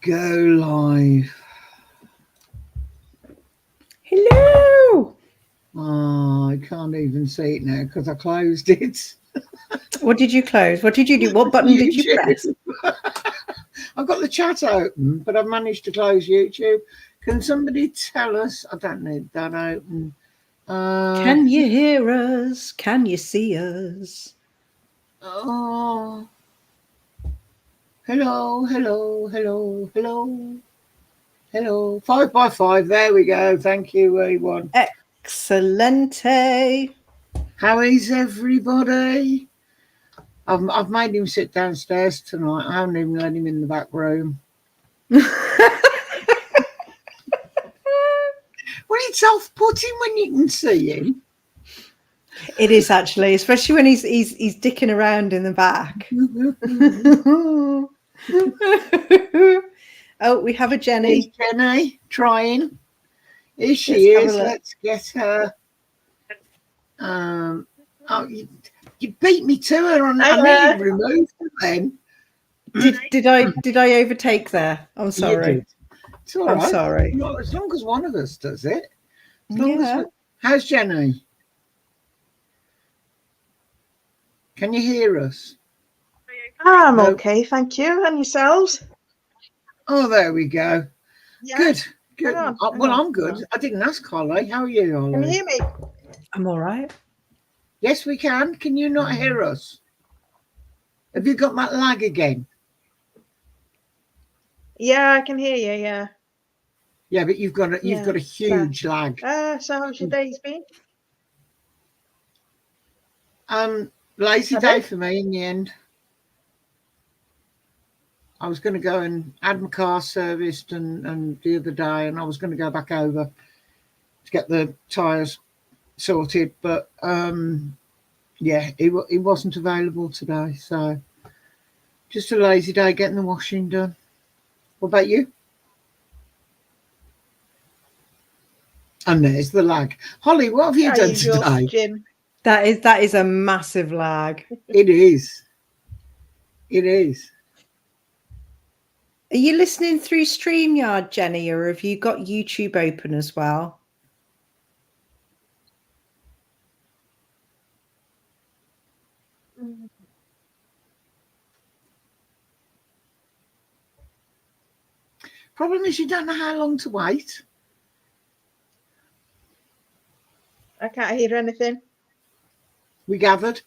go live. Hello. Oh, I can't even see it now because I closed it. What did you close? What did you do? What button did you press? I've got the chat open, but I've managed to close YouTube. Can somebody tell us? I don't need that open. Can you hear us? Can you see us? Oh. Hello, hello, hello, hello. Hello. 5x5. There we go. Thank you, everyone. Excelente. How is everybody? I've made him sit downstairs tonight. I haven't even let him in the back room. Well, it's off-putting when you can see him. It is actually, especially when he's dicking around in the back. Oh, we have a Jenny. There's Jenny trying. Here she is. Let's get her. Oh, you beat me to her on that. I nearly removed her then. Did I overtake there? I'm sorry. You did. It's all right. I'm sorry. Not as long as one of us does it. How's Jenny? Can you hear us? I'm okay, thank you. And yourselves? Oh, there we go. Yeah. Good. Hang on, I'm good. I didn't ask Holly. How are you, Holly? Can you hear me? I'm all right. Yes, we can. Can you not hear us? Have you got that lag again? Yeah, I can hear you. Yeah. Yeah, but you've got a huge lag. So how's your days been? Lazy day for me in the end. I was going to go and add my car serviced and the other day, and I was going to go back over to get the tyres sorted, but yeah, it wasn't available today, so just a lazy day getting the washing done. What about you? And there's the lag. Holly, what have you done today? Jim. That is a massive lag. It is. It is. Are you listening through StreamYard, Jenny, or have you got YouTube open as well? Problem is you don't know how long to wait. I can't hear anything. We gathered.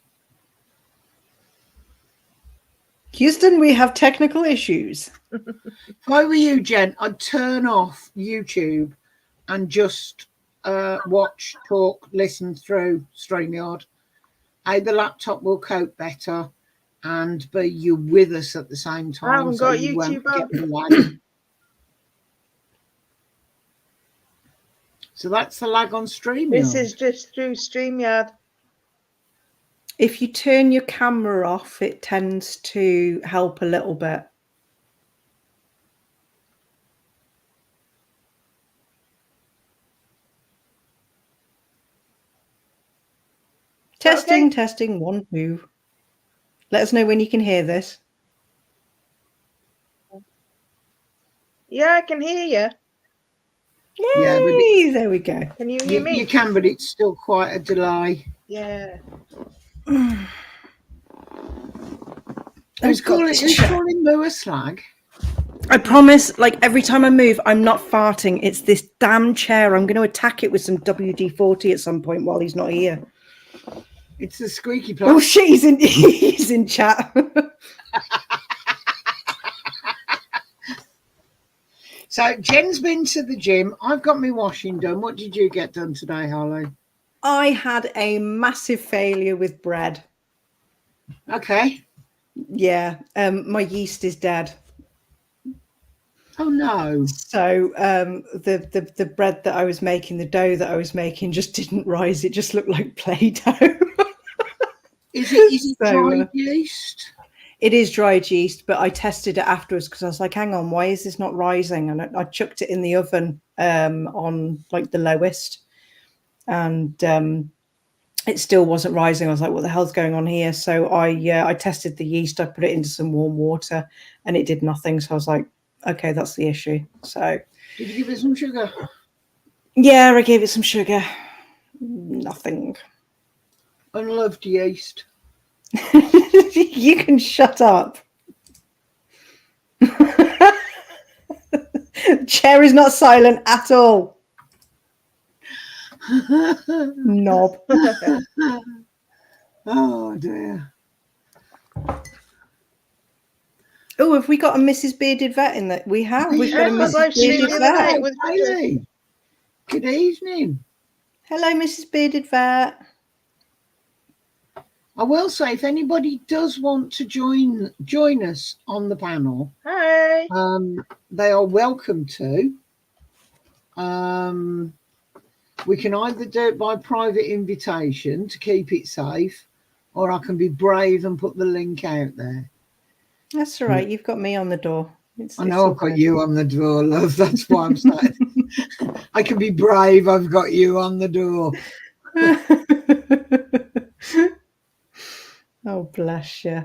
Houston, we have technical issues. If I were you, Jen, I'd turn off YouTube and just watch, talk, listen through StreamYard. The laptop will cope better, and B, you're with us at the same time. I haven't got YouTube on. So that's the lag on StreamYard. This is just through StreamYard. If you turn your camera off, it tends to help a little bit. Testing, okay. Testing, 1, 2. Let us know when you can hear this. Yeah, I can hear you. Yay, yeah, but there we go. Can you hear me? You can, but it's still quite a delay. Yeah. Who's calling Moo a slag? I promise, like every time I move, I'm not farting. It's this damn chair. I'm going to attack it with some WD-40 at some point while he's not here. It's the squeaky plug. Oh shit, he's in chat. So Jen's been to the gym. I've got my washing done. What did you get done today, Holly? I had a massive failure with bread. Okay. Yeah, my yeast is dead. Oh no! So the bread that I was making, the dough that I was making, just didn't rise. It just looked like Play-Doh. Is it dried yeast? It is dried yeast, but I tested it afterwards because I was like, hang on, why is this not rising? And I chucked it in the oven on like the lowest, and it still wasn't rising. I was like, what the hell's going on here? So I tested the yeast. I put it into some warm water and it did nothing. So I was like, Okay, that's the issue. So, Did you give it some sugar? yeah, I gave it some sugar. Nothing. Unloved yeast. You can shut up. Chair is not silent at all. Knob. Oh dear. Oh, have we got a Mrs. Bearded Vet in that? We have. We've got a Yeah, Mrs. live stream Bearded the other Vet. night with Bailey. Good evening. Hello, Mrs. Bearded Vet. I will say, if anybody does want to join us on the panel, Hi. they are welcome to. We can either do it by private invitation to keep it safe, or I can be brave and put the link out there. That's all right. You've got me on the door. I know I've got you on the door, love. That's why I'm saying I can be brave. I've got you on the door. Oh, bless you.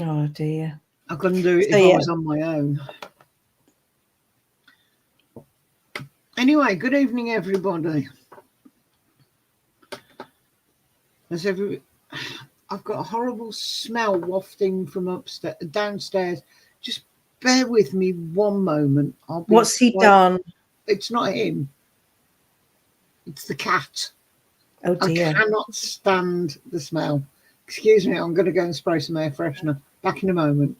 Oh, dear. I couldn't do it So, if yeah. I was on my own. Anyway, good evening, everybody. I've got a horrible smell wafting from downstairs. Just bear with me one moment. What's he done? It's not him. It's the cat. Oh, dear. I cannot stand the smell. Excuse me, I'm going to go and spray some air freshener. Back in a moment.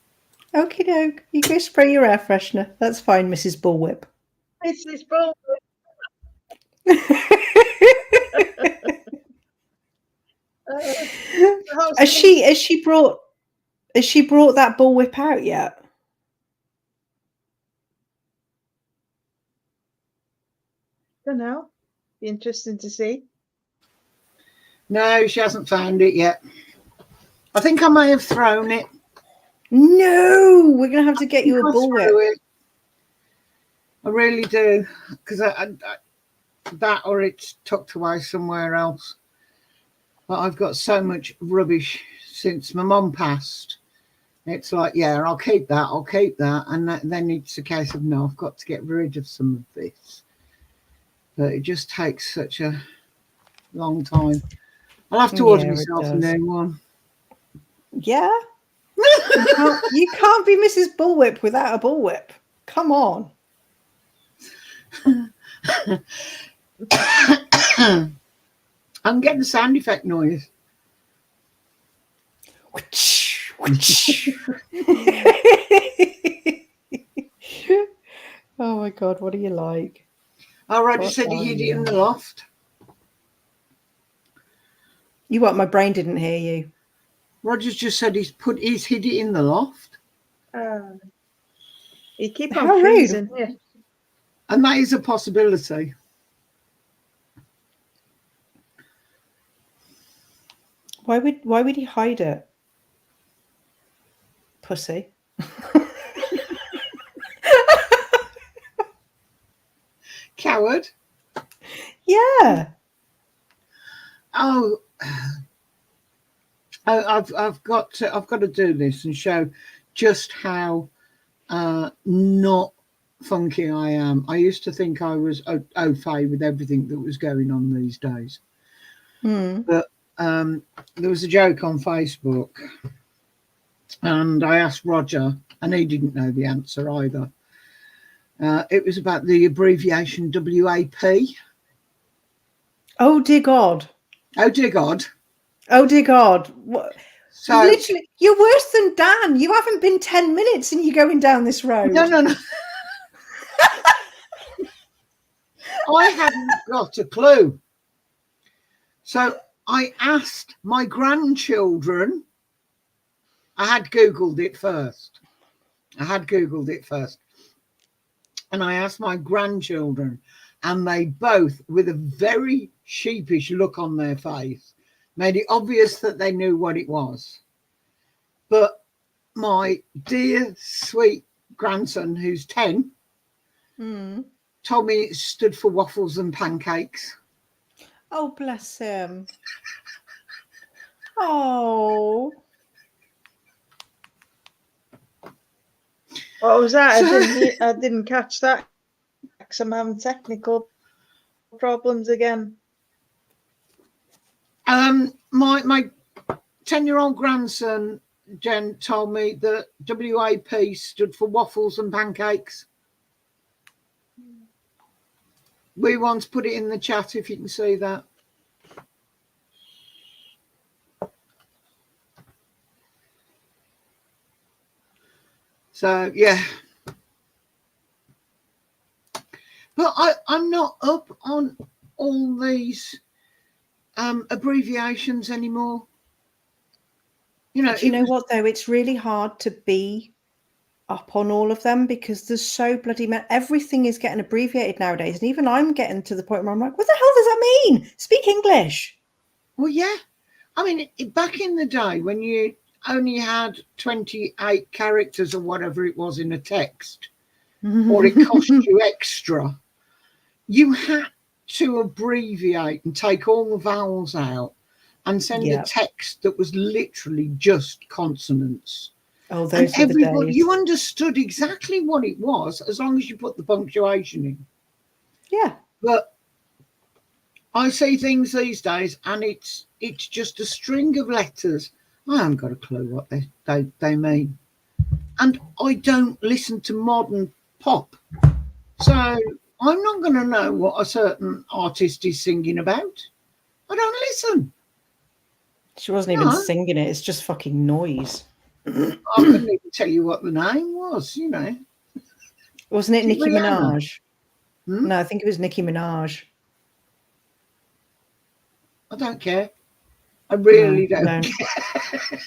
Okie doke. You go spray your air freshener. That's fine, Mrs. Bullwhip. Mrs. Bull. Has she brought that bullwhip out yet? Don't know. Be interesting to see. No, she hasn't found it yet. I think I may have thrown it. No, we're gonna have to get you a bullwhip. I really do, because that or it's tucked away somewhere else. But I've got so much rubbish since my mum passed. It's like, yeah, I'll keep that, and then it's a case of no, I've got to get rid of some of this. But it just takes such a long time. I'll have to order myself a new one. Yeah. You can't be Mrs. Bullwhip without a bullwhip. Come on. I'm getting the sound effect noise. Oh my God, what are you like? Oh, Roger said he hid it in the loft. You what? My brain didn't hear you. Roger's just said he's hid it in the loft. You keep on How freezing. rude. Yeah. And that is a possibility. Why would he hide it? Pussy. Coward. Yeah. Oh, I've got to do this and show just how not funky I am. I used to think I was au fait with everything that was going on these days. But there was a joke on Facebook, and I asked Roger, and he didn't know the answer either. It was about the abbreviation WAP. Oh dear God. Oh dear God. Oh dear God. What? So literally, you're worse than Dan. You haven't been 10 minutes and you're going down this road. No. I hadn't got a clue. So I asked my grandchildren. I had Googled it first. And I asked my grandchildren, and they both, with a very sheepish look on their face, made it obvious that they knew what it was. But my dear, sweet grandson, who's 10, told me it stood for waffles and pancakes. Oh, bless him. Oh. What was that? So- I didn't catch that. 'Cause I'm having technical problems again. My 10-year-old grandson, Jen, told me that WAP stood for waffles and pancakes. We once put it in the chat if you can see that. So, yeah. But I'm not up on all these abbreviations anymore. You know, Do you know what, though? It's really hard to be up on all of them because there's so bloody everything is getting abbreviated nowadays. And even I'm getting to the point where I'm like, what the hell does that mean? Speak English. Well, yeah. I mean, back in the day when you only had 28 characters or whatever it was in a text, or it cost you extra, you had to abbreviate and take all the vowels out and send a text that was literally just consonants. Oh, those and were the everybody, days. you understood exactly what it was as long as you put the punctuation in. Yeah. But I see things these days and it's just a string of letters. I haven't got a clue what they mean. And I don't listen to modern pop. So I'm not going to know what a certain artist is singing about. I don't listen. She wasn't even singing it. It's just fucking noise. I couldn't even tell you what the name was, you know. Wasn't it Nicki Rihanna? Minaj? No, I think it was Nicki Minaj. I don't care. I really don't.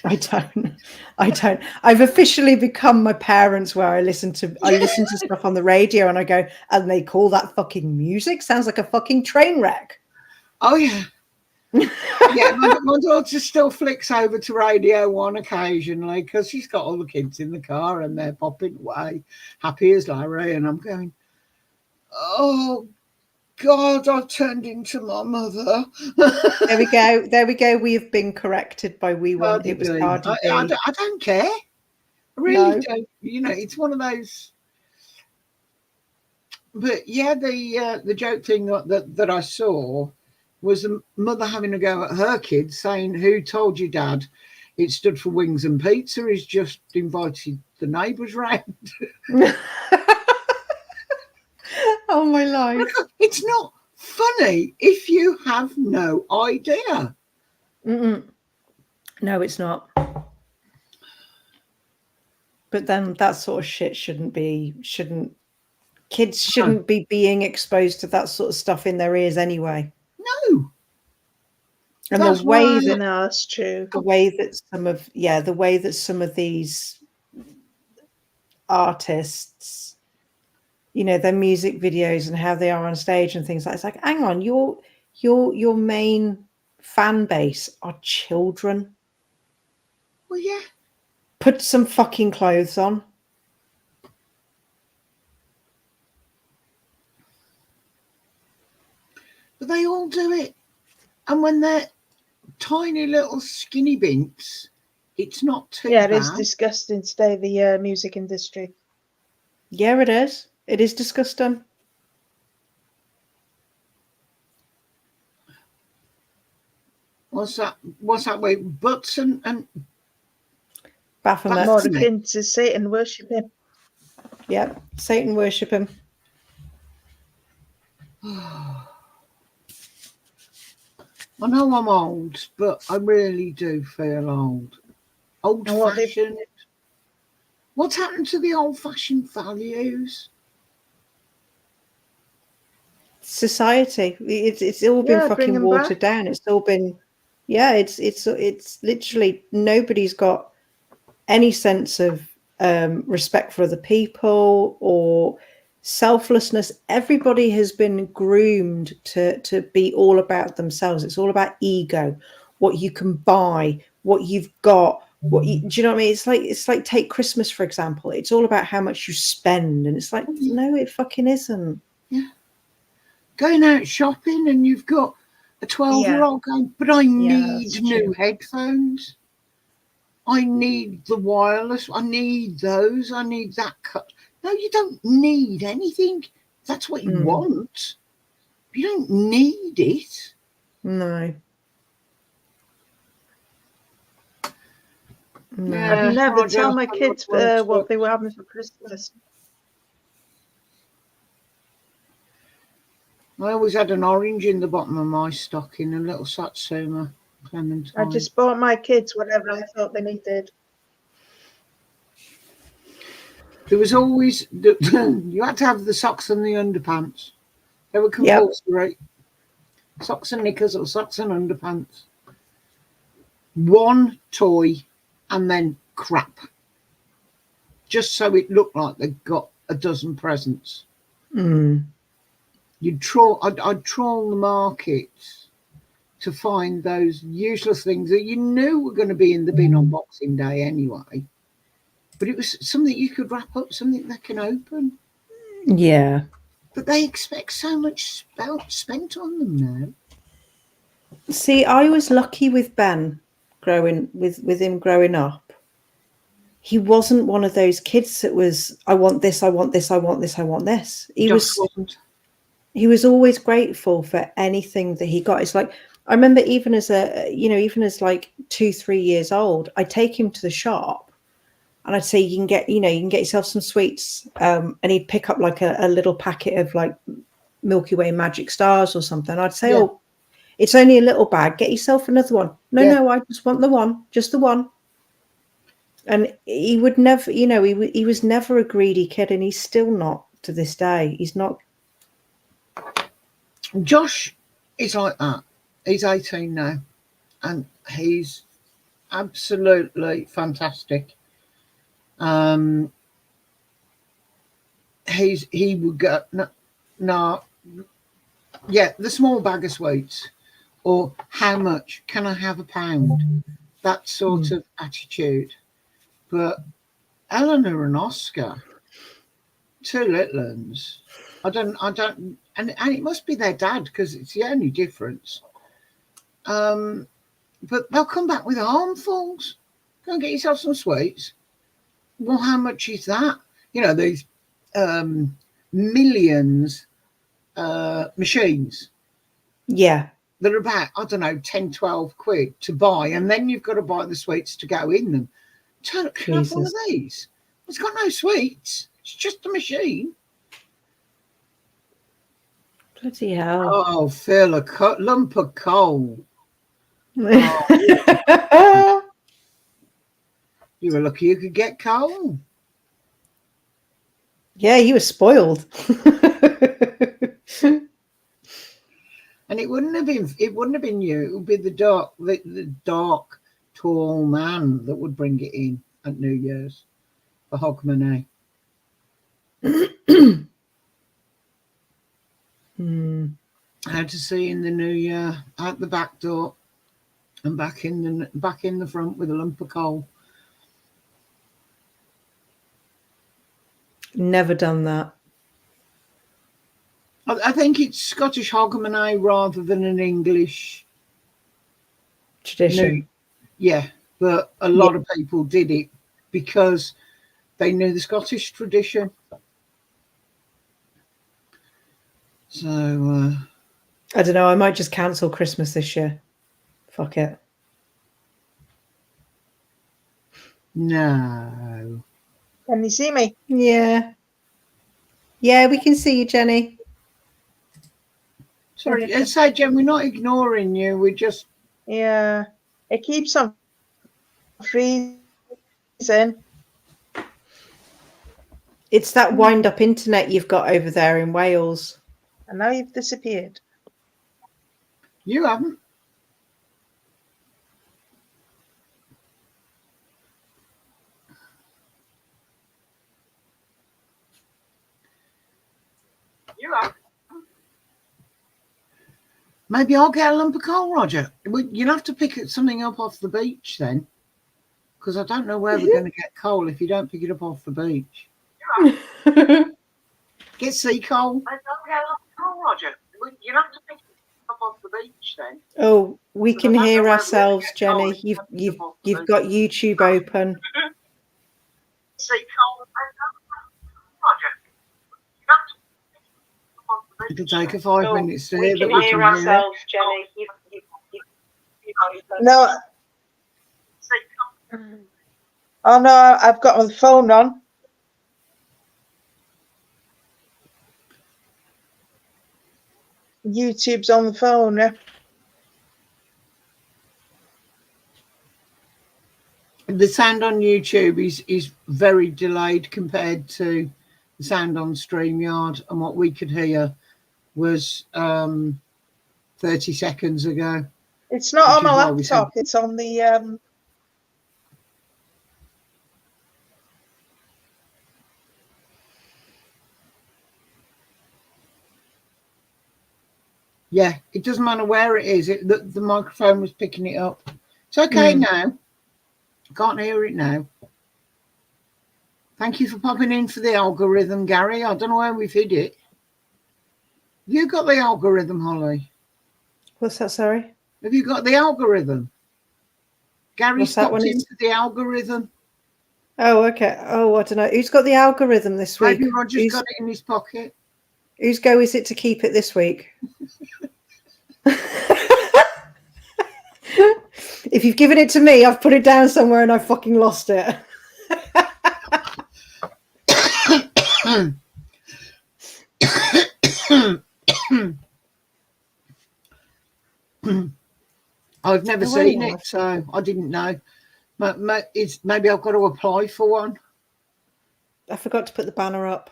I don't. I've officially become my parents where I listen to stuff on the radio and I go, and they call that fucking music? Sounds like a fucking train wreck. Oh, yeah. Yeah, my daughter still flicks over to Radio 1 occasionally because she's got all the kids in the car and they're popping away, happy as Larry. And I'm going, oh, God, I've turned into my mother. There we go. There we go. We have been corrected by We Want. It was Cardi B. I don't care. I really don't. You know, it's one of those. But yeah, the joke thing that I saw was a mother having a go at her kids saying, who told you, Dad? It stood for wings and pizza. He's just invited the neighbours round. Oh, my life. It's not funny if you have no idea. No, it's not. But then that sort of shit kids shouldn't be being exposed to that sort of stuff in their ears anyway. No. And the way that that's true. The way that some of these artists, you know, their music videos and how they are on stage and things like it's like, hang on, your main fan base are children. Well, yeah. Put some fucking clothes on. But they all do it. And when they're tiny little skinny binks, it's not too bad. Yeah, it is disgusting today, the music industry. Yeah, it is. It is disgusting. What's that with butts and Baphomet? More akin to Satan worshipping. Yep, Satan worshipping. I know I'm old, but I really do feel old. Old-fashioned. What's happened to the old-fashioned values? Society. It's all been fucking watered down. It's all been, it's literally nobody's got any sense of respect for other people or selflessness. Everybody has been groomed to be all about themselves. It's all about ego, what you can buy, what you've got. Do you know what I mean? It's like take Christmas, for example. It's all about how much you spend. And it's like, no, it fucking isn't. Yeah. Going out shopping and you've got a 12-year-old going, but I need new headphones. I need the wireless. I need those. I need that cut. No, you don't need anything. That's what you want. You don't need it. No. No. Yeah, I'd never Roger, tell my I kids want what to- they were having for Christmas. I always had an orange in the bottom of my stocking, a little Satsuma clementine. I just bought my kids whatever I thought they needed. There was always you had to have the socks and the underpants. They were compulsory. Socks and knickers or socks and underpants. One toy and then crap. Just so it looked like they got a dozen presents. I'd trawl the markets to find those useless things that you knew were going to be in the bin on Boxing Day anyway. But it was something you could wrap up, something they can open. Yeah. But they expect so much spent on them now. See, I was lucky with Ben with him growing up. He wasn't one of those kids that was, I want this, I want this, I want this, I want this. He was always grateful for anything that he got. It's like, I remember even as like 2-3 years old, I'd take him to the shop and I'd say, you can get yourself some sweets. And he'd pick up like a little packet of like Milky Way Magic Stars or something. I'd say, oh, it's only a little bag. Get yourself another one. No, I just want the one, just the one. And he would never, he was never a greedy kid, and he's still not to this day. He's not. Josh is like that. He's 18 now, and he's absolutely fantastic. He would go the small bag of sweets, or how much can I have, £1? That sort of attitude. But Eleanor and Oscar, two little ones, I don't, and it must be their dad because it's the only difference. But they'll come back with armfuls. Go and get yourself some sweets. Well, how much is that? These millions machines. Yeah. They're about, I don't know, 10, 12 quid to buy. And then you've got to buy the sweets to go in them. Can I have one of these? It's got no sweets. It's just a machine. Bloody hell. Oh, Phil, a lump of coal. Oh, you were lucky you could get coal. Yeah, he was spoiled. And it wouldn't have been you. It would be the dark, tall man that would bring it in at New Year's for Hogmanay. I had to see in the new year out the back door and back in the front with a lump of coal. Never done that. I think it's Scottish Hogmanay rather than an English Tradition. Yeah, but a lot of people did it because they knew the Scottish tradition. So I don't know. I might just cancel Christmas this year. Fuck it. No. Can you see me? Yeah. Yeah, we can see you, Jenny. Sorry, say, Jen, we're not ignoring you. We're just... Yeah. It keeps on freezing. It's that wind-up internet you've got over there in Wales. And now you've disappeared. You haven't. You haven't. Maybe I'll get a lump of coal, Roger. You'll have to pick something up off the beach then, because I don't know where we're going to get coal if you don't pick it up off the beach. Get sea coal. I don't get a lump of coal, Roger. You'll have to pick it up Oh, we can hear ourselves, Jenny. You've got YouTube open. It'll take her 5 minutes to We hear, can but we hear can hear her. ourselves, Jenny. No. Oh no, I've got my phone on. YouTube's on the phone, yeah. The sound on YouTube is very delayed compared to the sound on StreamYard, and what we could hear was 30 seconds ago. It's not Which on my is why we laptop, said- it's on the Yeah, it doesn't matter where it is. The microphone was picking it up. It's okay now. Can't hear it now. Thank you for popping in for the algorithm, Gary. I don't know where we've hid it. You got the algorithm, Holly? What's that, sorry? Have you got the algorithm? Gary's What's that popped one? into the algorithm. Oh, okay. Oh, I don't know. Who's got the algorithm this week? Maybe Roger's got it in his pocket. Whose go is it to keep it this week? If you've given it to me, I've put it down somewhere and I fucking lost it. I've never seen it, so I didn't know. Maybe I've got to apply for one. I forgot to put the banner up.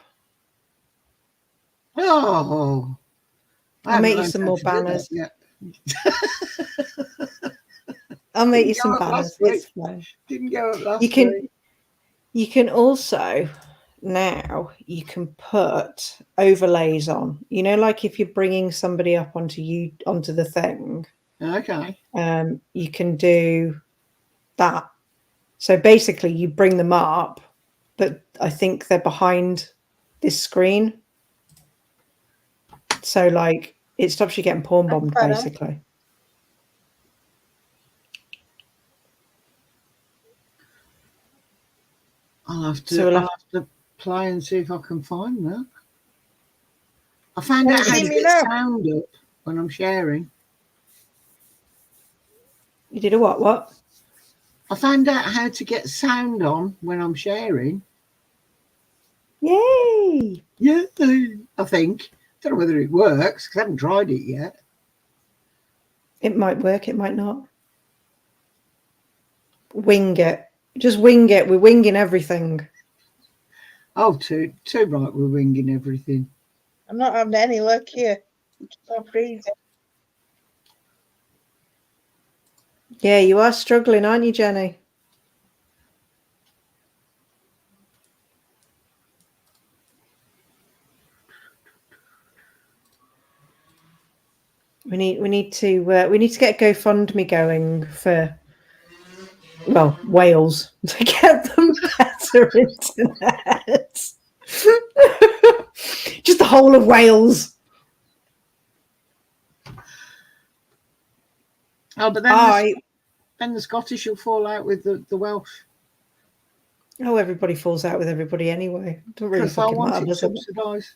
Oh, I'll make you some more banners. I'll make you some banners. It's fine. Didn't go up last week. You can also now you can put overlays on. You know, like if you're bringing somebody up onto the thing. Okay. You can do that. So basically, you bring them up, but I think they're behind this screen. So like it stops you getting porn bombed, basically. I'll have to play and see if I can find that. I found out how to get sound up when I'm sharing. You did a what? What? I found out how to get sound on when I'm sharing. Yay! Yeah, I think. Don't know whether it works because I haven't tried it yet. It might work, it might not. Wing it. Just wing it. We're winging everything. Oh, too right. We're winging everything. I'm not having any luck here. Stop freezing. Yeah, you are struggling, aren't you, Jenny? We need to get GoFundMe going for Wales to get them better internet. Just the whole of Wales. Oh, but then the Scottish will fall out with the Welsh. Oh, everybody falls out with everybody anyway. Don't really fucking matter, does it? Subsidised.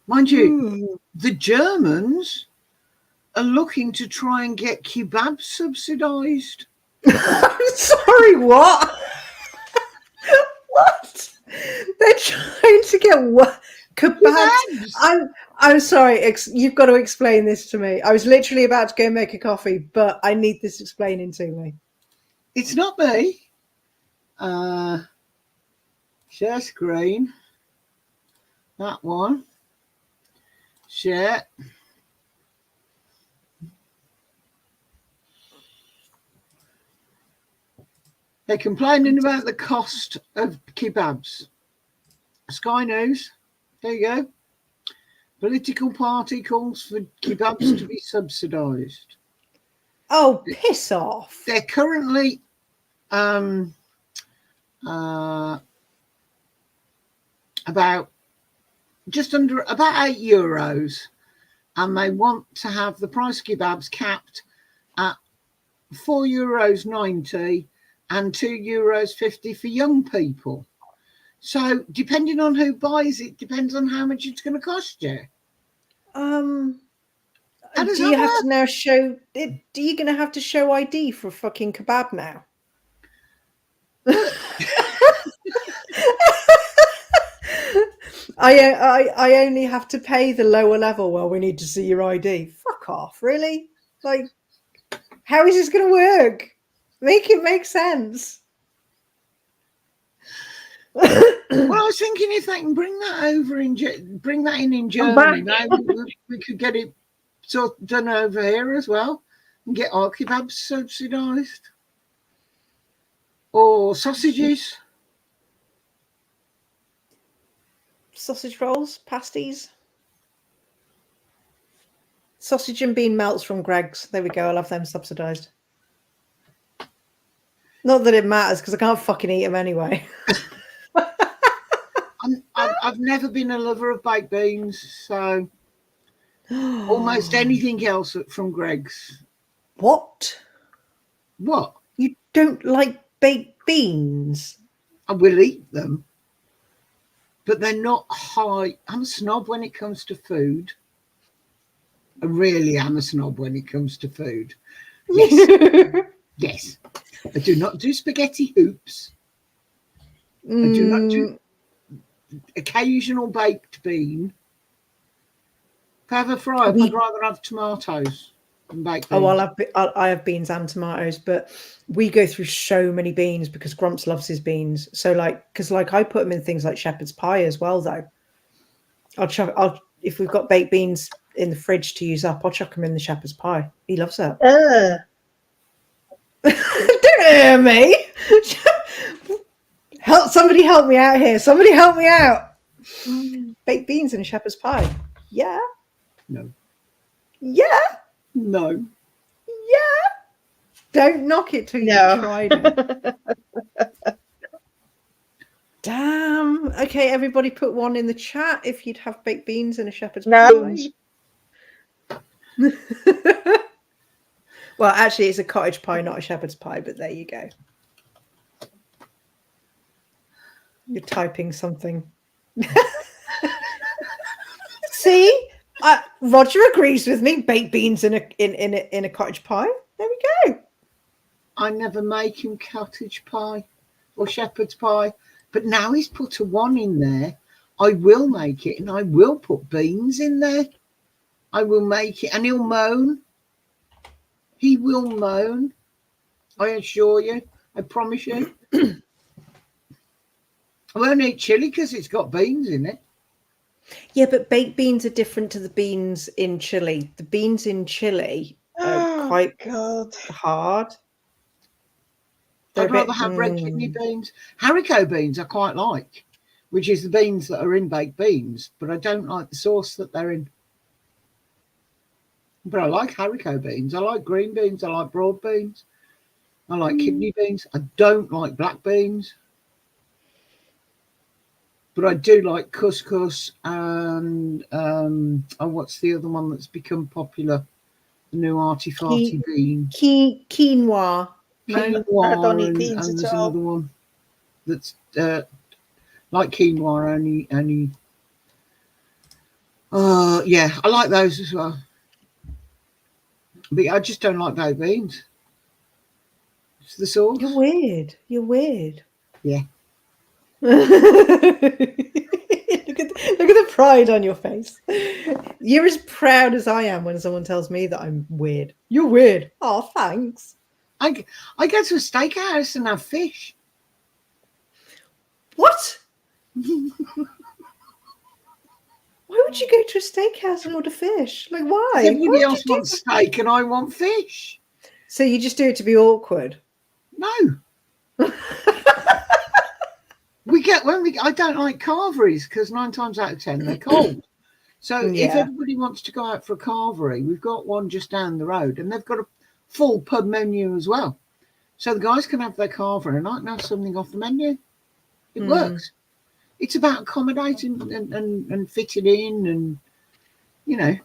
Mind you, the Germans are looking to try and get kebabs subsidised. I'm sorry, what? What? They're trying to get what? Kebabs? I'm sorry. You've got to explain this to me. I was literally about to go make a coffee, but I need this explaining to me. It's not me. Share screen. That one. Share. They're complaining about the cost of kebabs. Sky News. There you go. Political party calls for kebabs to be subsidised. Oh, piss off. They're currently about just under about €8, and they want to have the price of kebabs capped at €4.90 and €2.50 for young people. So depending on who buys it, depends on how much it's going to cost you. How does Do that you have work? to now show it? Do you going to have to show ID for a fucking kebab now? I only have to pay the lower level. Well, we need to see your ID. Fuck off, really? Like, how is this going to work? Make it make sense. Well, I was thinking if they can bring that over bring that in Germany, maybe we could get it sort of done over here as well, and get our kebabs subsidised, or sausages. Sausage rolls, pasties, sausage and bean melts from Greg's. There we go. I'll have them subsidised. Not that it matters because I can't fucking eat them anyway. I've never been a lover of baked beans, so almost anything else from Greg's. What? What? You don't like baked beans? I will eat them, but they're not high. I'm a snob when it comes to food. I really am a snob when it comes to food. Yes. Yes. I do not do spaghetti hoops. I do not do occasional baked bean. If I have a fry-up, I'd rather have tomatoes than baked beans. Oh, I have beans and tomatoes, but we go through so many beans because Grumps loves his beans. So because I put them in things like shepherd's pie as well, though. If we've got baked beans in the fridge to use up, I'll chuck them in the shepherd's pie. He loves it. Don't hear me. Somebody help me out here. Somebody help me out. Baked beans in a shepherd's pie. Yeah. No. Yeah. No. Yeah. Don't knock it till you've tried it. Damn. Okay, everybody put one in the chat if you'd have baked beans in a shepherd's pie. Well, actually, it's a cottage pie, not a shepherd's pie, but there you go. You're typing something. See? Roger agrees with me. Baked beans in a cottage pie. There we go. I never make him cottage pie or shepherd's pie, but now he's put a one in there. I will make it, and I will put beans in there. I will make it, and he'll moan. He will moan. I assure you. I promise you. I won't eat chili because it's got beans in it. Yeah, but baked beans are different to the beans in chili. The beans in chili are quite hard. I'd rather have red kidney beans. Haricot beans I quite like, which is the beans that are in baked beans, but I don't like the sauce that they're in. But I like haricot beans. I like green beans. I like broad beans. I like kidney beans. I don't like black beans. But I do like couscous and what's the other one that's become popular? The new arty farty bean. Quinoa. Quinoa, I don't eat beans and at there's all. another one that's like quinoa, only. Yeah, I like those as well. But I just don't like baked beans. It's the sauce. You're weird. You're weird. Yeah. Look at the pride on your face. You're as proud as I am when someone tells me that I'm weird. You're weird. Oh, thanks. I go to a steakhouse and have fish. What? Why would you go to a steakhouse and order fish? Like, why? Everybody else wants steak and I want fish. So you just do it to be awkward? No. I don't like carveries because 9 times out of 10 they're cold. So if everybody wants to go out for a carvery, we've got one just down the road and they've got a full pub menu as well. So the guys can have their carvery and I can have something off the menu. It works. it's about accommodating and fitting in, and you know.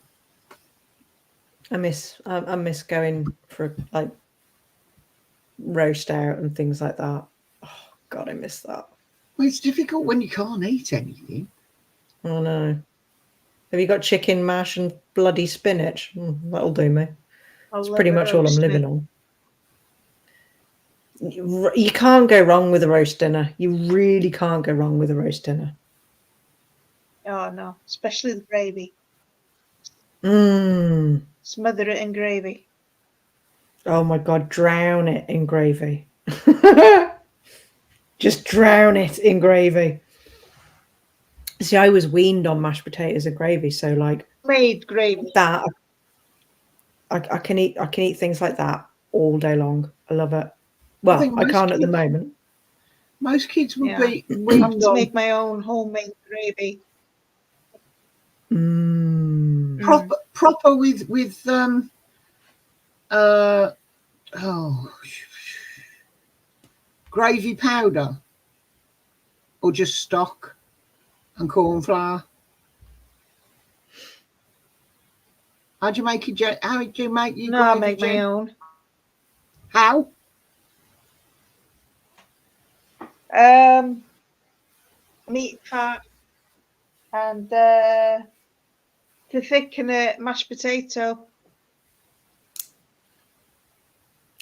I miss going for like roast out and things like that. Oh God, I miss that. Well, it's difficult when you can't eat anything. Oh no. Have you got chicken mash and bloody spinach? That'll do me. I It's love pretty a much all I'm roast living dinner. on. You can't go wrong with a roast dinner. You really can't go wrong with a roast dinner. Oh no, especially the gravy. Mmm. Smother it in gravy. Oh my God, drown it in gravy. Just drown it in gravy. See, I was weaned on mashed potatoes and gravy, so like Made gravy. that, I can eat things like that all day long. I love it. Well, think I most can't at the kids- moment. Most kids would Yeah. be I have weaned to on make my own homemade gravy. Mm. proper with gravy powder, or just stock and corn flour. How do you make your How do you make your No, I gravy? make my own. How? Meat, fat, and to thicken it, mashed potato.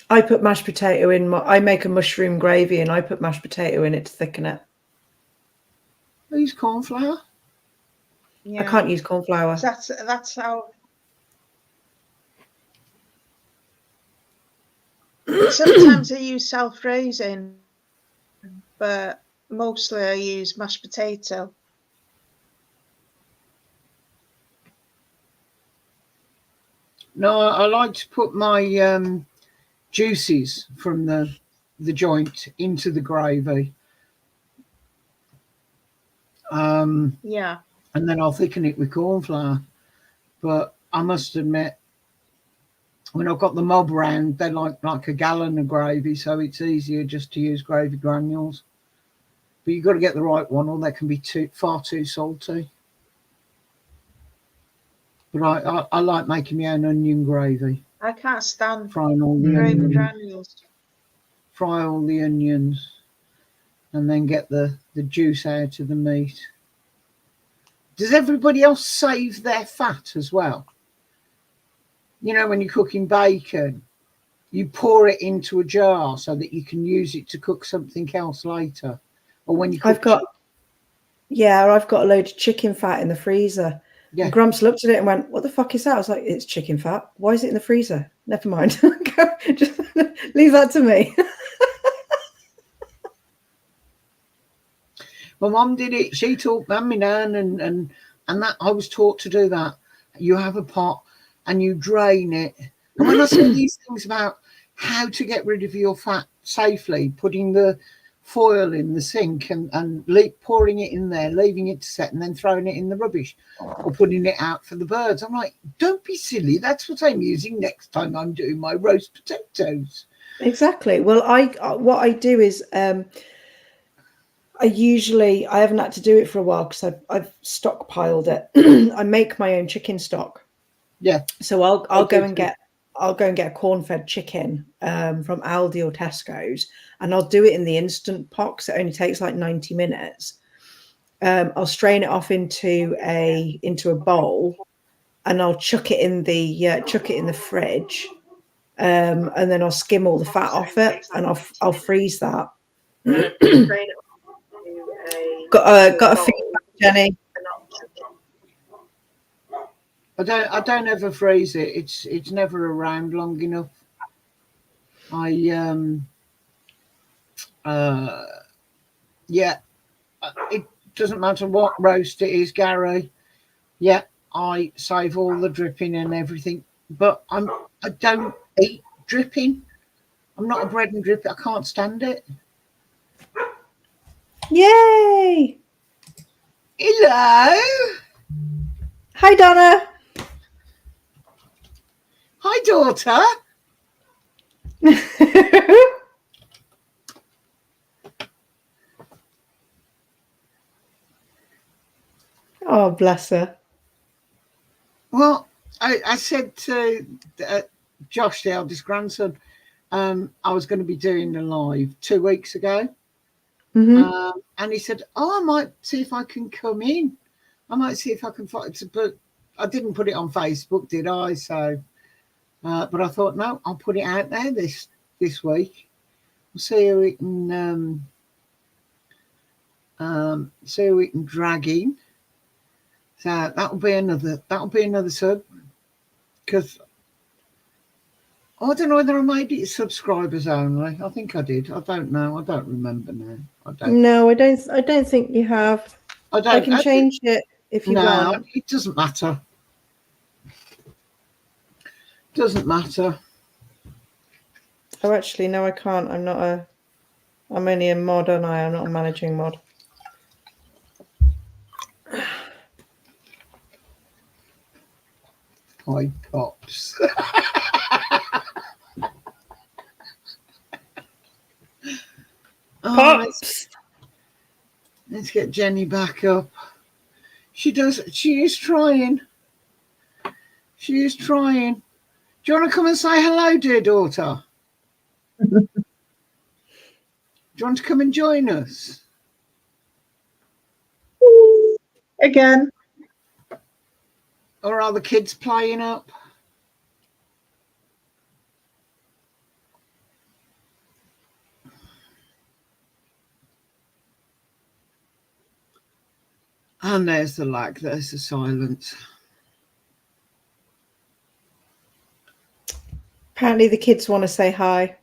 I put mashed potato in. I make a mushroom gravy, and I put mashed potato in it to thicken it. Use corn flour. Yeah. I can't use corn flour. That's how. Sometimes I use self-raising, but mostly I use mashed potato. No, I like to put my juices from the joint into the gravy. Yeah. And then I'll thicken it with corn flour. But I must admit, when I've got the mob round, they like a gallon of gravy, so it's easier just to use gravy granules. But you've got to get the right one, or they can be far too salty. But I like making my own onion gravy. I can't stand Frying all the gravy onions, granules. fry all the onions, and then get the juice out of the meat. Does everybody else save their fat as well? You know, when you're cooking bacon, you pour it into a jar so that you can use it to cook something else later. Or when you cook I've got a load of chicken fat in the freezer. Yeah. And Grumps looked at it and went, "What the fuck is that?" I was like, "It's chicken fat. Why is it in the freezer?" Never mind. Just leave that to me. My mum did it. She taught me, my nan, and that I was taught to do that. You have a pot and you drain it. And when I see these things about how to get rid of your fat safely, putting the foil in the sink and pouring it in there, leaving it to set, and then throwing it in the rubbish or putting it out for the birds, I'm like, don't be silly. That's what I'm using next time I'm doing my roast potatoes. Exactly. Well, what I do is I haven't had to do it for a while because I've stockpiled it. I make my own chicken stock. Yeah. So I'll go and get a corn-fed chicken from Aldi or Tesco's, and I'll do it in the instant pot because it only takes like 90 minutes. I'll strain it off into a bowl, and I'll chuck it in the fridge, and then I'll skim all the fat off it, and I'll freeze that. Got a feedback, Jenny. I don't ever freeze it. It's never around long enough. It doesn't matter what roast it is, Gary. Yeah, I save all the dripping and everything, but I don't eat dripping. I'm not a bread and drip. I can't stand it. Yay! Hello. Hi, Donna. Hi, daughter. Oh, bless her. Well, I said to Josh, the eldest grandson, I was going to be doing a live 2 weeks ago. And he said, I might see if I can come in. I might see if I can find it. But I didn't put it on Facebook, did I? So, but I thought, no, I'll put it out there this week. We'll see who we can see who we can drag in. So that'll be another sub. Because I don't know whether I made it subscribers only. I think I did. I don't know. I don't remember now. No, I don't think you have. I can change it if you want. It doesn't matter. Doesn't matter. Oh, actually, no, I can't. I'm only a mod, aren't I? I'm not a managing mod. Hi, Pops. Pops. Let's get Jenny back up. She is trying. She is trying. Do you want to come and say hello, dear daughter? Do you want to come and join us? Again. Or are the kids playing up? And there's the lag, there's the silence. Apparently the kids want to say hi.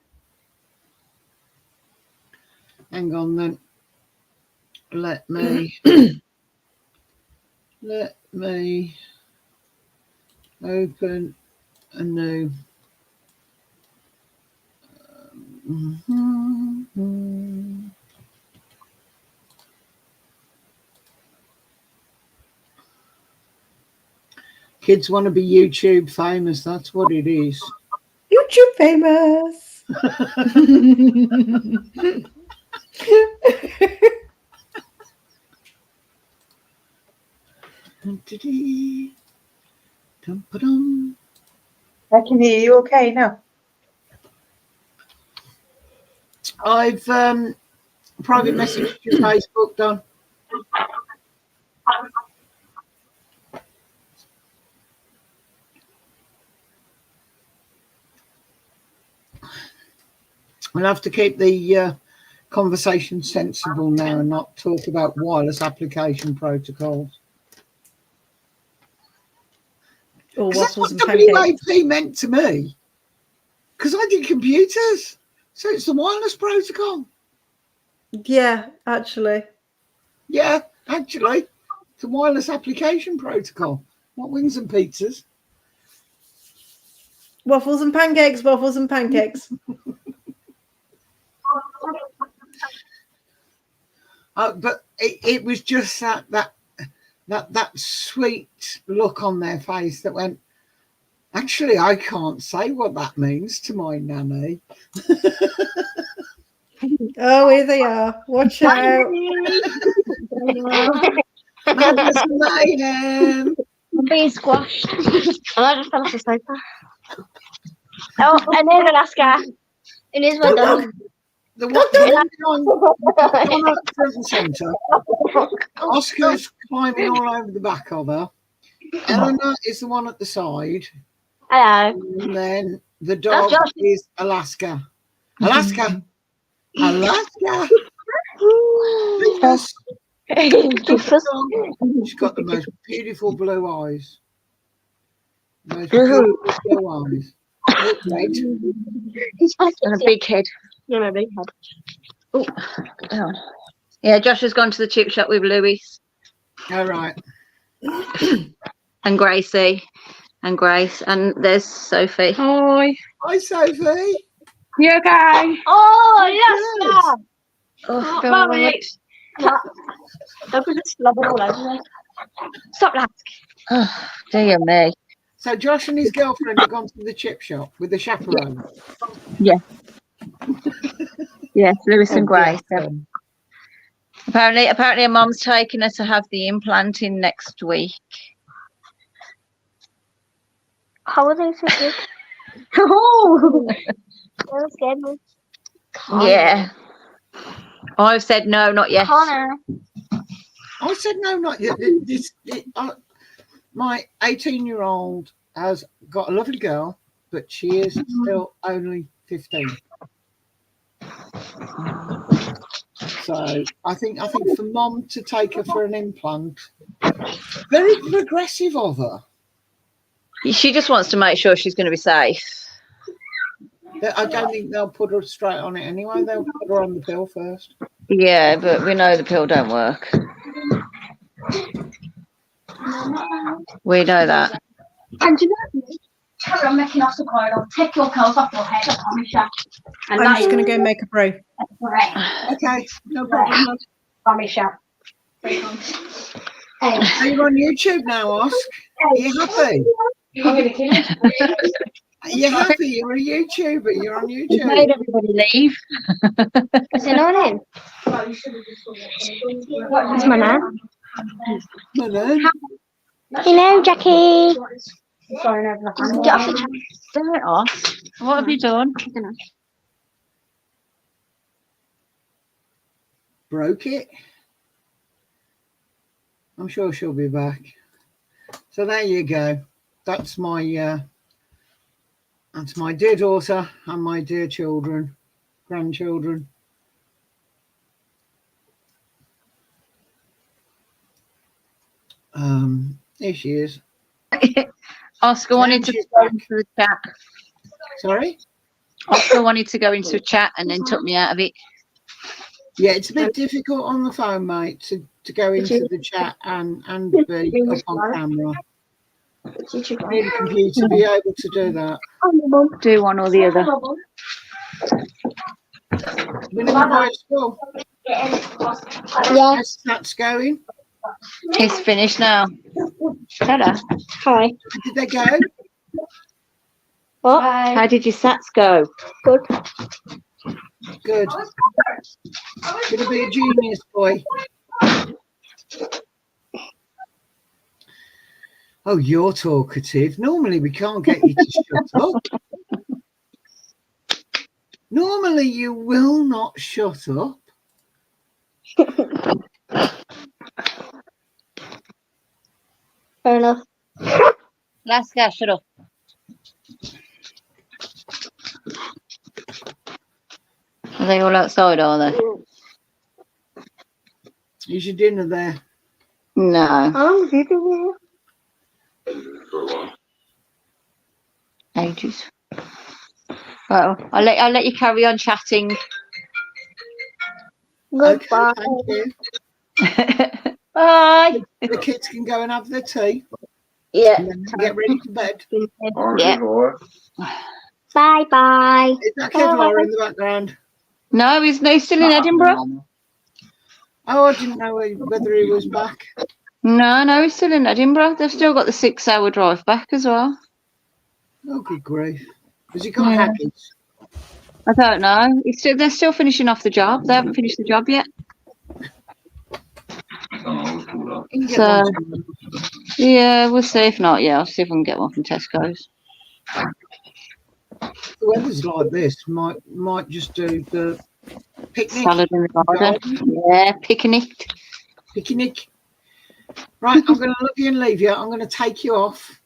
Hang on then. Let me open a new Kids want to be YouTube famous. That's what it is. YouTube famous. I can hear you okay now. I've private messaged your Facebook, Don. We'll have to keep the conversation sensible now and not talk about wireless application protocols. Or that's what waffles and pancakes. WAP meant to me. Because I did computers. So it's the wireless protocol. Yeah, actually. Yeah, actually. It's a wireless application protocol. Not wings and pizzas. Waffles and pancakes, waffles and pancakes. But it was just that sweet look on their face that went, actually, I can't say what that means to my nanny. Oh, here they are. Watch out. Madness and mayhem. I'm being squashed. I just fell off the sofa. Oh, and there's Alaska. It is my dog. The one up front and centre. Oscar's climbing all over the back of her. Eleanor is the one at the side. Hello. And then the dog is Alaska. Alaska. Alaska. She's got the most beautiful blue eyes. Most beautiful blue eyes. Red. He's a big head. Yeah, my big head. Oh, hang on. Yeah, Josh has gone to the chip shop with Louis. All right. And Gracie. And Grace. And there's Sophie. Hi. Hi, Sophie. You okay? Oh, yes, Oh, God. God. Don't be just slobbering all over me. Stop that. Oh, dear me. So Josh and his girlfriend have gone to the chip shop with the chaperone. Yeah. Yes, Lewis and Grace. Apparently, her mum's taking her to have the implant in next week. How are they so good? Oh, that was good. Yeah. I've said no, not yet. Connor. I said no, not yet. My 18-year-old has got a lovely girl, but she is still only 15. So I think for mom to take her for an implant, very progressive of her. She just wants to make sure she's going to be safe. I don't think they'll put her straight on it anyway. They'll put her on the pill first. Yeah, but we know the pill don't work. We know that. And you know, carry on making us a corridor. Take your clothes off your head, I promise you. And I'm just going to go make a brew. Okay, no problem. Promise you. Hey, Are you on YouTube now, Oscar? Are you happy? I'm gonna kill you. Are you happy? You're a YouTuber. You're on We've YouTube. made everybody leave. Is it on in? What's my name? My name. Hello, Jackie. Sorry, no, get off the chat. Turn it off. What have you done? Broke it. I'm sure she'll be back. So there you go. That's my dear daughter and my dear children, grandchildren. Here she is. Oscar wanted to she's go back. into the chat. Sorry? Oscar wanted to go into a chat and then took me out of it. Yeah, it's a bit difficult on the phone, mate, to go into the chat and be up on camera. You need a computer to be able to do that. Do one or the other. Been in the boys' school. Yes. That's going. It's finished now. Hello. Hi. Did they go? What? How did your sats go? Good. Good. Gonna be a genius, boy. Oh, you're talkative. Normally we can't get you to shut up. Normally you will not shut up. Fair enough. Last guy, shut up. Are they all outside, are they? Is your dinner there? No. How long have you been here? Ages. Well, I'll let you carry on chatting. Goodbye. Okay, thank you. Bye. The kids can go and have their tea Yeah. and then get ready for bed. Yeah. Bye bye. Is that kid Laura in the background? No, he's still in Edinburgh. Oh, I didn't know whether he was back. No, he's still in Edinburgh. They've still got the 6-hour drive back as well. Oh, good grief. Has he got Yeah. habits? I don't know. They're still finishing off the job. They haven't finished the job yet. He can get So, one tomorrow. yeah, we'll see. If not, yeah, I'll see if I can get one from Tesco's. The weather's like this. Might just do the picnic. Salad in the garden. Yeah, picnic. Picnic. Right, I'm going to love you and leave you. I'm going to take you off.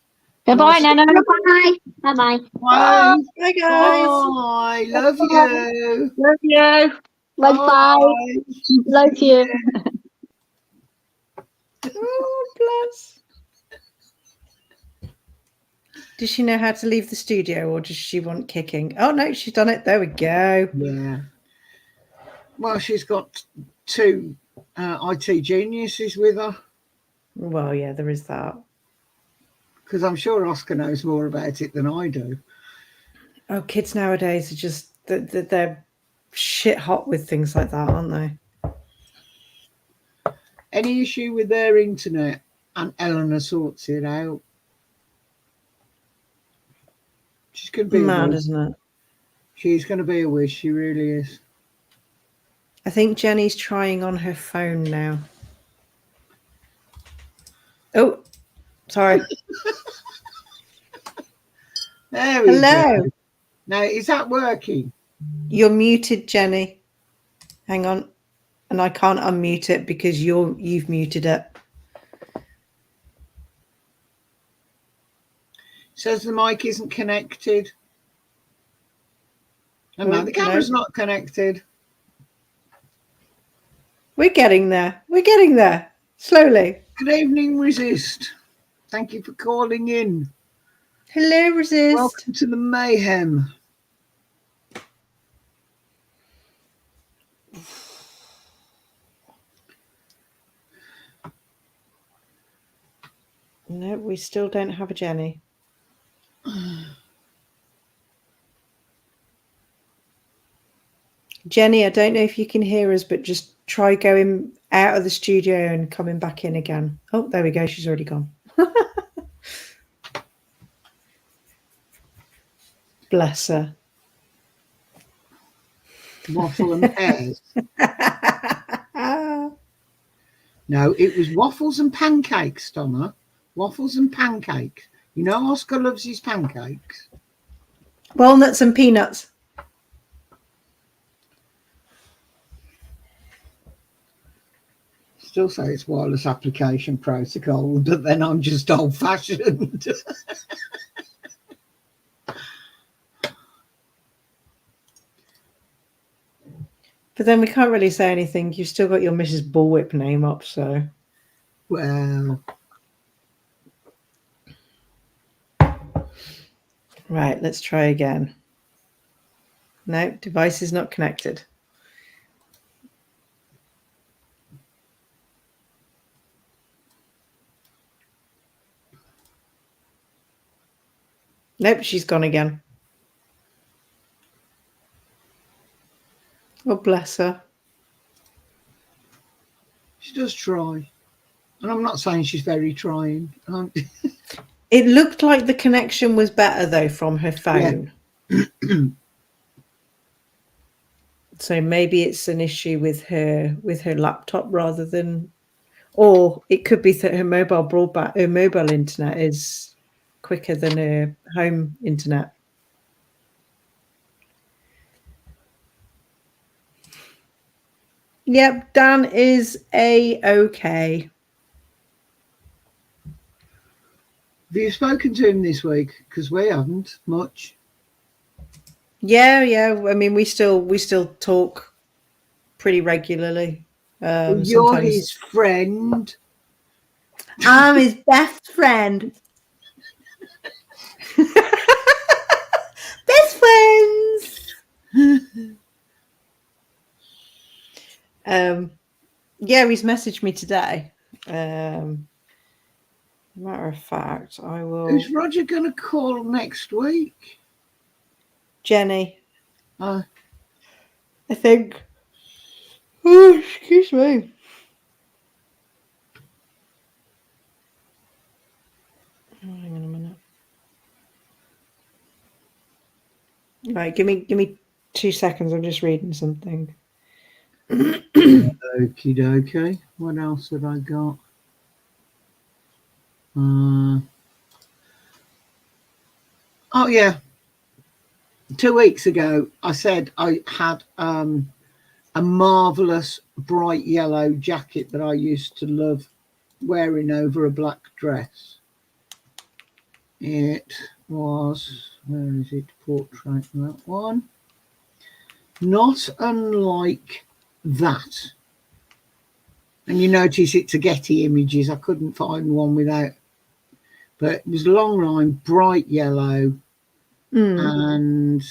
Bye, Nana. Bye. Bye bye. Bye. Hi guys. Bye. Love you. Love you. Bye bye. Love you. Oh, bless. Does she know how to leave the studio or does she want kicking? Oh, no, she's done it. There we go. Yeah. Well, she's got two IT geniuses with her Well, yeah, there is that. because I'm sure Oscar knows more about it than I do. Oh, kids nowadays are just, they're shit hot with things like that, aren't they? Any issue with their internet, and Eleanor sorts it out. She's going to be Mad, a whiz. isn't it? She's going to be a whiz. She really is. I think Jenny's trying on her phone now. Oh, sorry. There we Hello. go. Now, is that working? You're muted, Jenny. Hang on. And I can't unmute it because you've muted it. Says the mic isn't connected. And Oh, now the camera's no. not connected. We're getting there. We're getting there. Slowly. Good evening, Resist. Thank you for calling in. Hello, Resist. Welcome to the mayhem. No, we still don't have a Jenny. Jenny, I don't know if you can hear us, but just try going out of the studio and coming back in again. Oh, there we go. She's already gone. Bless her. Waffle and pears. No, it was waffles and pancakes, Donna. Waffles and pancakes. You know Oscar loves his pancakes. Walnuts and peanuts. Still say it's wireless application protocol, but then I'm just old-fashioned. But then we can't really say anything. You've still got your Mrs. Bullwhip name up, so. Well, Right, let's try again. No, device is not connected. Nope, she's gone again. Oh, bless her. she does try. And I'm not saying she's very trying. It looked like the connection was better, though, from her phone. Yeah. So maybe it's an issue with her laptop rather than, or it could be that her mobile broadband, her mobile internet is quicker than her home internet. Yep, Dan is okay. Have you spoken to him this week? Because we haven't much. Yeah. I mean, we still talk pretty regularly. You're Sometimes. his friend. I'm his best friend. Best friends. Yeah, he's messaged me today. Matter of fact, I will. Is Roger going to call next week? Jenny. I think. Oh, excuse me. Hang on a minute. Right, give me 2 seconds. I'm just reading something. Okie dokie. What else have I got? Oh yeah. 2 weeks ago, I said I had a marvelous bright yellow jacket that I used to love wearing over a black dress. It was, where is it? Portrait, that one. Not unlike that. And you notice it's a Getty Images. I couldn't find one without. But it was long line, bright yellow. And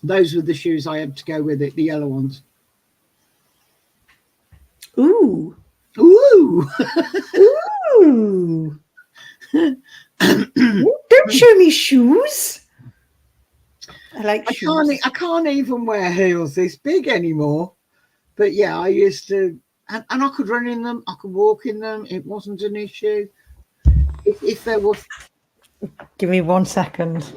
those were the shoes I had to go with it, the yellow ones. Ooh. Ooh. Ooh. Don't show me shoes. I like shoes. I can't even wear heels this big anymore. But yeah, I used to, and I could run in them. I could walk in them. It wasn't an issue. If there was. Give me 1 second.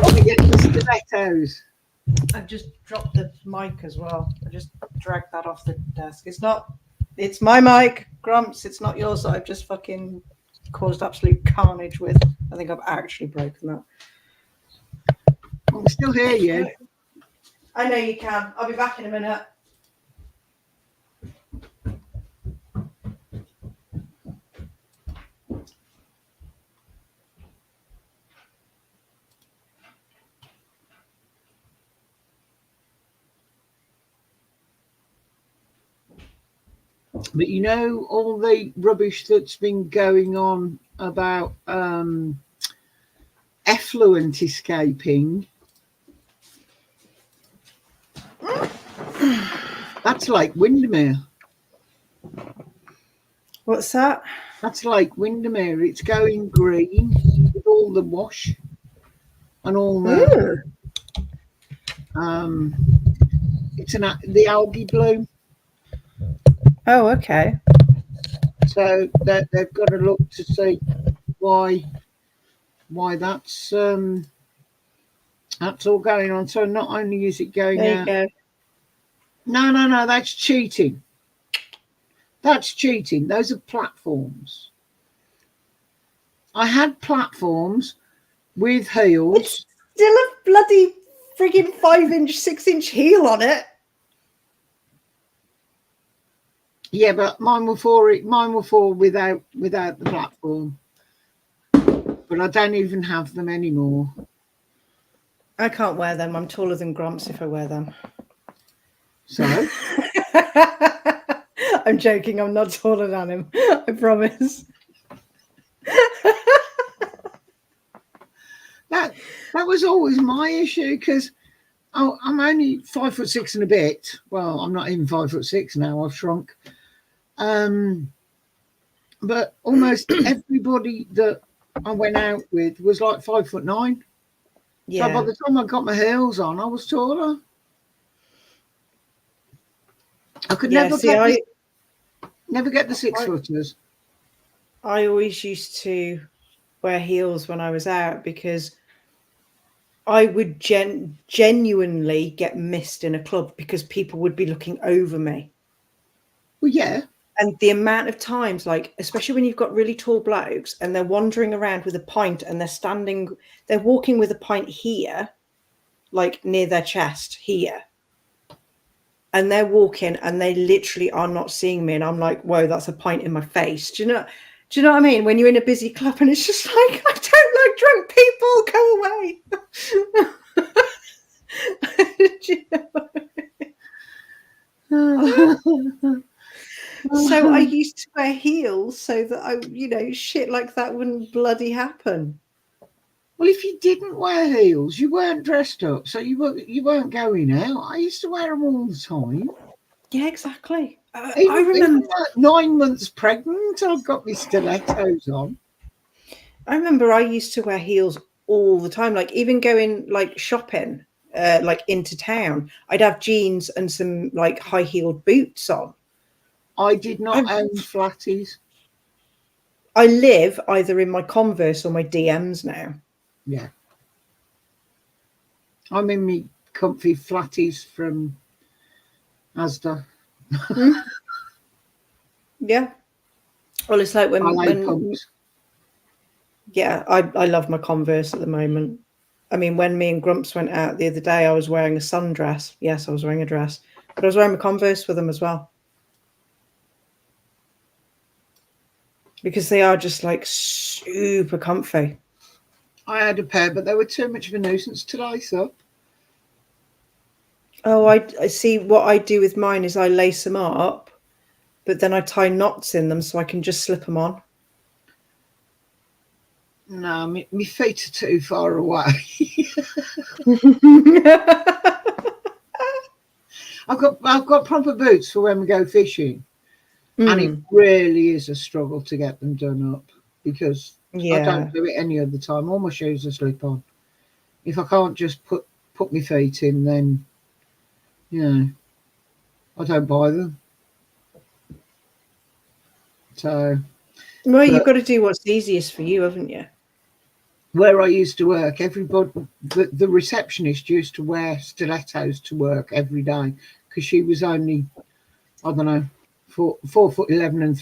Let me get the stilettos. I've just dropped the mic as well. I just dragged that off the desk. It's my mic, Grumps. It's not yours that I've just fucking caused absolute carnage with. I think I've actually broken that. I can still hear you. I know you can. I'll be back in a minute. But you know all the rubbish that's been going on about effluent escaping. That's like Windermere. What's that? That's like Windermere. It's going green with all the wash and all the it's the algae bloom. Oh, okay. So they've got to look to see why that's all going on. So not only is it going There you out. go. No, that's cheating. That's cheating. Those are platforms. I had platforms with heels. It's still a bloody friggin' 5-inch, 6-inch heel on it. Yeah, but mine were for it. Mine were for without the platform. But I don't even have them anymore. I can't wear them. I'm taller than Grumps if I wear them. So I'm joking. I'm not taller than him. I promise. that was always my issue because I'm only 5'6" and a bit. Well, I'm not even 5'6" now. I've shrunk. But almost everybody that I went out with was like 5'9". Yeah. So by the time I got my heels on, I was taller. I could never get the 6 footers. I always used to wear heels when I was out because I would genuinely get missed in a club because people would be looking over me. Well, yeah. And the amount of times, like, especially when you've got really tall blokes and they're wandering around with a pint and they're walking with a pint here, like near their chest here. And they're walking and they literally are not seeing me. And I'm like, whoa, that's a pint in my face. Do you know what I mean? When you're in a busy club and it's just like, I don't like drunk people, go away. Do you know? So I used to wear heels so that shit like that wouldn't bloody happen. Well, if you didn't wear heels, you weren't dressed up, so you weren't going out. I used to wear them all the time. Yeah, exactly. Even, I remember 9 months pregnant, I've got my stilettos on. I remember I used to wear heels all the time, like even going like shopping, like into town. I'd have jeans and some like high-heeled boots on. I did not own flatties. I live either in my Converse or my DMs now. Yeah. I'm in me comfy flatties from Asda. Yeah. Well, it's like when yeah, I love my Converse at the moment. I mean, when me and Grumps went out the other day, I was wearing a sundress. Yes, I was wearing a dress, but I was wearing my Converse with them as well. Because they are just like super comfy. I had a pair, but they were too much of a nuisance to lace up. Oh, I see. What I do with mine is I lace them up, but then I tie knots in them so I can just slip them on. No, my feet are too far away. I've got proper boots for when we go fishing, and it really is a struggle to get them done up because I don't do it any other time. All my shoes are slip on. If I can't just put my feet in, then I don't buy them. So, well, you've got to do what's easiest for you, haven't you? where I used to work, everybody, the receptionist used to wear stilettos to work every day because she was only, I don't know, 4'11"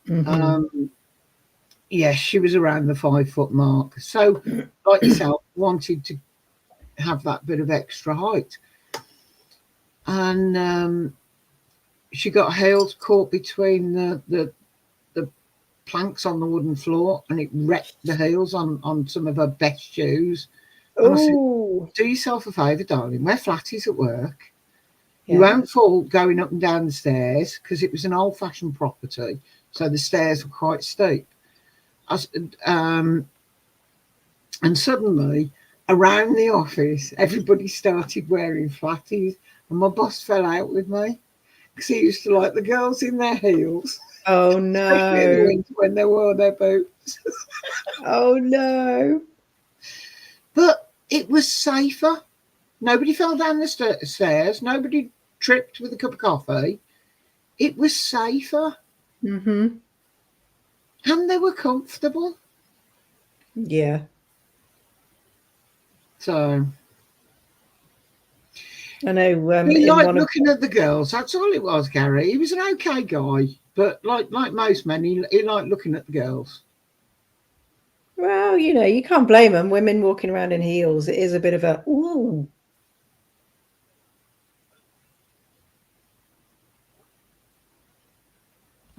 3/4. Yes, she was around the 5 foot mark. So, like yourself, wanted to have that bit of extra height. And she got heels caught between the planks on the wooden floor, and it wrecked the heels on some of her best shoes. And I said, do yourself a favour, darling, wear flatties at work. Yeah. You won't fall going up and down the stairs, because it was an old-fashioned property, so the stairs were quite steep. And suddenly, around the office, everybody started wearing flatties, and my boss fell out with me because he used to like the girls in their heels. Oh no! Especially in the winter when they wore their boots. Oh no! But it was safer. Nobody fell down the stairs. Nobody tripped with a cup of coffee. It was safer. Mm-hmm. And they were comfortable. Yeah. So I know. He liked looking at the girls. That's all it was, Gary. He was an okay guy, but like most men, he liked looking at the girls. Well, you know, you can't blame them. Women walking around in heels, it is a bit of a ooh.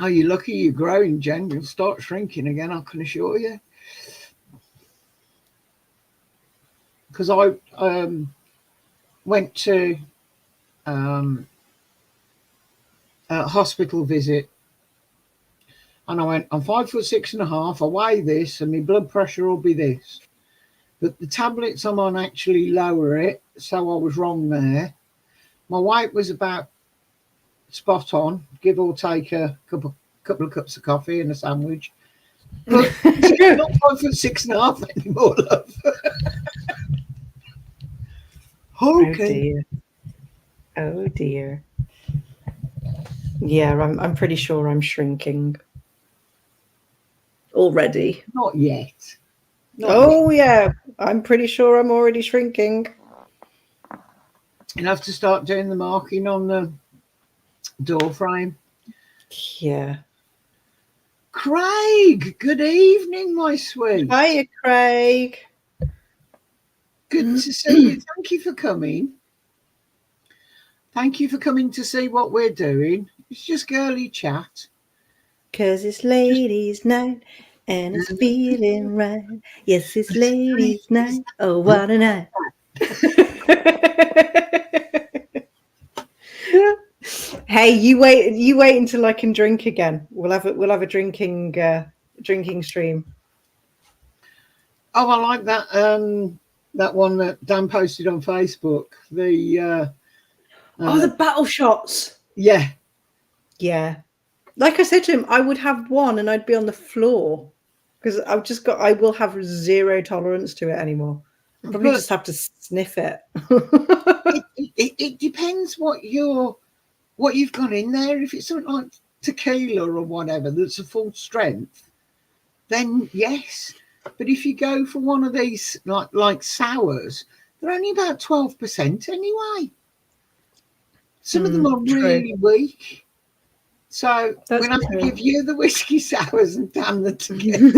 Oh, you're lucky you're growing, Jen. You'll start shrinking again, I can assure you. Because I went to a hospital visit, and I went, I'm 5'6.5", I weigh this, and my blood pressure will be this. But the tablets I'm on actually lower it, so I was wrong there. My weight was about spot on, give or take a couple of cups of coffee and a sandwich. But not 5'6.5" anymore, love. Okay. Oh dear. Yeah, I'm pretty sure I'm shrinking already. Not yet. Yeah, I'm pretty sure I'm already shrinking. You'll have to start doing the marking on the door frame. Yeah. Craig, good evening, my sweet. Hiya, Craig. Good to see you. Thank you for coming. Thank you for coming to see what we're doing. It's just girly chat. 'Cause it's ladies' night and it's feeling right. Yes, it's ladies' night. Oh, what a night. Hey, you wait until I can drink again. We'll have a drinking stream. Oh, I like that one that Dan posted on Facebook. The battle shots. Yeah. Like I said to him, I would have one and I'd be on the floor because I will have zero tolerance to it anymore. Probably just have to sniff it. it depends what you've got in there. If it's something like tequila or whatever that's a full strength, then yes. But if you go for one of these like sours, they're only about 12% anyway. Some of them are really weak. So we'll have to give you the whiskey sours and Dan the tequila.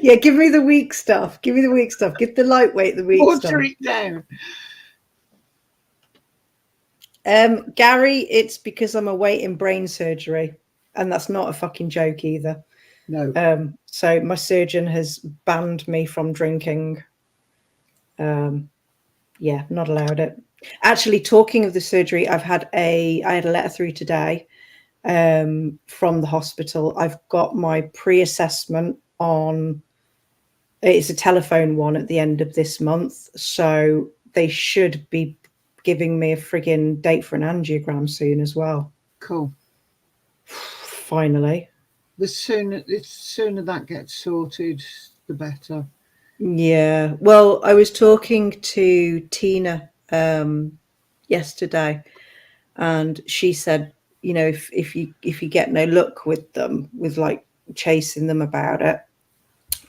Yeah, give me the weak stuff. Give the lightweight the weak stuff. Water it down. Gary, it's because I'm awaiting brain surgery, and that's not a fucking joke either. No. So my surgeon has banned me from drinking. Yeah, not allowed it. Actually, talking of the surgery, I had a letter through today from the hospital. I've got my pre-assessment on. It's a telephone one at the end of this month, so they should be giving me a friggin' date for an angiogram soon as well. Cool. Finally. The sooner that gets sorted, the better. Yeah. Well, I was talking to Tina yesterday, and she said, you know, if you get no luck with them, with like chasing them about it,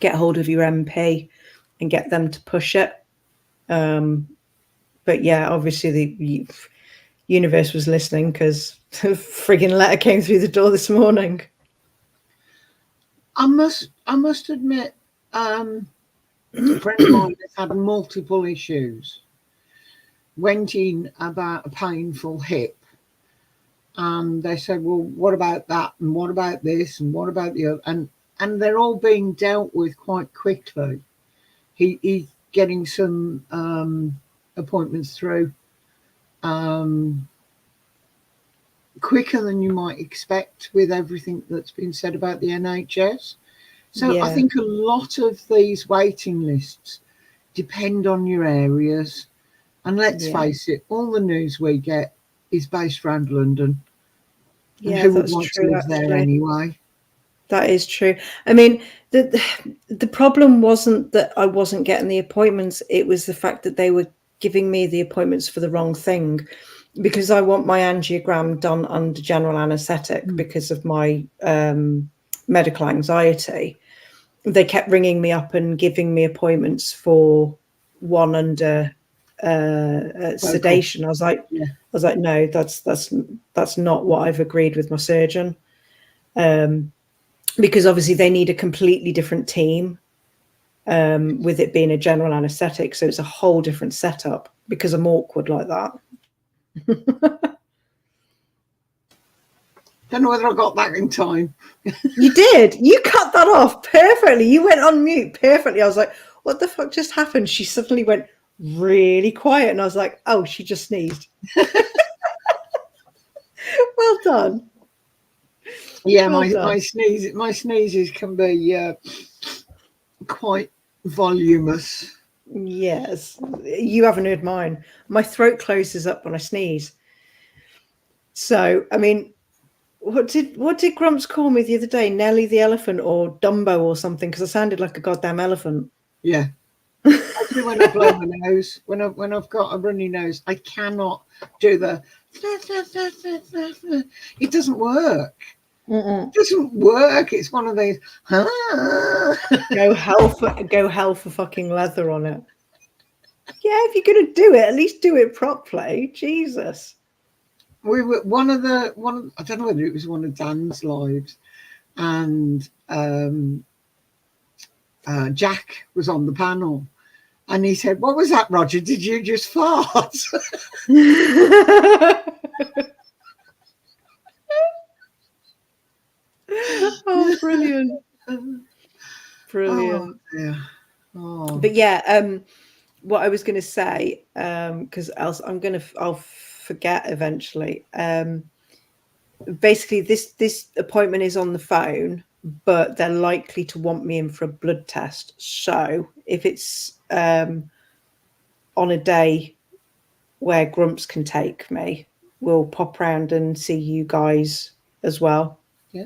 get hold of your MP and get them to push it. But yeah, obviously the universe was listening, because the frigging letter came through the door this morning. I must admit, a friend of mine has had multiple issues. Went in about a painful hip, and they said, well, what about that, and what about this, and what about the other, and they're all being dealt with quite quickly. He's getting some appointments through quicker than you might expect with everything that's been said about the NHS. So I think a lot of these waiting lists depend on your areas. And let's face it, all the news we get is based around London. And who would want to live there anyway? That is true. I mean, the problem wasn't that I wasn't getting the appointments. It was the fact that they were giving me the appointments for the wrong thing, because I want my angiogram done under general anaesthetic because of my medical anxiety. They kept ringing me up and giving me appointments for one under sedation. I was like, no, that's not what I've agreed with my surgeon. Because obviously they need a completely different team with it being a general anaesthetic. So it's a whole different setup, because I'm awkward like that. Don't know whether I got that in time. You did. You cut that off perfectly. You went on mute perfectly. I was like, what the fuck just happened? She suddenly went really quiet, and I was like, oh, she just sneezed. Well done. Yeah, my sneezes can be quite voluminous. Yes, you haven't heard mine. My throat closes up when I sneeze. So, I mean, what did Grumps call me the other day? Nelly the elephant, or Dumbo or something? Because I sounded like a goddamn elephant. Yeah. Actually, when I blow my nose, when I've got a runny nose, I cannot do the. It doesn't work. It doesn't work. It's one of these. Go hell for fucking leather on it. Yeah, if you're gonna do it, at least do it properly. Jesus. We were one of I don't know whether it was one of Dan's lives, and Jack was on the panel, and he said, "What was that, Roger? Did you just fart?" Oh, brilliant. Brilliant. Oh, yeah. Oh. But yeah, what I was going to say, because else I'll forget eventually. Basically, this appointment is on the phone, but they're likely to want me in for a blood test. So if it's on a day where Grumps can take me, we'll pop round and see you guys as well. Yeah.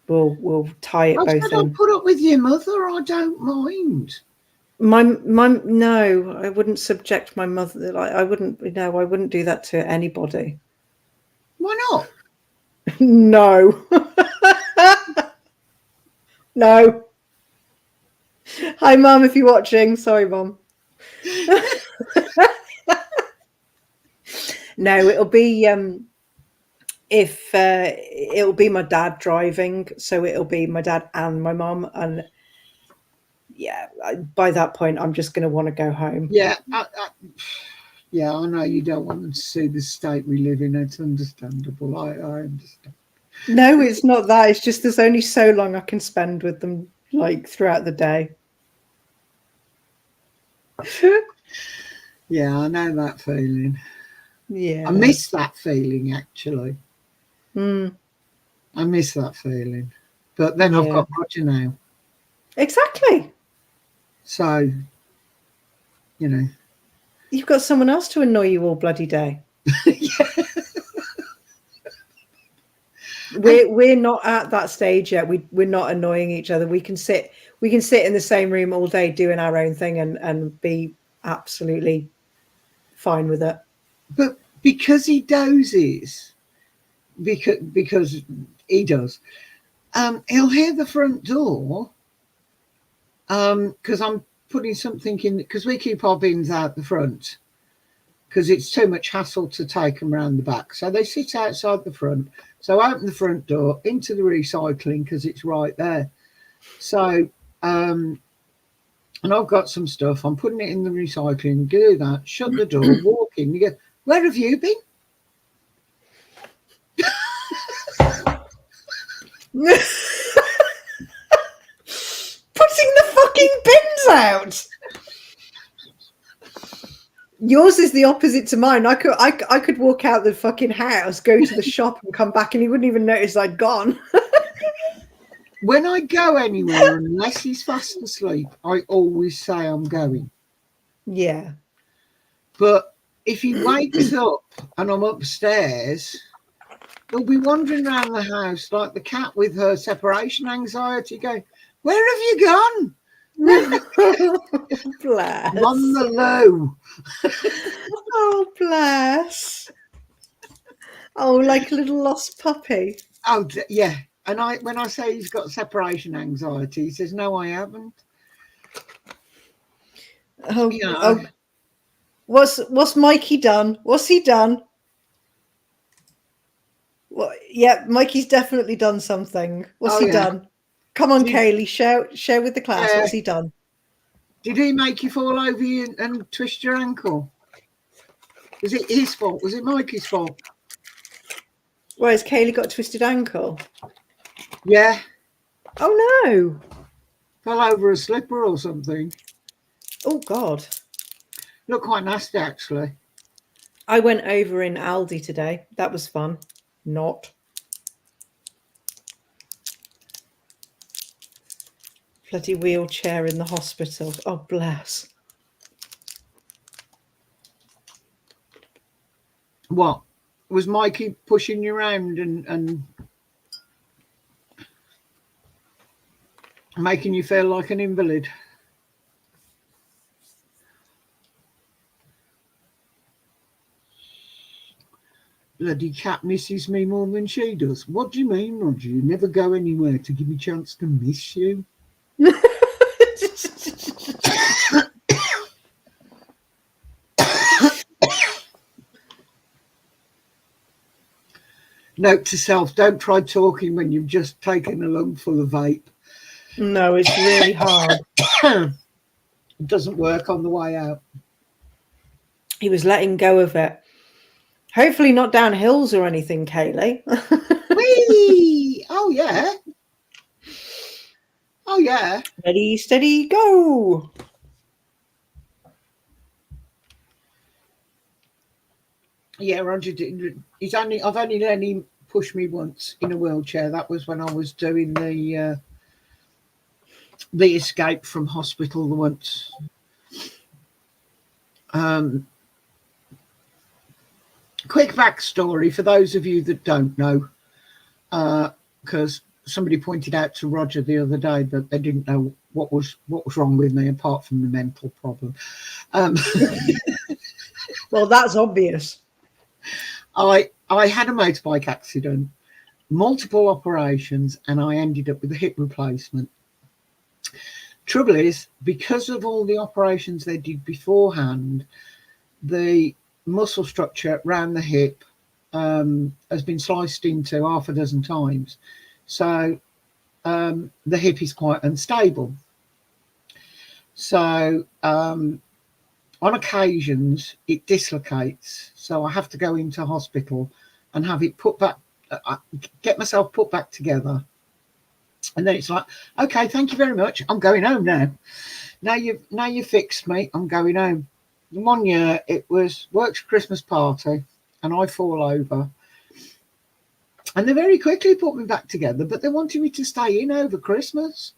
We'll tie it both in. Put up with your mother. I don't mind. My no, I wouldn't subject my mother. Like, I wouldn't do that to anybody. Why not? No. No. Hi, Mum, if you're watching. Sorry, Mum. No, it'll be it'll be my dad driving, so it'll be my dad and my mum, and yeah, by that point I'm just going to want to go home. Yeah, I know you don't want them to see the state we live in. It's understandable. I understand. No, it's not that. It's just there's only so long I can spend with them, like, throughout the day. Yeah, I know that feeling. Yeah, I miss that feeling, actually. I miss that feeling, but then I've got Roger now. Exactly. So, you've got someone else to annoy you all bloody day. Yeah. We're not at that stage yet. We're not annoying each other. We can sit in the same room all day doing our own thing and be absolutely fine with it. But because he dozes, because he does, he'll hear the front door Because I'm putting something in, because we keep our bins out the front because it's too much hassle to take them around the back. So they sit outside the front. So I open the front door into the recycling because it's right there. So, and I've got some stuff. I'm putting it in the recycling, do that, shut the door, walk in. You go, where have you been? Putting the fucking bins out. Yours is the opposite to mine. I could walk out the fucking house, go to the shop, and come back, and he wouldn't even notice I'd gone. When I go anywhere, unless he's fast asleep, I always say I'm going. Yeah. But if he wakes up and I'm upstairs, he'll be wandering around the house like the cat with her separation anxiety, going, "Where have you gone?" Bless. I'm on the low. Oh, bless. Oh, like a little lost puppy. Oh, yeah. And when I say he's got separation anxiety, he says, "No, I haven't." Oh, You know. oh. What's Mikey done? What's he done? Well, yeah, Mikey's definitely done something. What's he done? Come on, Kaylee, share with the class. What's he done? Did he make you fall over you and twist your ankle? Was it his fault? Was it Mikey's fault? Why has Kaylee got a twisted ankle? Yeah. Oh no. Fell over a slipper or something. Oh God. Looked quite nasty, actually. I went over in Aldi today. That was fun. Not. Bloody wheelchair in the hospital. Oh, bless. What? Was Mikey pushing you around and making you feel like an invalid? Bloody cat misses me more than she does. What do you mean, Roger? You never go anywhere to give me a chance to miss you? Note to self, don't try talking when you've just taken a lungful of vape. No, it's really hard. It doesn't work on the way out. He was letting go of it. Hopefully not down hills or anything, Kaylee. Whee! Oh, yeah. Oh, yeah. Ready, steady, go. Yeah, Roger did. I've only let him push me once in a wheelchair. That was when I was doing the escape from hospital once. Quick backstory for those of you that don't know, because somebody pointed out to Roger the other day that they didn't know what was wrong with me apart from the mental problem. Well, that's obvious. I had a motorbike accident, multiple operations, and I ended up with a hip replacement. Trouble is, because of all the operations they did beforehand, the muscle structure around the hip has been sliced into half a dozen times. So the hip is quite unstable. So on occasions it dislocates. So I have to go into hospital and have it put back, get myself put back together. And then it's like, okay, thank you very much. I'm going home now. Now you've fixed me. I'm going home. And 1 year it was work's Christmas party and I fall over. And they very quickly put me back together, but they wanted me to stay in over Christmas.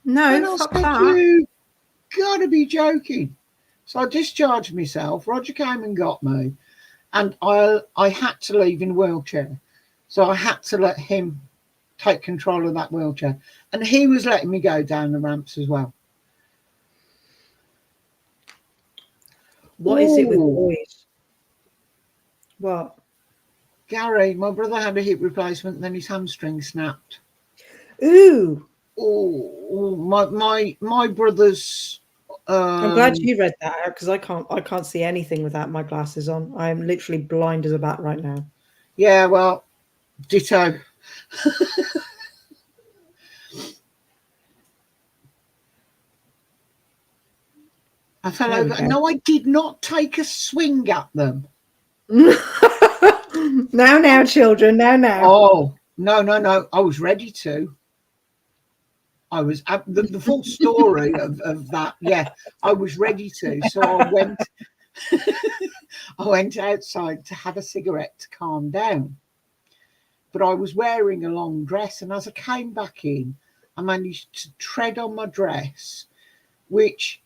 No, and I fuck said, that. you gotta be joking. So I discharged myself. Roger came and got me. And I had to leave in a wheelchair. So I had to let him take control of that wheelchair. And he was letting me go down the ramps as well. What is it with boys? What? Gary, my brother had a hip replacement and then his hamstring snapped. Ooh. Oh, my brother's. I'm glad you read that out because I can't see anything without my glasses on. I'm literally blind as a bat right now. Yeah, well, ditto. I fell There we over. go. No, I did not take a swing at them. Now, children, now. Oh, no. I was ready to. I was the full story of that. Yeah, I was ready to. So I went. I went outside to have a cigarette to calm down. But I was wearing a long dress, and as I came back in, I managed to tread on my dress, which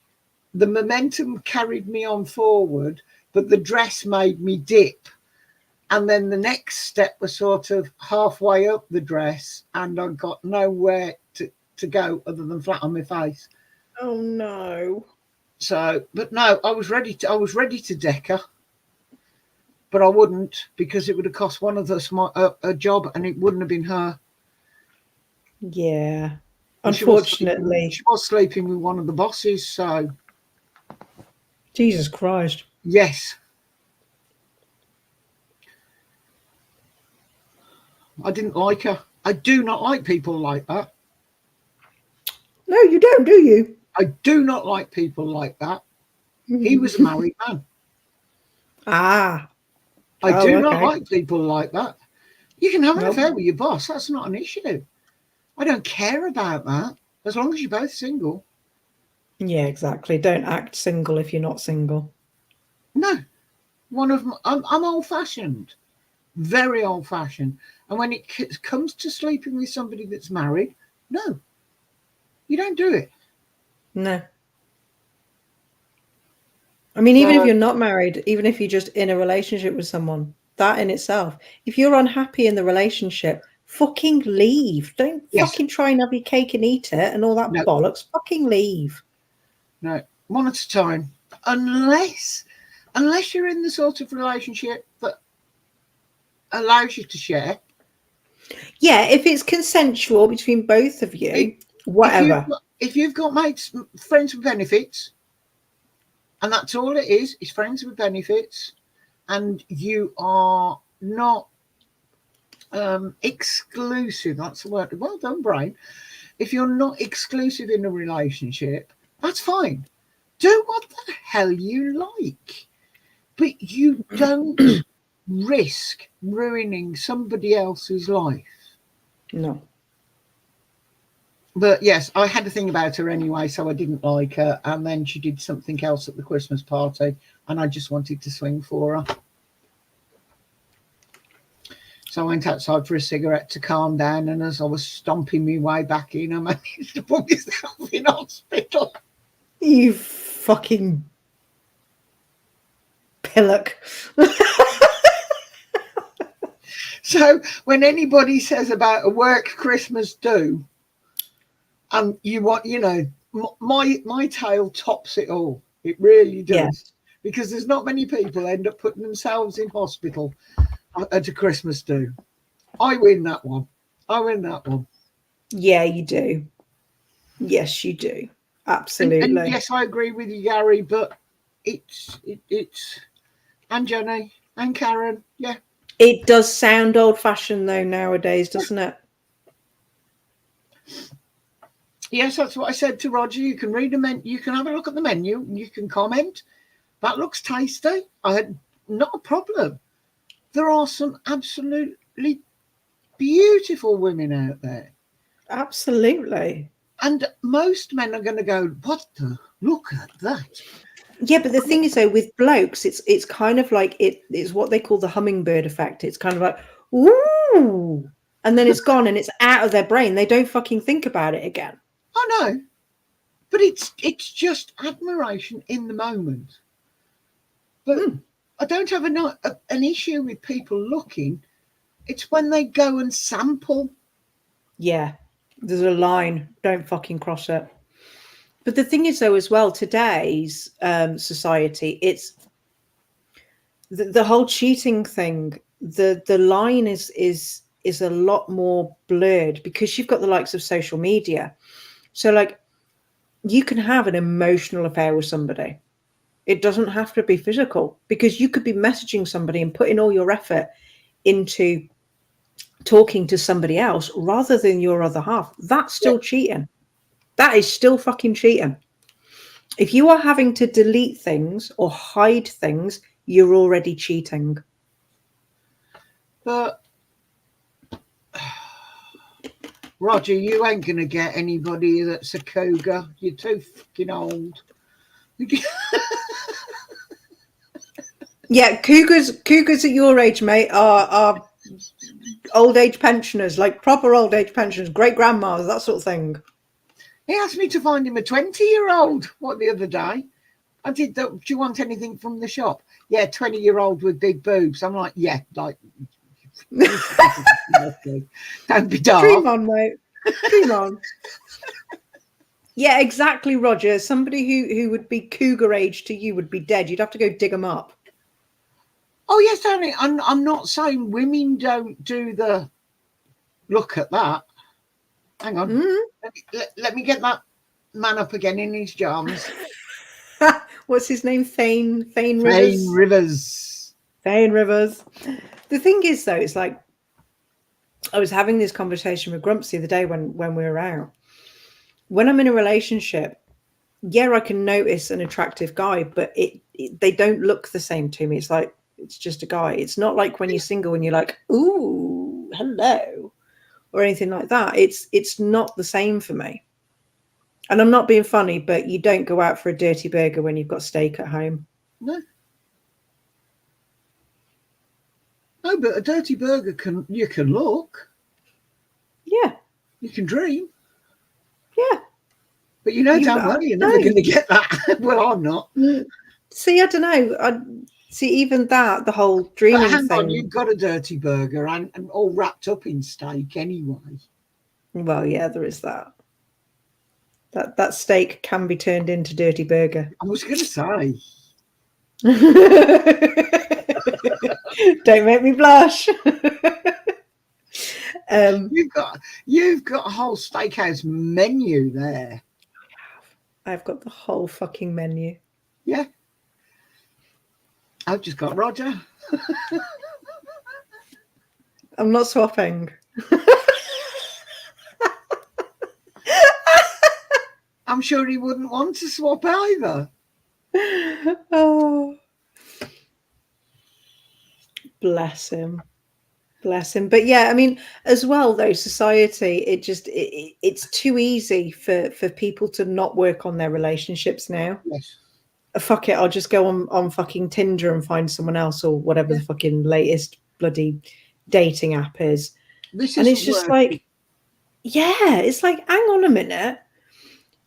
the momentum carried me on forward, but the dress made me dip. And then the next step was sort of halfway up the dress, and I got nowhere to go other than flat on my face. Oh no. So, but no, I was ready to deck her, but I wouldn't, because it would have cost one of us a job, and it wouldn't have been her. Yeah. And Unfortunately. she was sleeping with one of the bosses. So, Jesus Christ. yes, I didn't like her. I do not like people like that. No, you don't, do you? I do not like people like that. He was a married man. Ah. I do not like people like that. You can have an Nope. affair with your boss. That's not an issue. I don't care about that, as long as you're both single. Yeah, exactly. Don't act single if you're not single. No. I'm old-fashioned. Very old-fashioned. And when it comes to sleeping with somebody that's married, no. You don't do it. No. I mean, even if you're not married, even if you're just in a relationship with someone, that in itself, if you're unhappy in the relationship, fucking leave. Don't fucking try and have your cake and eat it and all that bollocks. Fucking leave. No, one at a time. Unless you're in the sort of relationship that allows you to share. Yeah, if it's consensual between both of you, whatever. If you've got mates, friends with benefits, and that's all it is friends with benefits, and you are not exclusive, that's the word. Well done, brain. If you're not exclusive in a relationship, that's fine. Do what the hell you like, but you don't risk ruining somebody else's life. No. But yes, I had to think about her anyway, so I didn't like her. And then she did something else at the Christmas party, and I just wanted to swing for her. So I went outside for a cigarette to calm down, and as I was stomping my way back in, I managed to put myself in hospital. You fucking pillock. So when anybody says about a work Christmas do, you want, my tale tops it all. It really does. Yes. Because there's not many people end up putting themselves in hospital at a Christmas do. I win that one. Yeah, you do. Yes, you do. Absolutely. And yes, I agree with you, Gary, but it's and Jenny and Karen, yeah. It does sound old-fashioned though nowadays, doesn't it? Yes, that's what I said to Roger. You can read the menu, you can have a look at the menu, you can comment. That looks tasty. I had not a problem. There are some absolutely beautiful women out there. Absolutely. And most men are going to go, what the? Look at that. Yeah, but the thing is though, with blokes, it's kind of like it's what they call the hummingbird effect. It's kind of like, ooh, and then it's gone and it's out of their brain. They don't fucking think about it again. I know. But it's just admiration in the moment. But I don't have an issue with people looking. It's when they go and sample. Yeah, there's a line. Don't fucking cross it. But the thing is, though, as well, today's society, it's the whole cheating thing. The line is is a lot more blurred because you've got the likes of social media. So like you can have an emotional affair with somebody. It doesn't have to be physical, because you could be messaging somebody and putting all your effort into talking to somebody else rather than your other half. That's still cheating. That is still fucking cheating. If you are having to delete things or hide things, you're already cheating. But Roger, you ain't gonna get anybody that's a cougar. You're too fucking old. Yeah, cougars at your age, mate, are old age pensioners, like proper old age pensioners, great grandmas, that sort of thing. He asked me to find him a 20-year-old the other day. I did. Do you want anything from the shop? Yeah, 20-year-old with big boobs. I'm like, yeah, like. Don't be daft. Dream on, mate. Dream on. Yeah, exactly, Roger. Somebody who would be cougar age to you would be dead. You'd have to go dig them up. Oh yes, Tony. I'm not saying women don't do the look at that. Hang on. Mm-hmm. Let me get that man up again in his jams. What's his name? Thane Rivers. Thane Rivers. Thane Rivers. The thing is, though, it's like I was having this conversation with Grumps the other day when we were out. When I'm in a relationship, yeah, I can notice an attractive guy, but they don't look the same to me. It's like it's just a guy. It's not like when you're single and you're like, ooh, hello, or anything like that. It's not the same for me. And I'm not being funny, but you don't go out for a dirty burger when you've got steak at home. No. No, but a dirty burger you can look. Yeah. You can dream. Yeah. But you know damn well you're never going to get that. Well, I'm not. See, I don't know. See, even that, the whole dreaming hang thing. on, you've got a dirty burger and all wrapped up in steak anyway. Well, yeah, there is that. That steak can be turned into dirty burger. I was going to say. Don't make me blush. You've got a whole steakhouse menu there. I've got the whole fucking menu. Yeah. I've just got Roger. I'm not swapping. I'm sure he wouldn't want to swap either. Oh, bless him. Bless him. But yeah, I mean, as well though, society, it's too easy for people to not work on their relationships now. Yes. Fuck it, I'll just go on fucking Tinder and find someone else or whatever the fucking latest bloody dating app is. And it's just like, yeah, it's like, hang on a minute.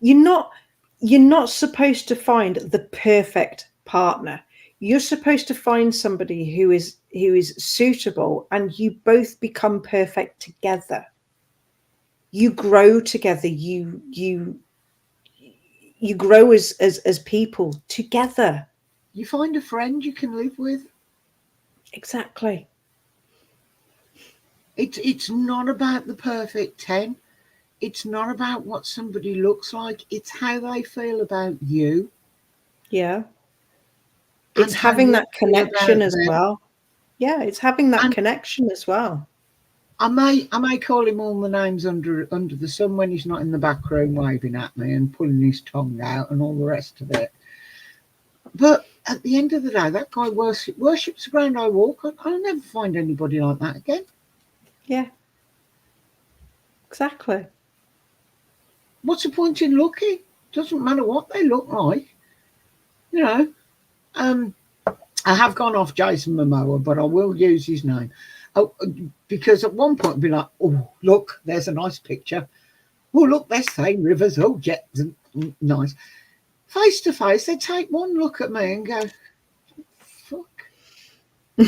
You're not supposed to find the perfect partner. You're supposed to find somebody who is suitable, and you both become perfect together. You grow together. You grow as people together. You find a friend you can live with. Exactly. It's not about the perfect 10. It's not about what somebody looks like. It's how they feel about you. Yeah. It's having that connection as well. Yeah, it's having that connection as well. I may call him all the names under the sun when he's not in the back room waving at me and pulling his tongue out and all the rest of it. But at the end of the day, that guy worships the ground I walk on. I'll never find anybody like that again. Yeah. Exactly. What's the point in looking? Doesn't matter what they look like. You know. I have gone off Jason Momoa, but I will use his name. Oh, because at one point I'd be like, oh, look, there's a nice picture. Oh, look, there's Thane Rivers. Oh, yeah, nice. Face to face, they take one look at me and go, fuck. They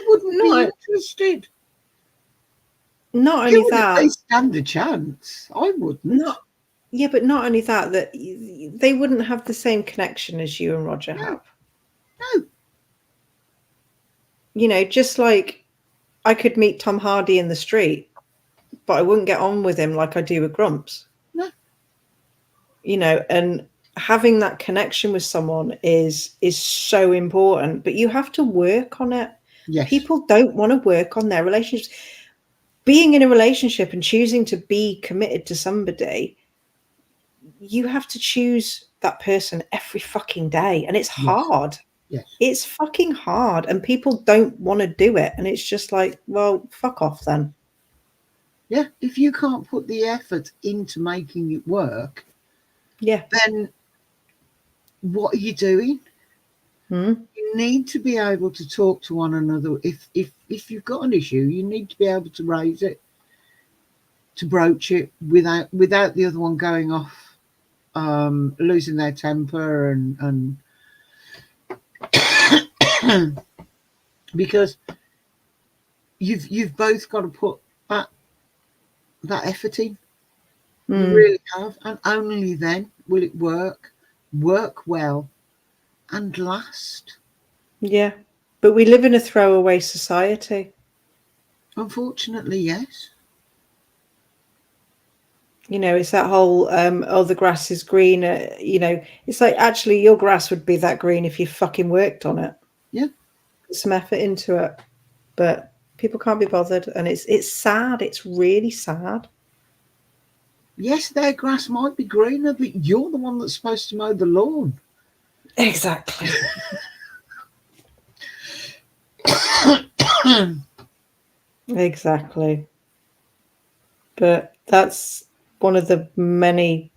wouldn't be interested. Not only that. They stand a chance. I wouldn't. Yeah, but not only that they wouldn't have the same connection as you and Roger have. No. You know, just like I could meet Tom Hardy in the street, but I wouldn't get on with him like I do with Grumps. No. You know, and having that connection with someone is so important, but you have to work on it. Yes. People don't want to work on their relationships. Being in a relationship and choosing to be committed to somebody, you have to choose that person every fucking day, and it's hard. Yes. It's fucking hard, and people don't want to do it, and it's just like, well, fuck off then. Yeah, if you can't put the effort into making it work, Yeah. then what are you doing? Hmm. You need to be able to talk to one another. If you've got an issue, you need to be able to raise it, to broach it without the other one going off, losing their temper and because you've both got to put that effort in. You really have, and only then will it work well and last. Yeah, but we live in a throwaway society. Unfortunately, yes. You know, it's that whole oh, the grass is greener. You know, it's like, actually your grass would be that green if you fucking worked on it. Yeah. Put some effort into it. But people can't be bothered, and it's sad. It's really sad. Yes, their grass might be greener, but you're the one that's supposed to mow the lawn. Exactly. Exactly. But that's one of the many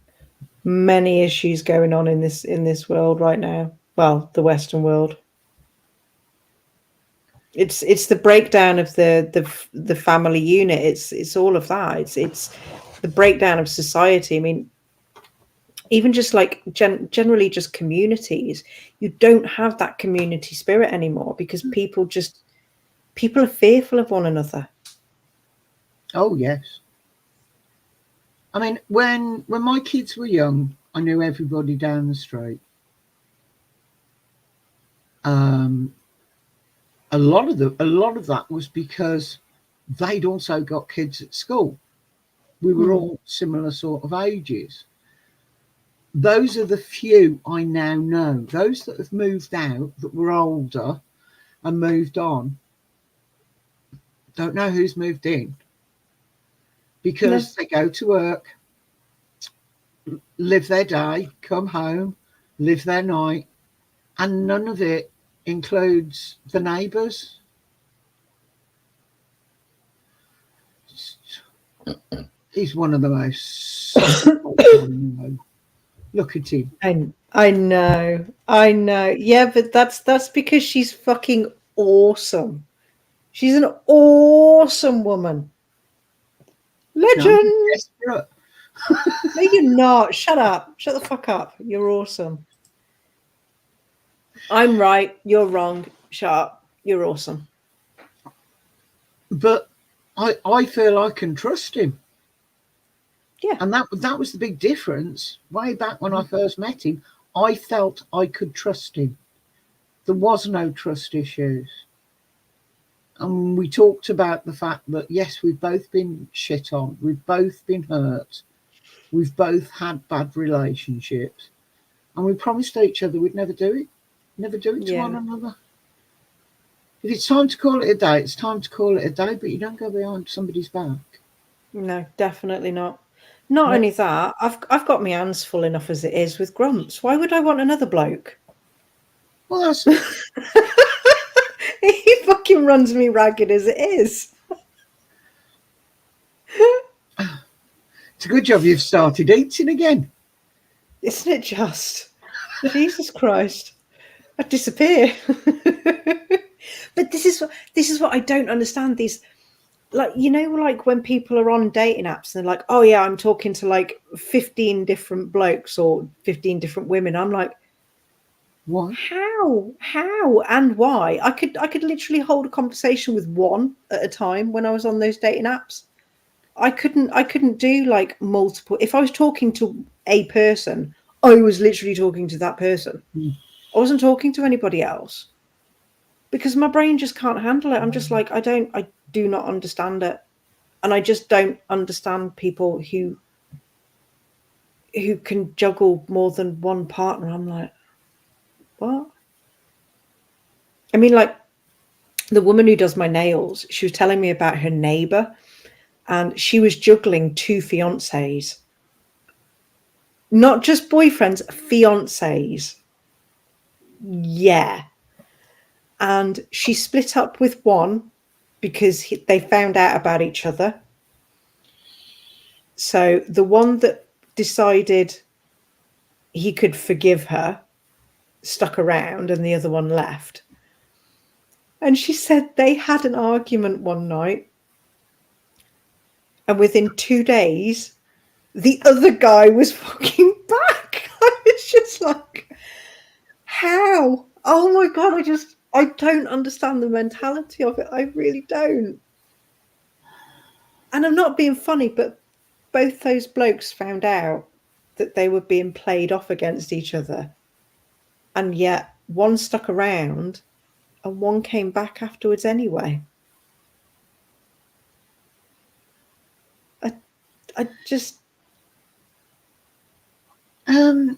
issues going on in this world right now. Well, the Western world. It's the breakdown of the family unit. It's all of that. It's the breakdown of society. I mean, even just like generally just communities, you don't have that community spirit anymore because people are fearful of one another. Oh yes. I mean, when my kids were young, I knew everybody down the street. A lot of that was because they'd also got kids at school. We were all similar sort of ages. Those are the few I now know. Those that have moved out, that were older and moved on, don't know who's moved in, because they go to work, live their day, come home, live their night, and none of it includes the neighbours. He's one of the most look at him. I know. Yeah, but that's because she's fucking awesome. She's an awesome woman. Legend. Desperate. No, you're not. Shut up. Shut the fuck up. You're awesome. I'm right. You're wrong. Shut up. You're awesome. But I feel I can trust him. Yeah. And that was the big difference. Way back when I first met him, I felt I could trust him. There was no trust issues. And we talked about the fact that, yes, we've both been shit on. We've both been hurt. We've both had bad relationships. And we promised each other we'd never do it. Never do it to one another. If it's time to call it a day, it's time to call it a day, but you don't go behind somebody's back. No, definitely not. Not only that, I've got my hands full enough as it is with Grumps. Why would I want another bloke? Well, that's... He fucking runs me ragged as it is. It's a good job you've started eating again. Isn't it just? Jesus Christ. I'd disappear. But this is what I don't understand. These, like, you know, like when people are on dating apps and they're like, oh yeah, I'm talking to like 15 different blokes or 15 different women. I'm like, what? How and why? I could literally hold a conversation with one at a time when I was on those dating apps. I couldn't do like multiple. If I was talking to a person, I was literally talking to that person. I wasn't talking to anybody else. because my brain just can't handle it. I'm just like, I do not understand it. And I just don't understand people who can juggle more than one partner. I'm like, what? I mean, like the woman who does my nails, she was telling me about her neighbor, and she was juggling 2 fiancés. Not just boyfriends, fiancés. Yeah. And she split up with one because they found out about each other. So the one that decided he could forgive her stuck around and the other one left. And she said they had an argument one night. And within 2 days, the other guy was fucking back. I was just like, how? Oh my God, I don't understand the mentality of it. I really don't. And I'm not being funny, but both those blokes found out that they were being played off against each other. And yet one stuck around and one came back afterwards anyway. I just... The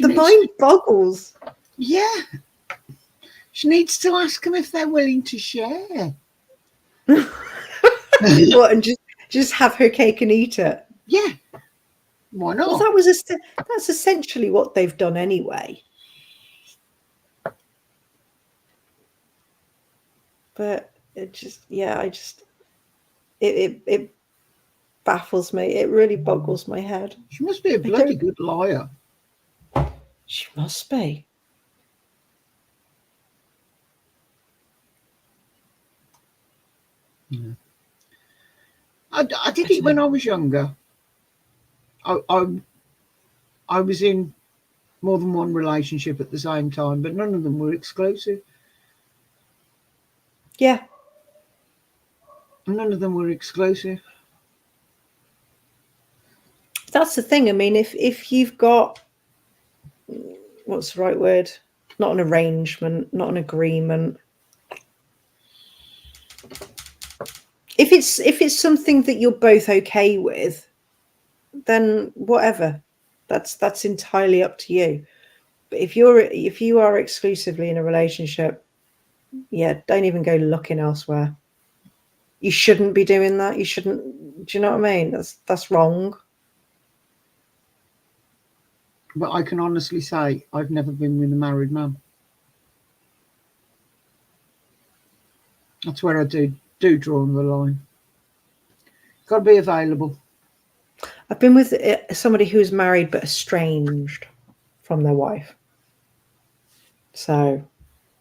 mind boggles. Yeah. She needs to ask them if they're willing to share. What, and just have her cake and eat it? Yeah. Why not? Well, that's essentially what they've done anyway. But it just, it baffles me. It really boggles my head. She must be a bloody good liar. She must be. Yeah. I did it when I was younger. I was in more than one relationship at the same time, but none of them were exclusive. Yeah. None of them were exclusive. That's the thing. I mean, if you've got, what's the right word? Not an arrangement, not an agreement. If it's something that you're both okay with, then whatever. That's entirely up to you. But if you are exclusively in a relationship, yeah, don't even go looking elsewhere. You shouldn't be doing that. You shouldn't. Do you know what I mean? That's wrong. But I can honestly say I've never been with a married man. That's where I do draw the line. Got to be available. I've been with somebody who's married but estranged from their wife. So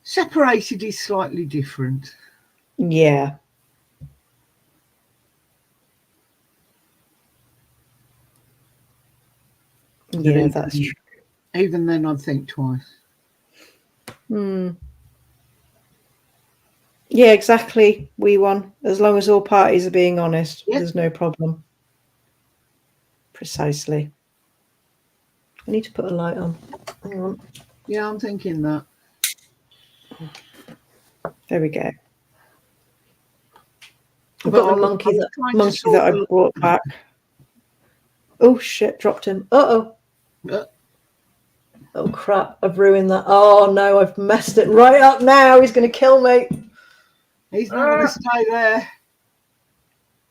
separated is slightly different. Yeah. Yeah, that's true. Even then, I'd think twice. Yeah, exactly. We won. As long as all parties are being honest, there's no problem. Precisely. I need to put a light on. Hang on. Yeah, I'm thinking that. There we go. I've got the monkey that I brought back. Oh shit, dropped him. Oh crap, I've ruined that. Oh no, I've messed it right up now. He's going to kill me. He's not going to stay there.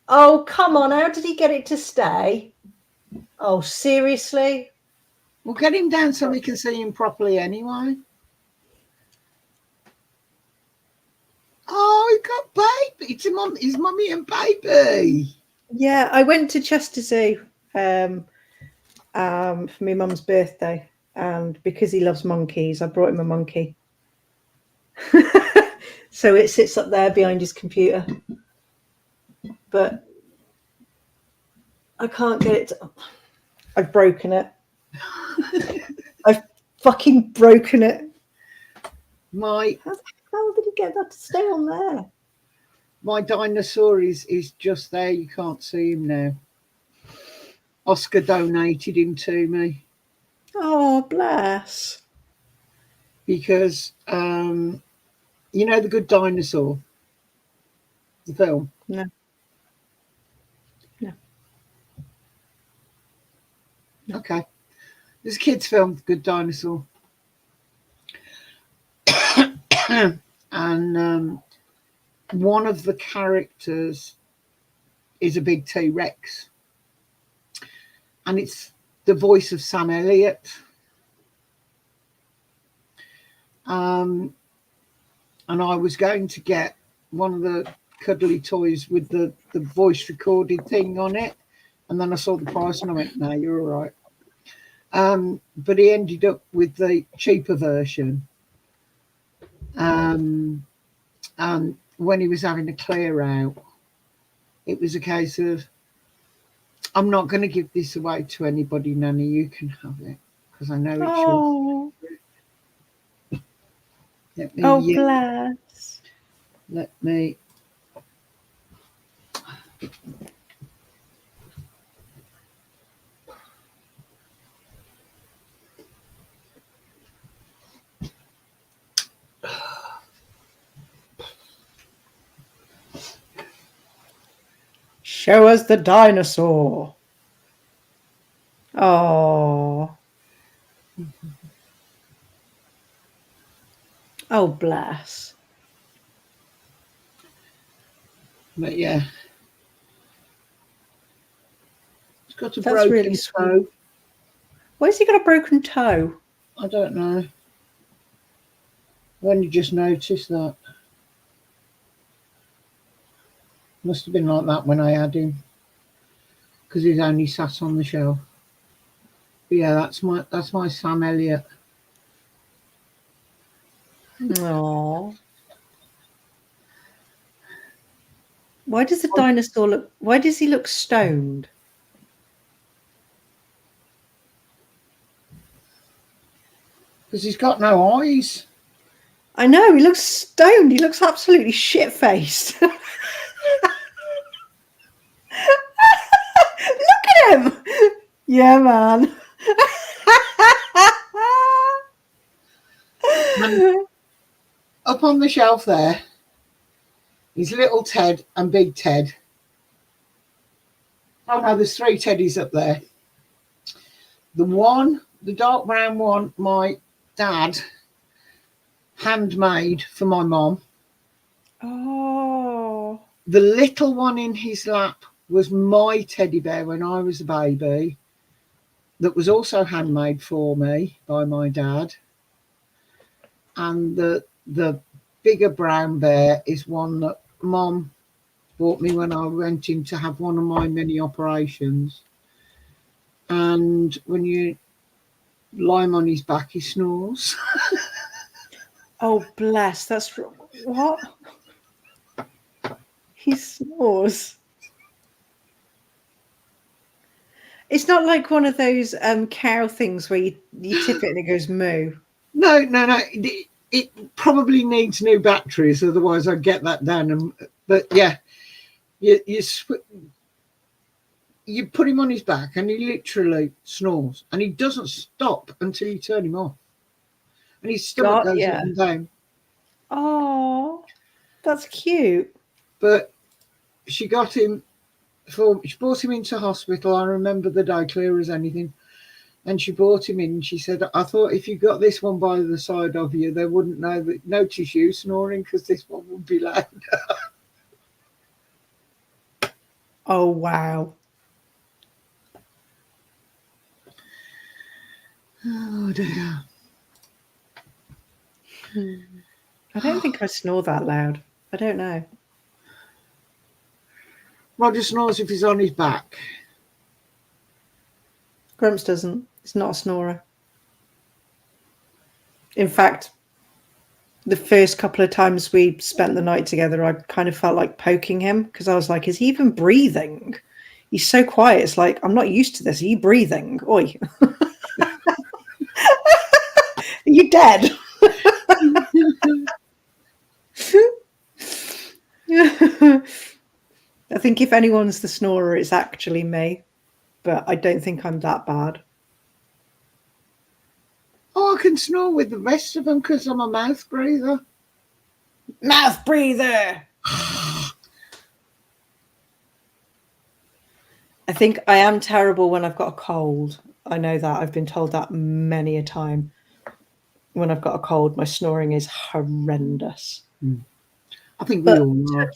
Oh, come on. How did he get it to stay? Oh, seriously? We'll get him down so we can see him properly anyway. Oh, he got baby. It's his mummy and baby. Yeah, I went to Chester Zoo for my mum's birthday. And because he loves monkeys, I brought him a monkey. So it sits up there behind his computer. But I can't get it to... I've broken it. I've fucking broken it. How the hell did he get that to stay on there? My dinosaur is just there. You can't see him now. Oscar donated him to me. Oh, bless. Because You know The Good Dinosaur, the film? No. No. Okay. There's a kids' film, The Good Dinosaur. And one of the characters is a big T-Rex. And it's the voice of Sam Elliott. And I was going to get one of the cuddly toys with the voice recorded thing on it. And then I saw the price and I went, no, you're all right. But he ended up with the cheaper version. And when he was having a clear out, it was a case of, I'm not going to give this away to anybody, Nanny. You can have it because I know it's yours. Let me, Oh, bless. Let me. Show us the dinosaur. Oh. Oh, bless. But yeah, it's got a That's broken really toe. sweet. Where's he got a broken toe? I don't know. When you just noticed that. Must have been like that when I had him, because he's only sat on the shelf. But yeah, that's my Sam Elliott. Oh. Why does the dinosaur look? Why does he look stoned? Because he's got no eyes. I know, he looks stoned. He looks absolutely shit-faced. Look at him. Yeah, man. And up on the shelf there is little Ted and big Ted. Oh no, there's 3 teddies up there. The dark brown one, my dad handmade for my mom. Oh. The little one in his lap was my teddy bear when I was a baby, that was also handmade for me by my dad. And the bigger brown bear is one that Mom bought me when I went in to have one of my many operations. And when you lie him on his back, he snores. Oh, bless. That's what? He snores. It's not like one of those cow things where you tip it and it goes moo. No. It probably needs new batteries, otherwise I'd get that down. But yeah, you put him on his back and he literally snores, and he doesn't stop until you turn him off, and his stomach goes up and down. Oh, that's cute. But she got him she brought him into hospital. I remember the day clear as anything. And she brought him in and she said, I thought if you got this one by the side of you, they wouldn't notice you snoring, because this one would be loud. Oh, wow. Oh dear. I don't think I snore that loud. I don't know. Roger snores if he's on his back. Grumps doesn't. He's not a snorer. In fact, the first couple of times we spent the night together, I kind of felt like poking him, because I was like, is he even breathing? He's so quiet. It's like, I'm not used to this. Are you breathing? Oi. Are you dead? I think if anyone's the snorer, it's actually me. But I don't think I'm that bad. Oh, I can snore with the rest of them because I'm a mouth breather. Mouth breather. I think I am terrible when I've got a cold. I know that. I've been told that many a time. When I've got a cold, my snoring is horrendous. I think we But all are.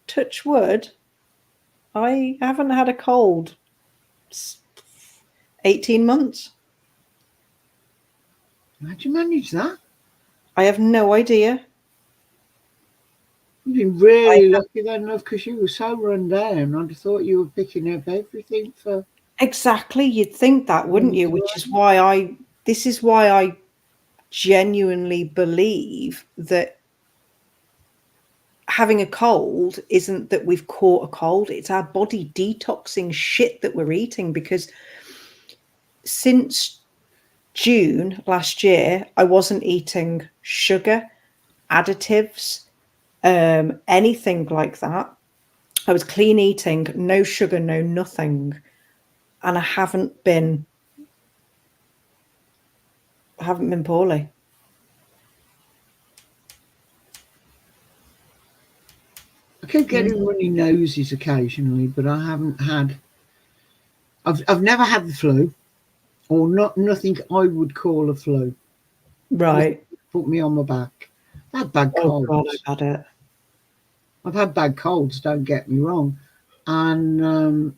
touch wood, I haven't had a cold 18 months. How'd you manage that? I have no idea. You've been really lucky then, love, because you were so run down. I'd have thought you were picking up everything for. Exactly. You'd think that, wouldn't you? Which is why this is why I genuinely believe that having a cold isn't that we've caught a cold. It's our body detoxing shit that we're eating, because since June last year, I wasn't eating sugar, additives, anything like that. I was clean eating, no sugar, no nothing. And I haven't been poorly. I keep getting runny noses occasionally, but I haven't had. I've never had the flu, or nothing I would call a flu. Right. Put me on my back. I've had bad Oh colds. God, I've had it. I've had bad colds, don't get me wrong. And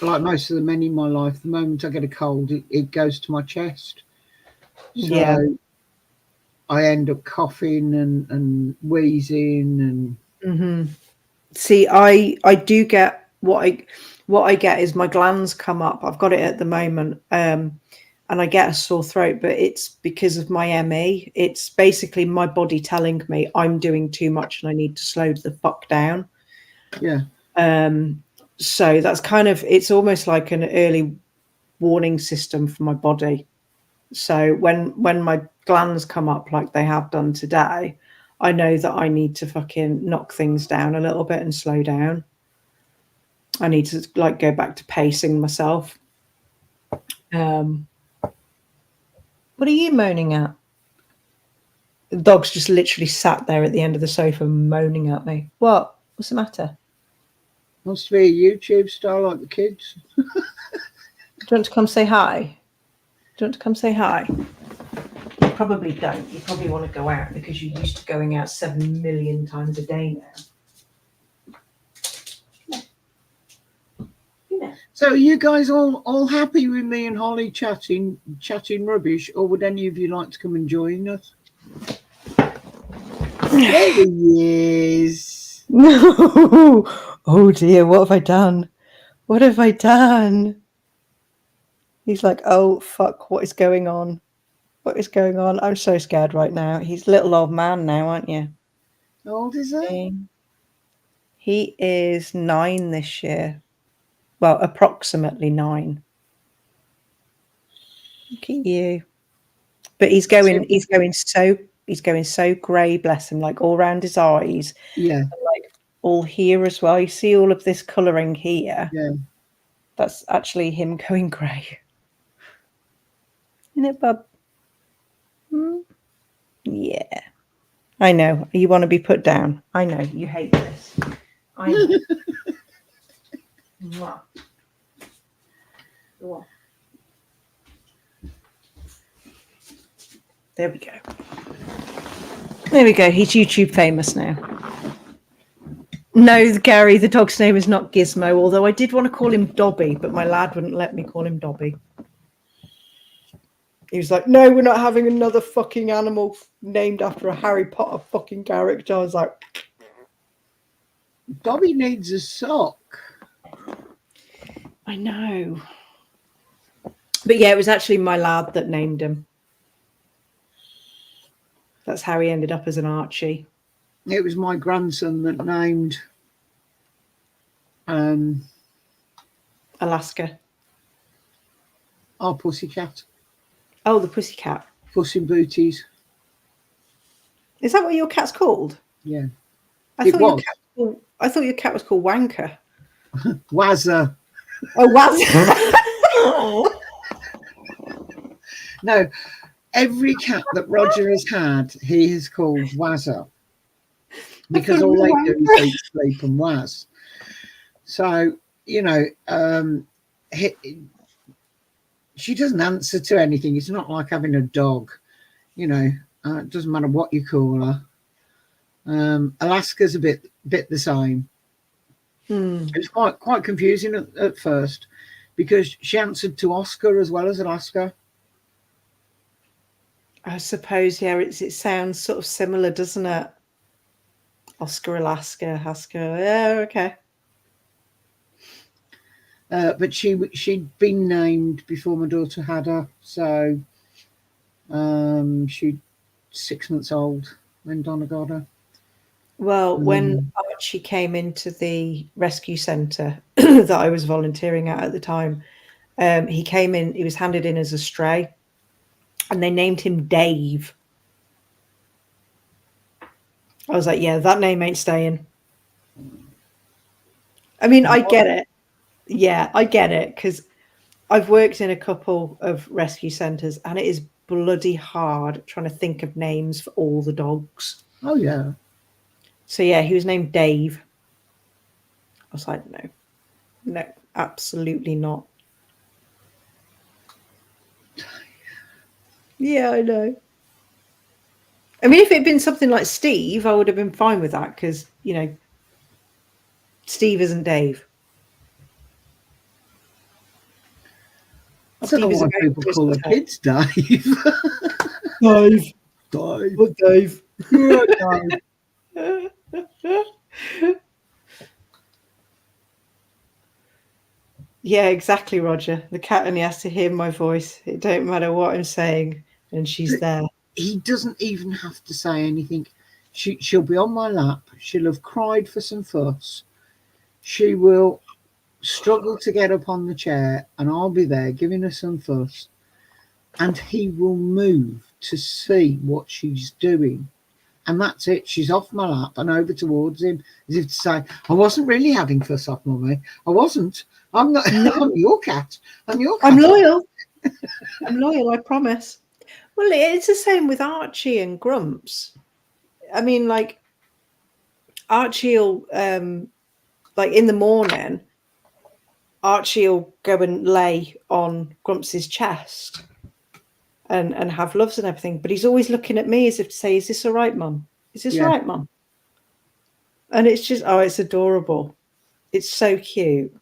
like most of the men in my life, the moment I get a cold, it goes to my chest. So Yeah. I end up coughing and wheezing and See, I do get what I get is my glands come up. I've got it at the moment. And I get a sore throat, but it's because of my ME. It's basically my body telling me I'm doing too much and I need to slow the fuck down. yeah. So that's kind of, it's almost like an early warning system for my body. So when my glands come up like they have done today, I know that I need to fucking knock things down a little bit and slow down. I need to like go back to pacing myself. What are you moaning at? The dog's just literally sat there at the end of the sofa moaning at me. What? What's the matter? Must be a YouTube star like the kids. Do you want to come say hi? Do you want to come say hi? You probably don't. You probably want to go out because you're used to going out 7 million times a day now. So are you guys all happy with me and Holly chatting rubbish, or would any of you like to come and join us? There he is. No. Oh dear, what have I done? What have I done? He's like, oh fuck, what is going on? What is going on? I'm so scared right now. He's a little old man now, aren't you? How old is he? He is 9 this year. Well, approximately 9. Look at you. But he's going so grey, bless him, like all round his eyes. Yeah. Like all here as well. You see all of this colouring here? Yeah. That's actually him going grey. Isn't it, bub? Yeah. I know. You want to be put down. I know. You hate this. I know. Mwah. Go on. There we go. There we go. He's YouTube famous now. No, Gary, the dog's name is not Gizmo, although I did want to call him Dobby, but my lad wouldn't let me call him Dobby. He was like, no, we're not having another fucking animal named after a Harry Potter fucking character. I was like, Dobby needs a sock. I know. But yeah, it was actually my lad that named him. That's how he ended up as an Archie. It was my grandson that named Alaska. our pussycat. Oh, the pussycat. Puss in Booties. Is that what your cat's called? Yeah. I thought your cat was called Wanker. Wazza. Oh, Waz. No, every cat that Roger has had, he has called Wazza. because all they do is eat, sleep, and was. So, you know, she doesn't answer to anything. It's not like having a dog, you know. It doesn't matter what you call her. Alaska's a bit the same. It was quite confusing at first because she answered to Oscar as well as Alaska. I suppose, yeah, it sounds sort of similar, doesn't it? Oscar, Alaska, Haskell. Yeah, okay. But she'd been named before my daughter had her, so she's 6 months old when Donna got her. Well, when Archie came into the rescue centre that I was volunteering at the time, he came in, he was handed in as a stray, and they named him Dave. I was like, yeah, that name ain't staying. I mean, I get it. Yeah, I get it, because I've worked in a couple of rescue centres, and it is bloody hard trying to think of names for all the dogs. Oh, yeah. So, yeah, he was named Dave. I was like, no, absolutely not. Yeah, I know. I mean, if it had been something like Steve, I would have been fine with that because, you know, Steve isn't Dave. I don't know why people call their kids Dave. Dave. Dave. Oh, Dave. Yeah, exactly, Roger. The cat only has to hear my voice. It don't matter what I'm saying, and she's there. He doesn't even have to say anything. She'll be on my lap. She'll have cried for some fuss. She will struggle to get up on the chair, and I'll be there giving her some fuss. And he will move to see what she's doing. And that's it. She's off my lap and over towards him, as if to say, I wasn't really having fuss off, Mummy. I wasn't. I'm not. No. I'm your cat. I'm your cat. I'm loyal. I'm loyal, I promise. Well, it's the same with Archie and Grumps. I mean, like, Archie will, like, in the morning, Archie will go and lay on Grumps's chest and have loves and everything, but he's always looking at me as if to say, is this all right, Mum? Is this all right, Mum? And it's just, oh, it's adorable. It's so cute.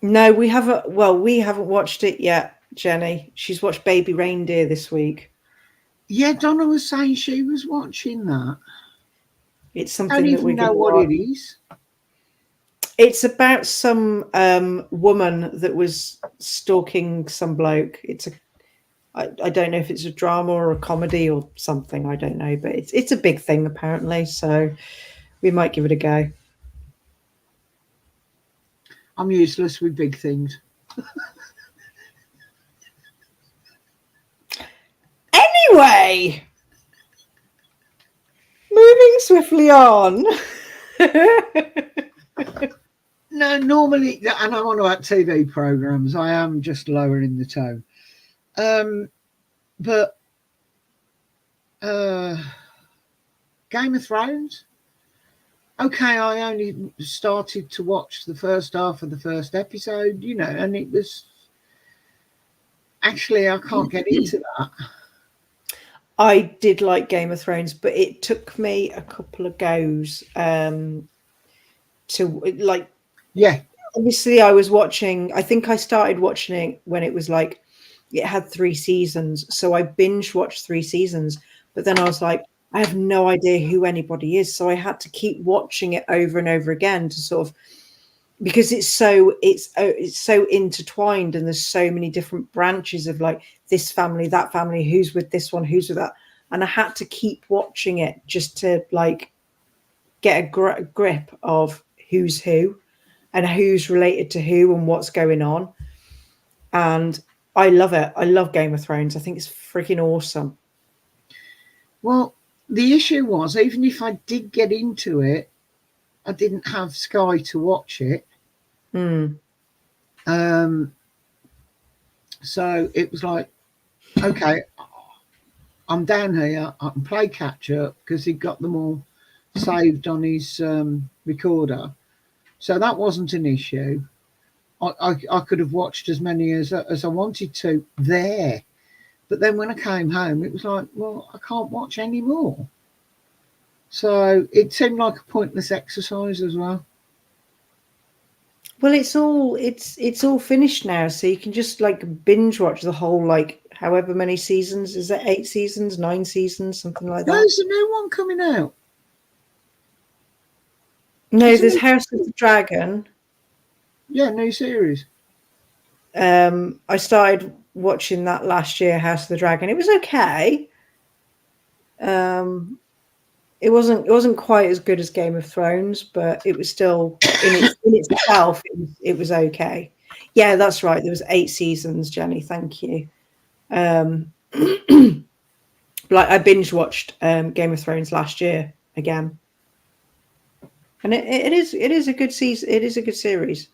No, we haven't. Well, we haven't watched it yet, Jenny. She's watched Baby Reindeer this week. Yeah, Donna was saying she was watching that. It's something I don't that even we know what it is. It's about some woman that was stalking some bloke. I don't know if it's a drama or a comedy or something. I don't know, but it's a big thing apparently. So we might give it a go. I'm useless with big things. Anyway, moving swiftly on. No, normally, and I'm on about TV programs, I am just lowering the tone. But Game of Thrones. Okay, I only started to watch the first half of the first episode, you know, and it was actually I can't get into that. I did like Game of Thrones, but it took me a couple of goes to like. Yeah. Obviously, I was watching. I think I started watching it when it was like it had 3 seasons, so I binge watched 3 seasons. But then I was like, I have no idea who anybody is, so I had to keep watching it over and over again to sort of, because it's so intertwined, and there's so many different branches of like this family, that family, who's with this one, who's with that, and I had to keep watching it just to like get a grip of who's who and who's related to who and what's going on. And I love it. I love Game of Thrones. I think it's freaking awesome. Well, the issue was, even if I did get into it, I didn't have Sky to watch it. So it was like okay, I'm down here. I can play catch up because he got them all saved on his recorder, so that wasn't an issue. I could have watched as many as I wanted to there, but then when I came home, it was like, well, I can't watch any more. So it seemed like a pointless exercise as well. Well, it's all finished now, so you can just like binge watch the whole, like, however many seasons. Is it 8 seasons, 9 seasons, something like that? There's a new one coming out. No, Isn't there's it? House of the Dragon. Yeah, new series. I started watching that last year, House of the Dragon. It was okay. It wasn't quite as good as Game of Thrones, but it was still in itself. It was okay. Yeah, that's right. There was 8 seasons, Jenny. Thank you. Like I binge watched Game of Thrones last year again, and it is a good season. It is a good series.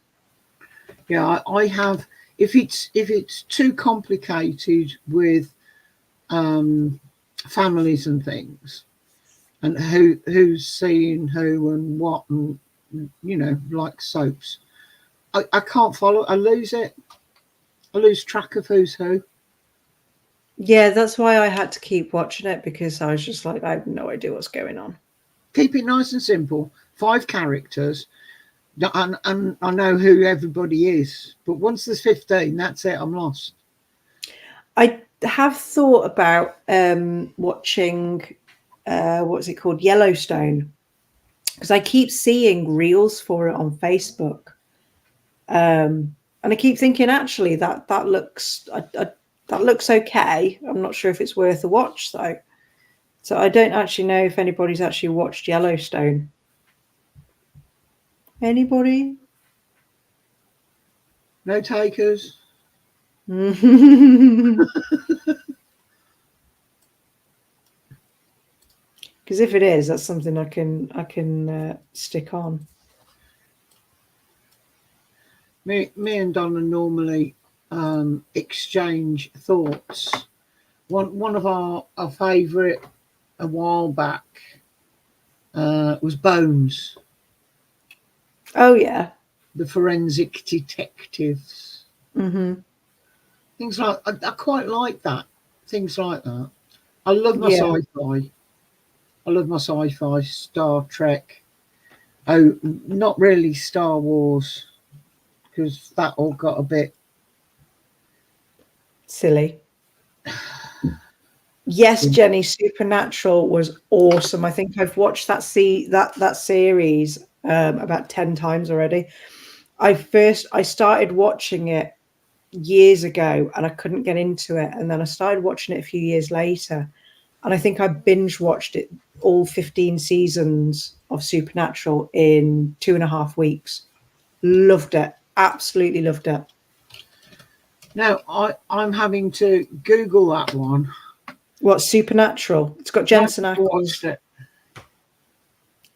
Yeah, I have. If it's too complicated with families and things, and who's seeing who and what, and like soaps, I can't follow. I lose it. I lose track of who's who. Yeah, that's why I had to keep watching it, because I was just like, I have no idea what's going on. Keep it nice and simple. 5 characters, and I know who everybody is. But once there's 15, that's it. I'm lost. I have thought about watching what's it called, Yellowstone, because I keep seeing reels for it on Facebook, and I keep thinking actually that looks that looks okay. I'm not sure if it's worth a watch though. So I don't actually know if anybody's actually watched Yellowstone. Anybody? No takers. Because if it is, that's something I can stick on. Me and Donna normally exchange thoughts. One of our favourite a while back was Bones, Oh yeah. the forensic detectives. Things like I quite like that. Things like that. I love my Yeah. sci-fi. I love my sci-fi, Star Trek. Oh, not really Star Wars, because that all got a bit Silly. Yes, Jenny, Supernatural was awesome. I think I've watched that series about 10 times already. I started watching it years ago and I couldn't get into it, and then I started watching it a few years later, and I think I binge watched it all 15 seasons of Supernatural in 2.5 weeks. Loved it. Absolutely loved it. Now I'm having to Google that one. What, Supernatural? It's got Jensen Never watched Ackles. it.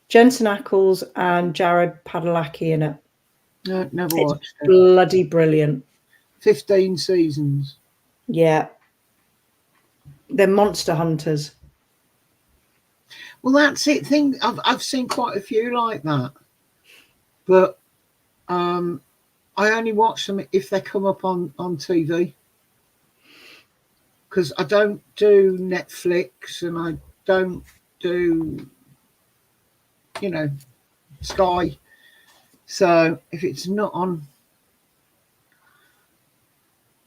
Jensen Ackles and Jared Padalecki in it. No, never It's watched it. bloody brilliant. 15 seasons. Yeah. They're monster hunters. Well, that's it. I've seen quite a few like that, but I only watch them if they come up on TV, because I don't do Netflix and I don't do Sky. So if it's not on,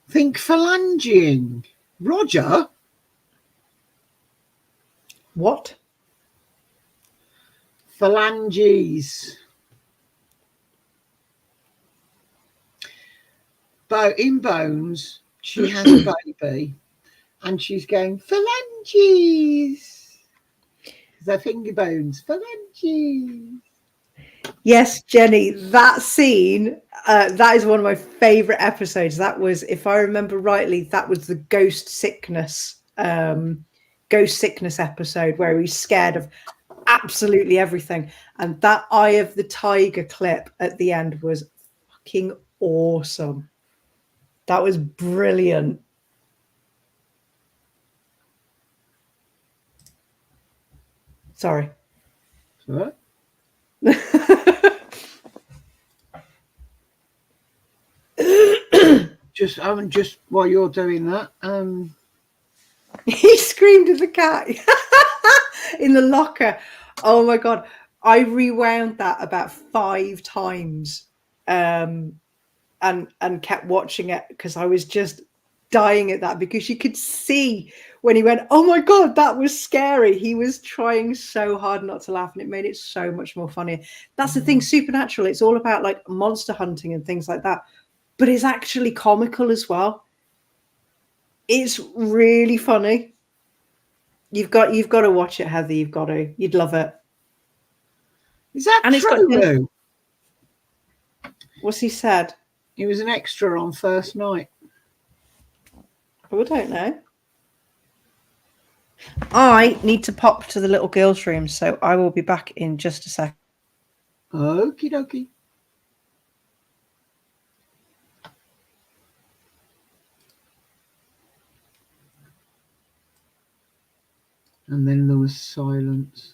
think phalangeing. Roger? What? Phalanges. In Bones, she has a baby and she's going, phalanges. Their finger bones, phalanges. Yes, Jenny, that scene, that is one of my favorite episodes. That was, if I remember rightly, that was the ghost sickness episode where he's scared of absolutely everything. And that Eye of the Tiger clip at the end was fucking awesome. That was brilliant. Sorry. So, just while you're doing that, He screamed at the cat in the locker. Oh my god. I rewound that about 5 times and kept watching it because I was just dying at that, because you could see when he went, oh my god, that was scary. He was trying so hard not to laugh, and it made it so much more funny. That's the thing, Supernatural, it's all about like monster hunting and things like that, but it's actually comical as well. It's really funny. You've got to watch it, Heather. You've got to. You'd love it. is that And it's got true, Lou? What's he said? He was an extra on first night. Oh, I don't know. I need to pop to the little girls' room, so I will be back in just a sec. Okie dokie. And then there was silence.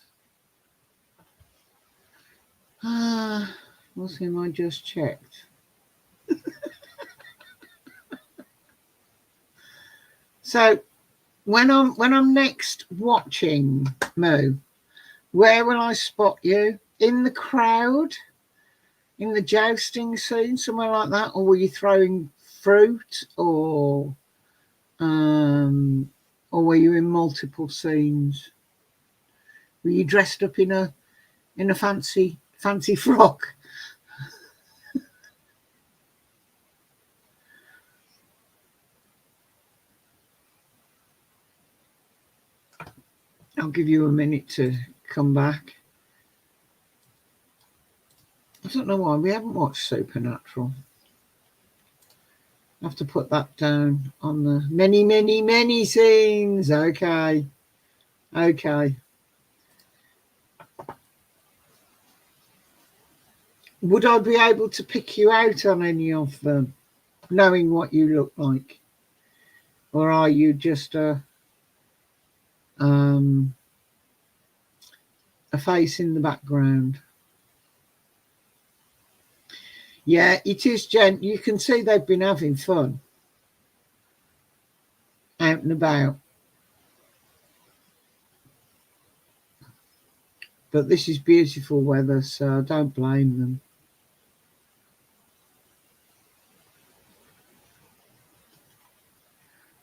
What's him I just checked? So when I'm next watching Moo, where will I spot you? In the crowd? In the jousting scene, somewhere like that? Or were you throwing fruit, or were you in multiple scenes? Were you dressed up in a fancy frock? I'll give you a minute to come back. I don't know why we haven't watched Supernatural. I have to put that down on the many scenes. Okay. Would I be able to pick you out on any of them, knowing what you look like? Or are you just a face in the background? Yeah, it is, Jen. You can see they've been having fun out and about. But this is beautiful weather, so I don't blame them.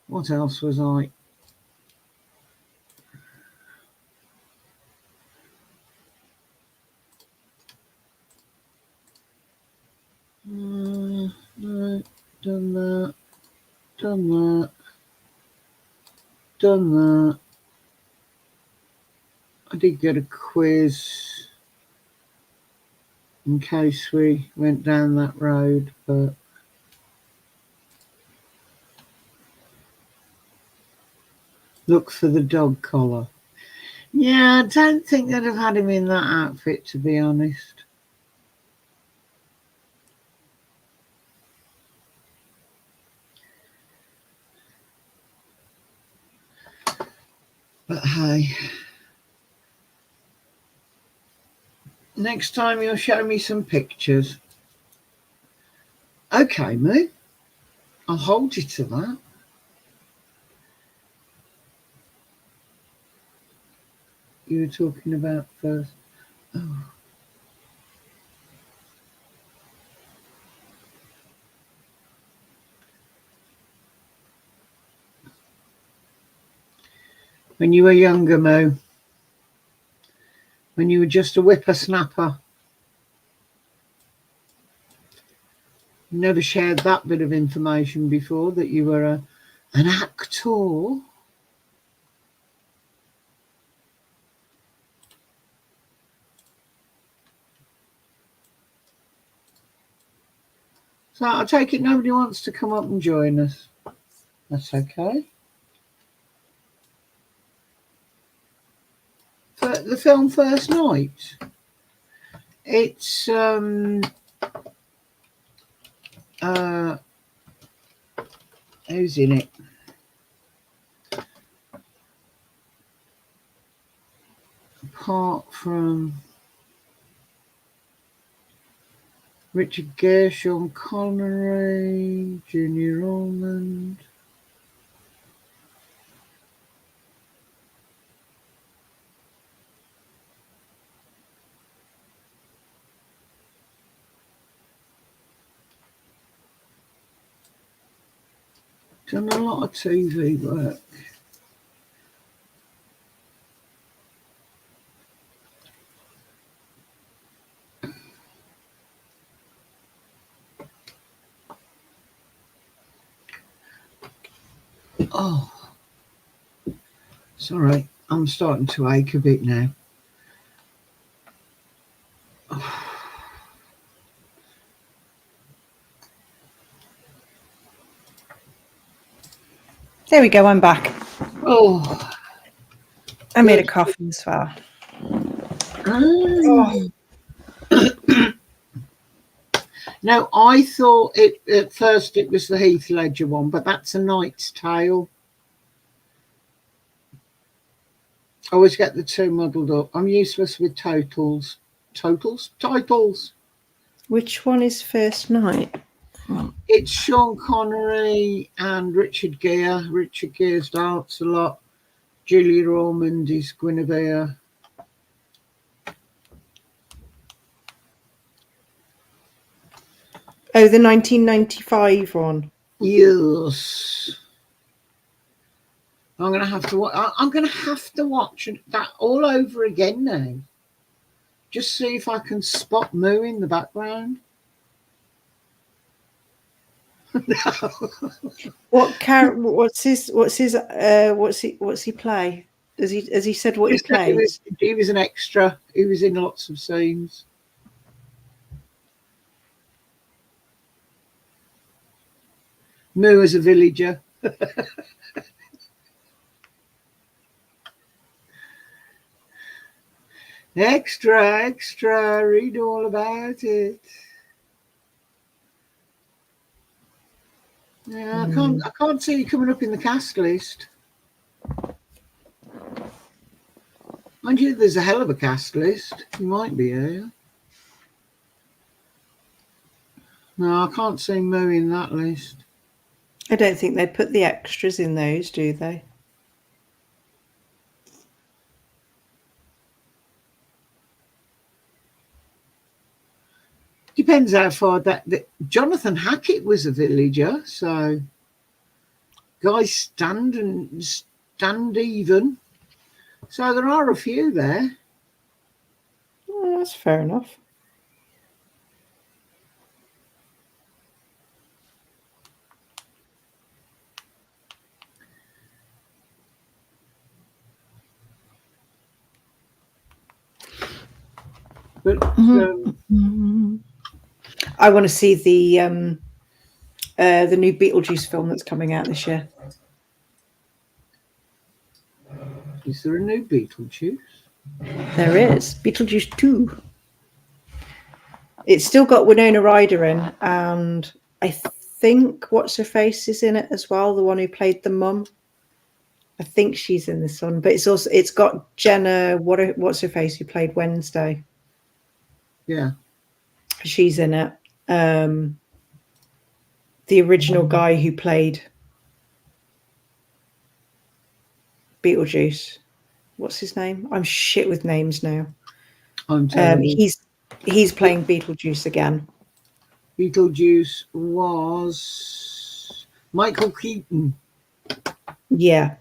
What else was I? No, done that. I did get a quiz in case we went down that road, but look for the dog collar. Yeah, I don't think they'd have had him in that outfit, to be honest. But hey, next time you'll show me some pictures. Okay, Moo. I'll hold you to that. You were talking about first. Oh. When you were younger, Moo. When you were just a whippersnapper. Never shared that bit of information before, that you were an actor. So I take it nobody wants to come up and join us. That's okay. For the film First Night, it's who's in it? apart from Richard Gere, Sean Connery, Junior Ormond. Done a lot of TV work. Oh, sorry, I'm starting to ache a bit now. There we go. I'm back. Oh, I made a coffee as well. oh. Now, I thought it at first it was the Heath Ledger one, but that's A Knight's Tale. I always get the two muddled up. I'm useless with titles. Which one is First Night? It's Sean Connery and Richard Gere. Richard Gere's danced a lot. Julia Ormond is Guinevere. Oh, the 1995 one. Yes. I'm gonna have to watch that all over again now. Just see if I can spot Moo in the background. No. What's he play? Has he said what he plays? He was an extra. He was in lots of scenes. Moo as a villager. Extra, read all about it. Yeah, I can't see you coming up in the cast list. Mind you, there's a hell of a cast list. You might be here. No, I can't see Moo in that list. I don't think they put the extras in those, do they? Depends how far that Jonathan Hackett was a villager, so guys stand even. So there are a few there. Oh, that's fair enough. But I want to see the new Beetlejuice film that's coming out this year. Is there a new Beetlejuice? There is Beetlejuice 2. It's still got Winona Ryder in, and I think what's her face is in it as well. The one who played the mum. I think she's in this one, but it's got Jenna. What's her face who played Wednesday? Yeah, she's in it. The original guy who played Beetlejuice. What's his name? I'm shit with names now. He's playing Beetlejuice again. Beetlejuice was Michael Keaton. Yeah.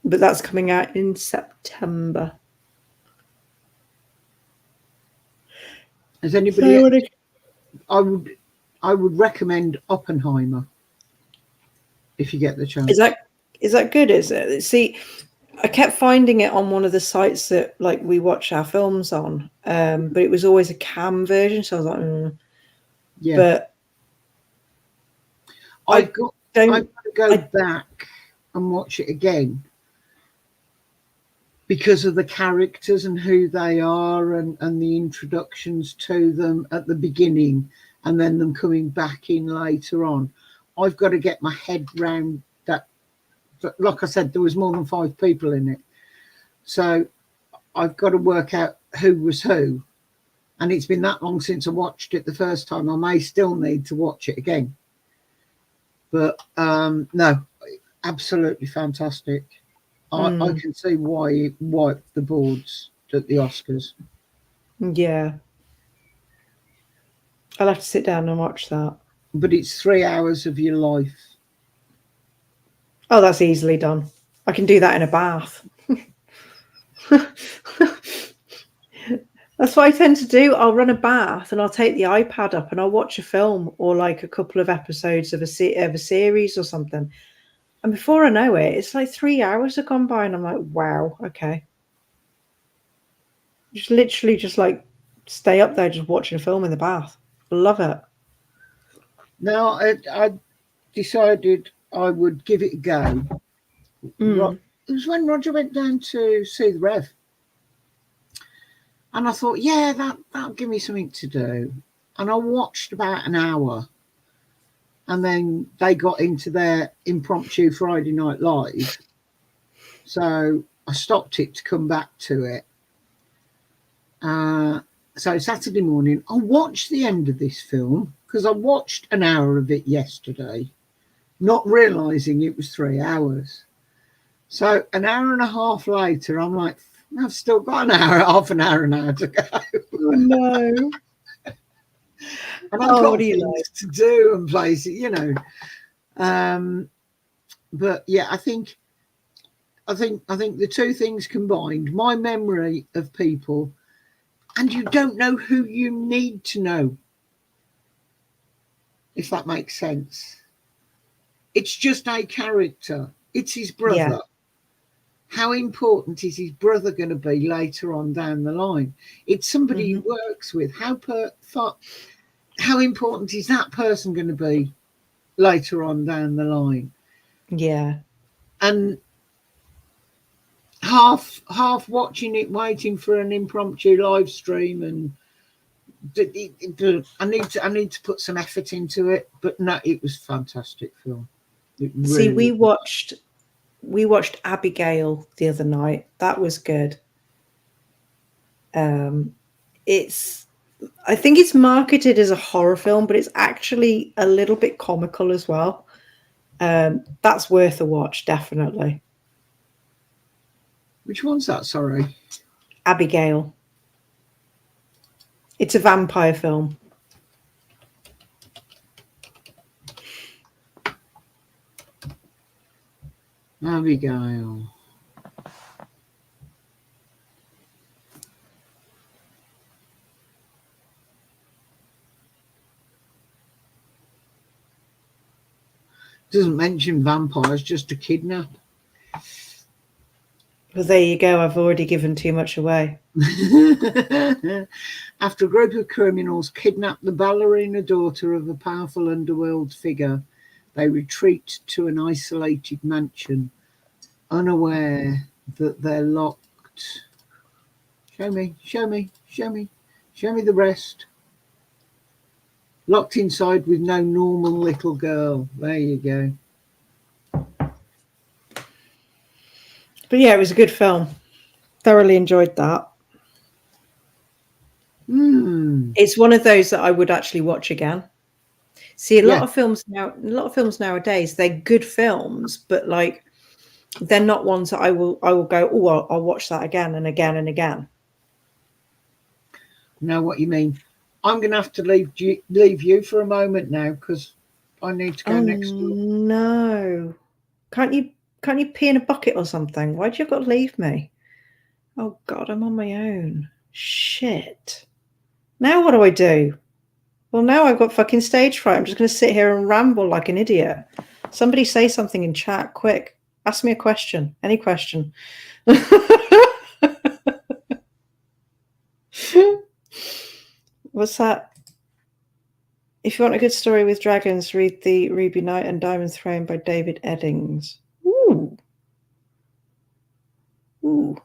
But that's coming out in September. Has anybody? I would recommend Oppenheimer if you get the chance. Is that good? Is it? See, I kept finding it on one of the sites that like we watch our films on, but it was always a cam version. So I was like, yeah. But I've got to go back and watch it again because of the characters and who they are and the introductions to them at the beginning and then them coming back in later on. I've got to get my head round that. Like I said, there was more than 5 people in it. So I've got to work out who was who. And it's been that long since I watched it the first time. I may still need to watch it again. But no, absolutely fantastic. I can see why it wiped the boards at the Oscars. Yeah. I'll have to sit down and watch that. But it's 3 hours of your life. Oh, that's easily done. I can do that in a bath. That's what I tend to do. I'll run a bath and I'll take the iPad up and I'll watch a film or like a couple of episodes of a series or something. And before I know it, it's like 3 hours have gone by and I'm like, wow, okay. Just literally just like stay up there just watching a film in the bath. Love it. Now, I decided I would give it a go. It was when Roger went down to see the Rev. And I thought, yeah, that'll give me something to do. And I watched about an hour. And then they got into their impromptu Friday Night Live. So I stopped it to come back to it. So Saturday morning, I watched the end of this film because I watched an hour of it yesterday, not realising it was 3 hours. So an hour and a half later, I'm like, I've still got half an hour now to go. Oh, no. And I've got things to do and places, you know. But yeah, I think the two things combined, my memory of people, and you don't know who you need to know, if that makes sense. It's just a character. It's his brother. Yeah. How important is his brother going to be later on down the line? It's somebody he works with. How important is that person going to be later on down the line? Yeah. And half watching it, waiting for an impromptu live stream, and I need to put some effort into it. But no, it was a fantastic film. See, we watched Abigail the other night. That was good. I think it's marketed as a horror film, but it's actually a little bit comical as well. That's worth a watch, definitely. Which one's that? Sorry. Abigail. It's a vampire film. Abigail. Doesn't mention vampires, just a kidnap. Well, there you go. I've already given too much away. After a group of criminals kidnap the ballerina daughter of a powerful underworld figure, they retreat to an isolated mansion, unaware that they're locked. Show me the rest. Locked inside with no normal little girl. There you go. But yeah, it was a good film. Thoroughly enjoyed that. It's one of those that I would actually watch again. See, a lot of films nowadays, they're good films, but like they're not ones that I will go, oh, I'll watch that again and again and again. Know what you mean. I'm going to have to leave you for a moment now because I need to go next door. No, can't you pee in a bucket or something? Why'd you got to leave me? Oh God, I'm on my own. Shit. Now what do I do? Well, now I've got fucking stage fright. I'm just going to sit here and ramble like an idiot. Somebody say something in chat, quick. Ask me a question. Any question. What's that? If you want a good story with dragons, read the Ruby Knight and Diamond Throne by David Eddings. Ooh. Ooh.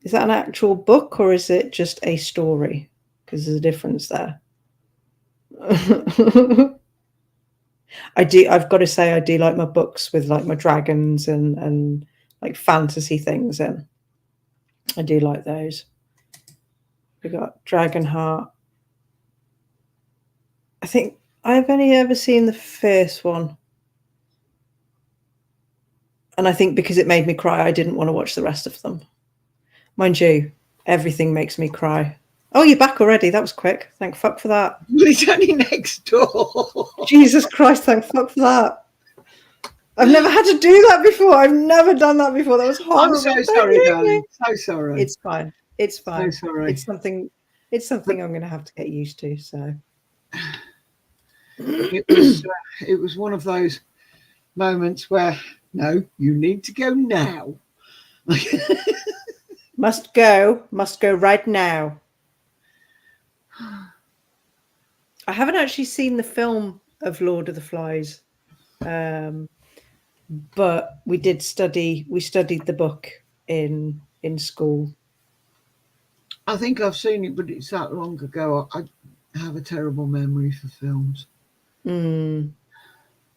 Is that an actual book or is it just a story? Because there's a difference there. I've got to say, I do like my books with like my dragons and like fantasy things in. I do like those. We got Dragonheart. I think I've only ever seen the first one. And I think because it made me cry, I didn't want to watch the rest of them. Mind you, everything makes me cry. Oh, you're back already. That was quick. Thank fuck for that. Well, it's only next door. Jesus Christ, thank fuck for that. I've never had to do that before. I've never done that before. That was horrible. I'm so sorry, darling. So sorry. It's fine. It's fine. So sorry. It's something I'm going to have to get used to. So it was one of those moments where, no, you need to go now. must go right now. I haven't actually seen the film of Lord of the Flies, but we studied the book in school. I think I've seen it, but it's that long ago. I have a terrible memory for films. Mm.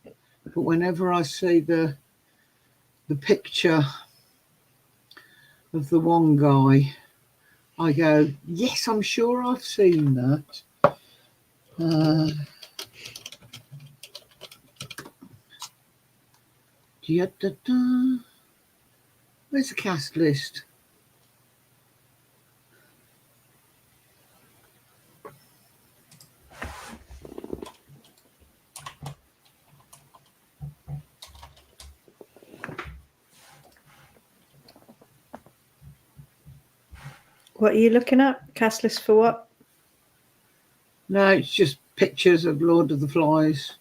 But whenever I see the picture of the one guy, I go, yes, I'm sure I've seen that. Where's the cast list? What are you looking at? Cast list for what? No, it's just pictures of Lord of the Flies.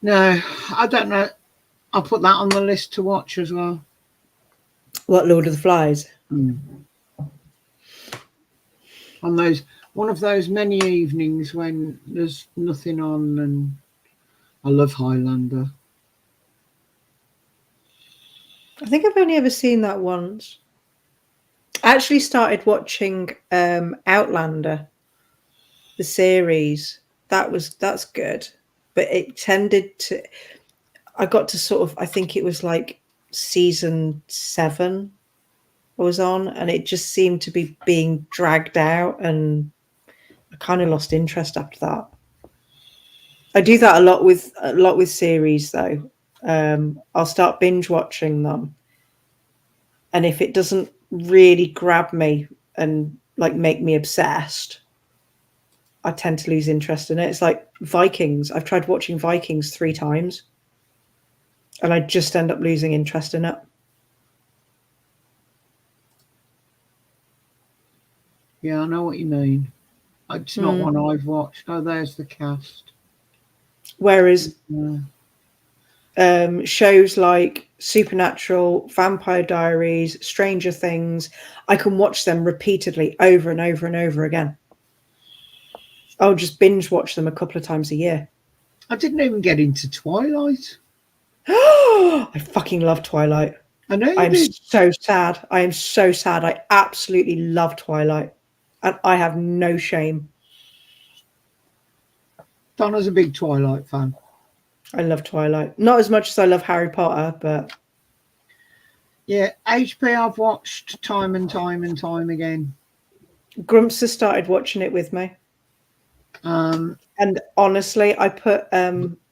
No, I don't know. I'll put that on the list to watch as well. What, Lord of the Flies? On one of those many evenings when there's nothing on, and I love Highlander. I think I've only ever seen that once. I actually started watching Outlander, the series. That's good, but it tended to. I got to sort of, I think it was like season 7 I was on, and it just seemed to be being dragged out, and I kind of lost interest after that. I do that a lot with series though. I'll start binge watching them, and if it doesn't really grab me and like make me obsessed, I tend to lose interest in it. It's like Vikings. I've tried watching Vikings 3 times, and I just end up losing interest in it. Yeah, I know what you mean. It's not one I've watched. Oh, there's the cast. Whereas shows like Supernatural, Vampire Diaries, Stranger Things, I can watch them repeatedly over and over and over again. I'll just binge watch them a couple of times a year. I didn't even get into Twilight. I fucking love Twilight. I know you I'm did. so sad. I am so sad. I absolutely love Twilight, and I have no shame. Donna's a big Twilight fan. I love Twilight. Not as much as I love Harry Potter, but yeah, HP I've watched time and time and time again. Grumps has started watching it with me. And honestly, I put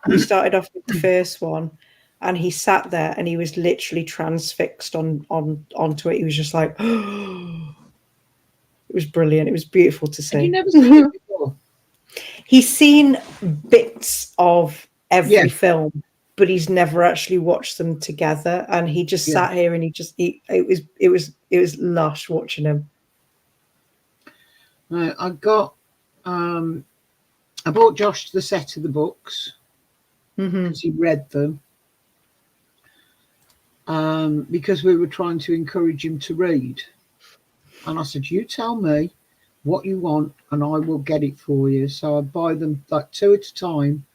we started off with the first one, and he sat there and he was literally transfixed onto it. He was just like, it was brilliant. It was beautiful to see. Have you never seen it before? He's seen bits of every film, but he's never actually watched them together. And he just sat here and it was lush watching him. I bought Josh the set of the books because he read them. Because we were trying to encourage him to read. And I said, you tell me what you want and I will get it for you. So I buy them like 2 at a time.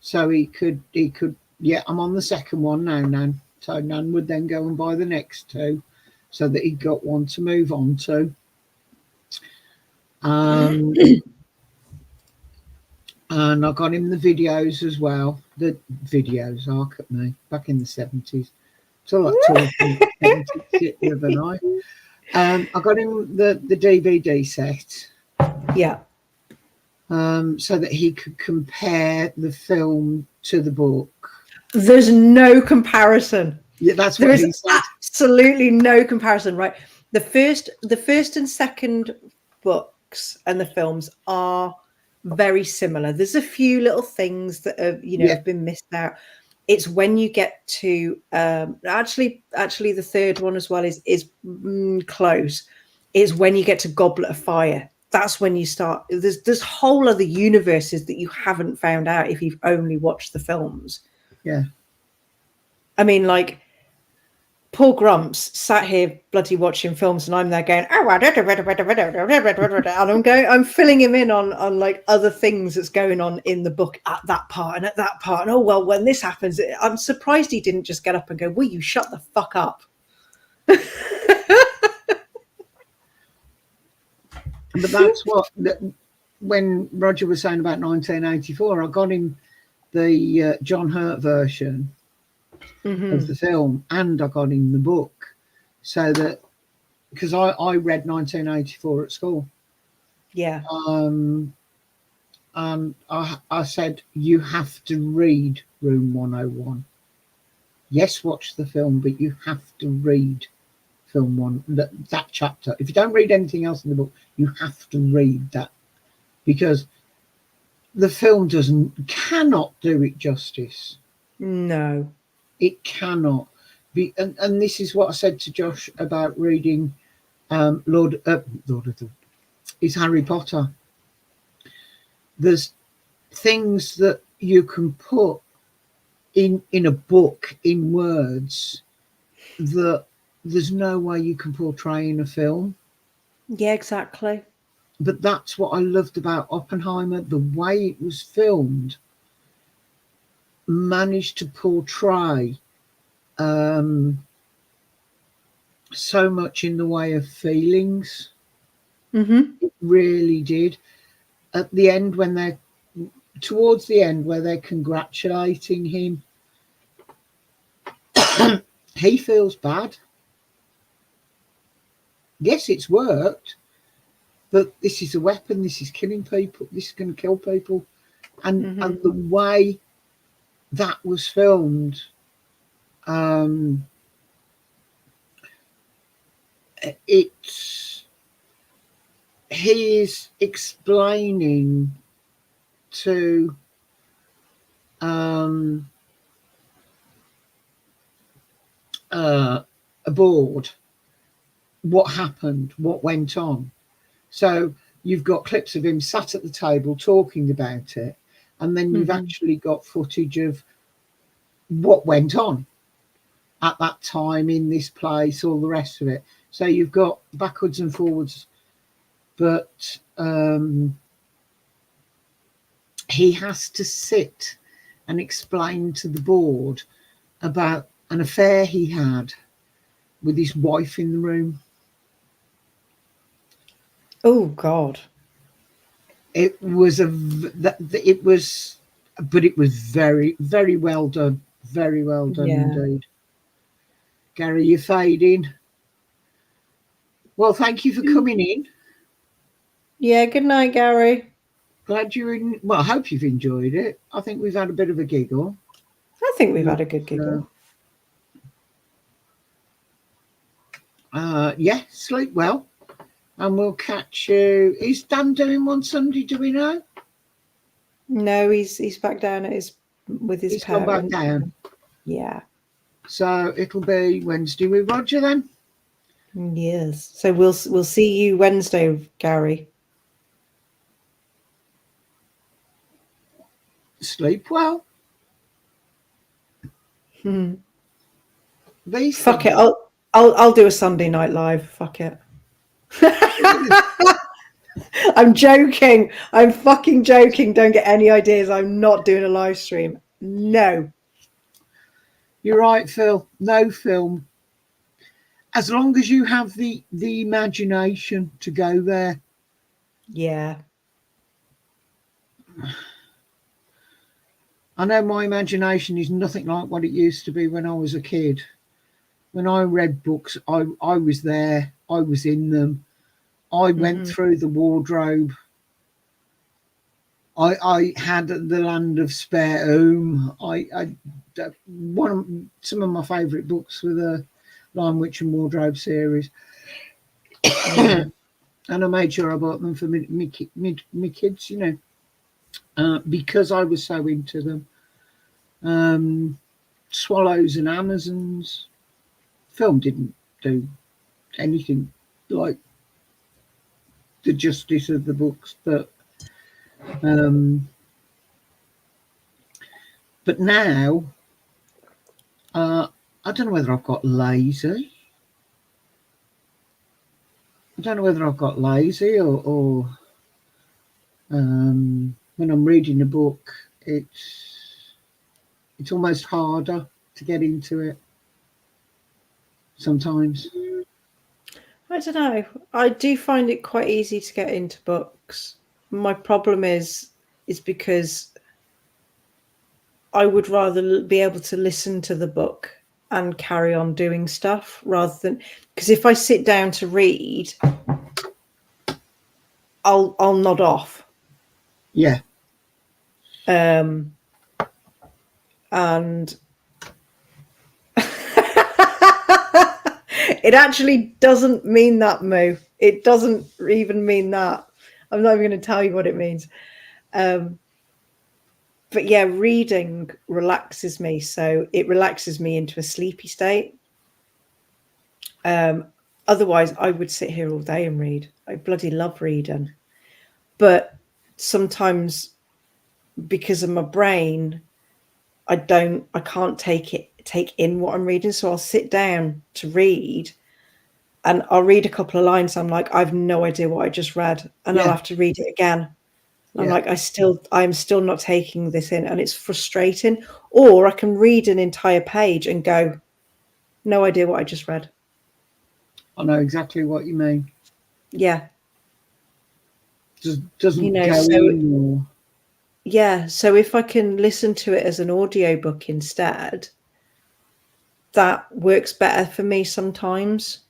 So he could, I'm on the second one now, Nan. So Nan would then go and buy the next 2 so that he got one to move on to. And I got him the videos as well. The videos, at me, back in the 70s. It's all that talking shit the other night. I got him the DVD set Yeah. so that he could compare the film to the book. There's no comparison. Yeah, that's There what he is said. absolutely no comparison, right? The first and second books and the films are very similar. There's a few little things that have, have been missed out. It's when you get to actually the third one as well is close. Is when you get to Goblet of Fire. That's when you start. There's whole other universes that you haven't found out if you've only watched the films. Yeah. I mean, like, Paul Grumps sat here bloody watching films, and I'm there going, and I'm filling him in on like other things that's going on in the book at that part and at that part. And oh well, when this happens, I'm surprised he didn't just get up and go, "Will you shut the fuck up?" But that's what when Roger was saying about 1984, I got him the John Hurt version of the film, and I got him the book, so that because I read 1984 at school. Yeah. And I said, you have to read Room 101. Yes, watch the film, but you have to read film one, that chapter. If you don't read anything else in the book, you have to read that, because the film cannot do it justice. No, it cannot be. And this is what I said to Josh about reading Lord of the is Harry Potter. There's things that you can put in a book in words that there's no way you can portray in a film. Yeah, exactly. But that's what I loved about Oppenheimer. The way it was filmed managed to portray so much in the way of feelings. It really did. At the end, towards the end, where they're congratulating him, he feels bad. Yes, it's worked, but this is a weapon. This is killing people. This is going to kill people. And the way that was filmed, he is explaining to a board what happened, what went on. So you've got clips of him sat at the table talking about it, and then you've actually got footage of what went on at that time in this place, all the rest of it. So you've got backwards and forwards, but he has to sit and explain to the board about an affair he had with his wife in the room. Oh God! It was but it was very, very well done. Very well done indeed. Gary, you're fading. Well, thank you for coming in. Yeah, good night, Gary. Glad I hope you've enjoyed it. I think we've had a bit of a giggle. I think we've had a good giggle. Yeah, sleep well. And we'll catch you. Is Dan doing one Sunday, do we know? No, he's back down with his He's gone back down. Yeah. So it'll be Wednesday with Roger then. Yes. So we'll see you Wednesday, Gary. Sleep well. Fuck it. I'll do a Sunday night live. Fuck it. I'm joking. I'm fucking joking. Don't get any ideas. I'm not doing a live stream. No. You're right, Phil. No film. As long as you have the imagination to go there. Yeah. I know my imagination is nothing like what it used to be when I was a kid. when I read books, I was there, I was in them. I went through the wardrobe. I had the Land of Spare Oom. Some of my favourite books were the Lion Witch and Wardrobe series, and I made sure I bought them for me kids, you know, because I was so into them. Swallows and Amazons. Film didn't do anything like the justice of the books, but now I don't know whether I've got lazy. I don't know whether I've got lazy or when I'm reading a book, it's almost harder to get into it sometimes. I don't know. I do find it quite easy to get into books. My problem is because I would rather be able to listen to the book and carry on doing stuff rather than, because if I sit down to read, I'll nod off. Yeah. And it actually doesn't mean that, Moo. It doesn't even mean that. I'm not even going to tell you what it means. But yeah, reading relaxes me. So it relaxes me into a sleepy state. Otherwise, I would sit here all day and read. I bloody love reading. But sometimes because of my brain, I can't take in what I'm reading. So I'll sit down to read and I'll read a couple of lines. I'm like, I've no idea what I just read. And I'll have to read it again. I'm like, I'm still not taking this in, and it's frustrating. Or I can read an entire page and go, no idea what I just read. I know exactly what you mean. Yeah. Just doesn't You know, go in more. Yeah. So if I can listen to it as an audiobook instead, that works better for me sometimes.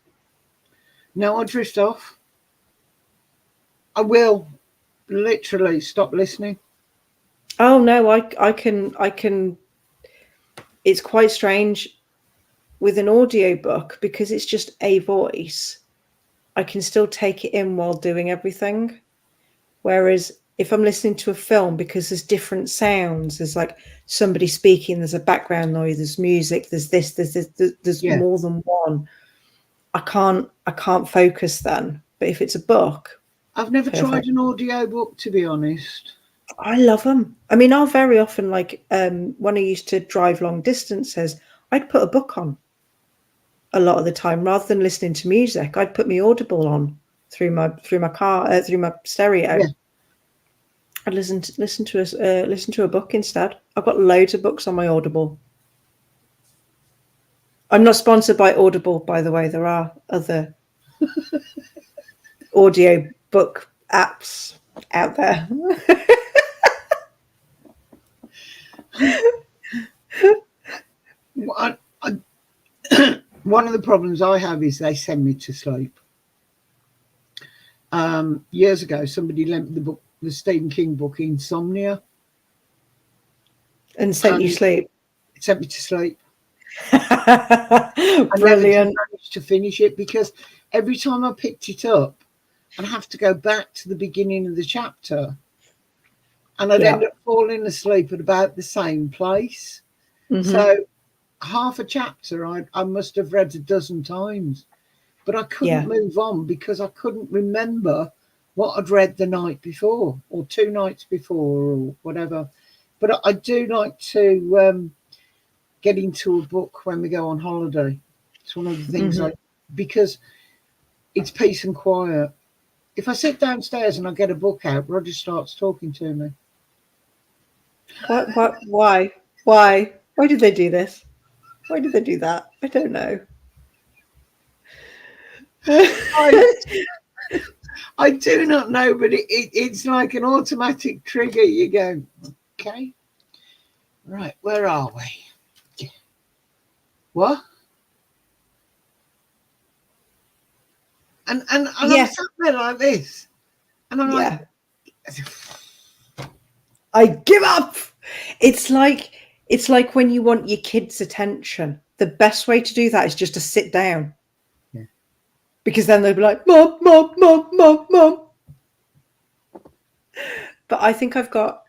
No, I drift off. I will literally stop listening. Oh no, I can. It's quite strange with an audiobook because it's just a voice. I can still take it in while doing everything. Whereas if I'm listening to a film, because there's different sounds, there's like somebody speaking, there's a background noise, there's music, there's this, there's more than one. I can't focus then. But if it's a book, I've never tried an audiobook, to be honest. I love them. I mean, I'll very often, like when I used to drive long distances, I'd put a book on a lot of the time rather than listening to music. I'd put my Audible on through my car, through my stereo. Yeah. I'd listen to a book instead. I've got loads of books on my Audible. I'm not sponsored by Audible, by the way. There are other audio book apps out there. One of the problems I have is they send me to sleep. Years ago, somebody lent me the Stephen King book, Insomnia. And sent you sleep. It sent me to sleep. Brilliant. I never managed to finish it because every time I picked it up, I'd have to go back to the beginning of the chapter. And I'd end up falling asleep at about the same place. Mm-hmm. So half a chapter I must have read a dozen times. But I couldn't move on because I couldn't remember what I'd read the night before or 2 nights before or whatever. But I do like to get into a book when we go on holiday. It's one of the things because it's peace and quiet. If I sit downstairs and I get a book out, Roger starts talking to me. What? Why? Why did they do this? Why did they do that? I don't know. I do not know, but it's like an automatic trigger. You go, okay, right, where are we? What? And I'm Yeah. sat there like this, and I'm Yeah. like, I give up. It's like when you want your kids' attention. The best way to do that is just to sit down. Yeah. Because then they'll be like, Mom, Mom, Mom, Mom, Mom. But I think I've got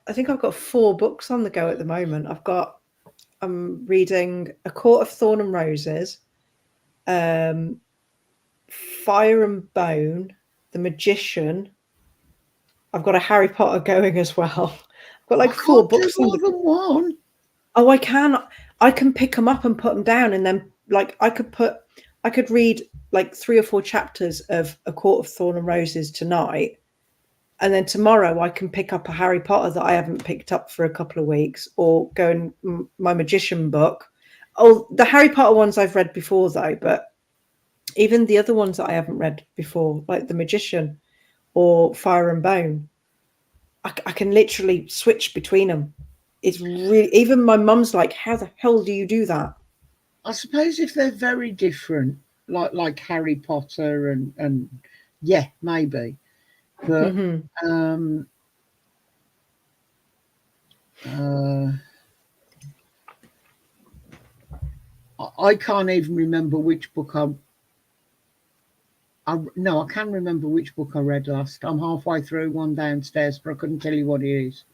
4 books on the go at the moment. I'm reading A Court of Thorn and Roses, Fire and Bone, The Magician. I've got a Harry Potter going as well. I've got like I 4 can't do books on more the than one. Oh, I can pick them up and put them down, and then like I could read like 3 or 4 chapters of A Court of Thorn and Roses tonight, and then tomorrow I can pick up a Harry Potter that I haven't picked up for a couple of weeks, or go and my Magician book. Oh, the Harry Potter ones I've read before though, but even the other ones that I haven't read before, like The Magician or Fire and Bone, I can literally switch between them. It's really, even my mum's like, how the hell do you do that? I suppose if they're very different, like Harry Potter and yeah, maybe. But Mm-hmm. I can't even remember which book no, I can remember which book I read last. I'm halfway through one downstairs, but I couldn't tell you what it is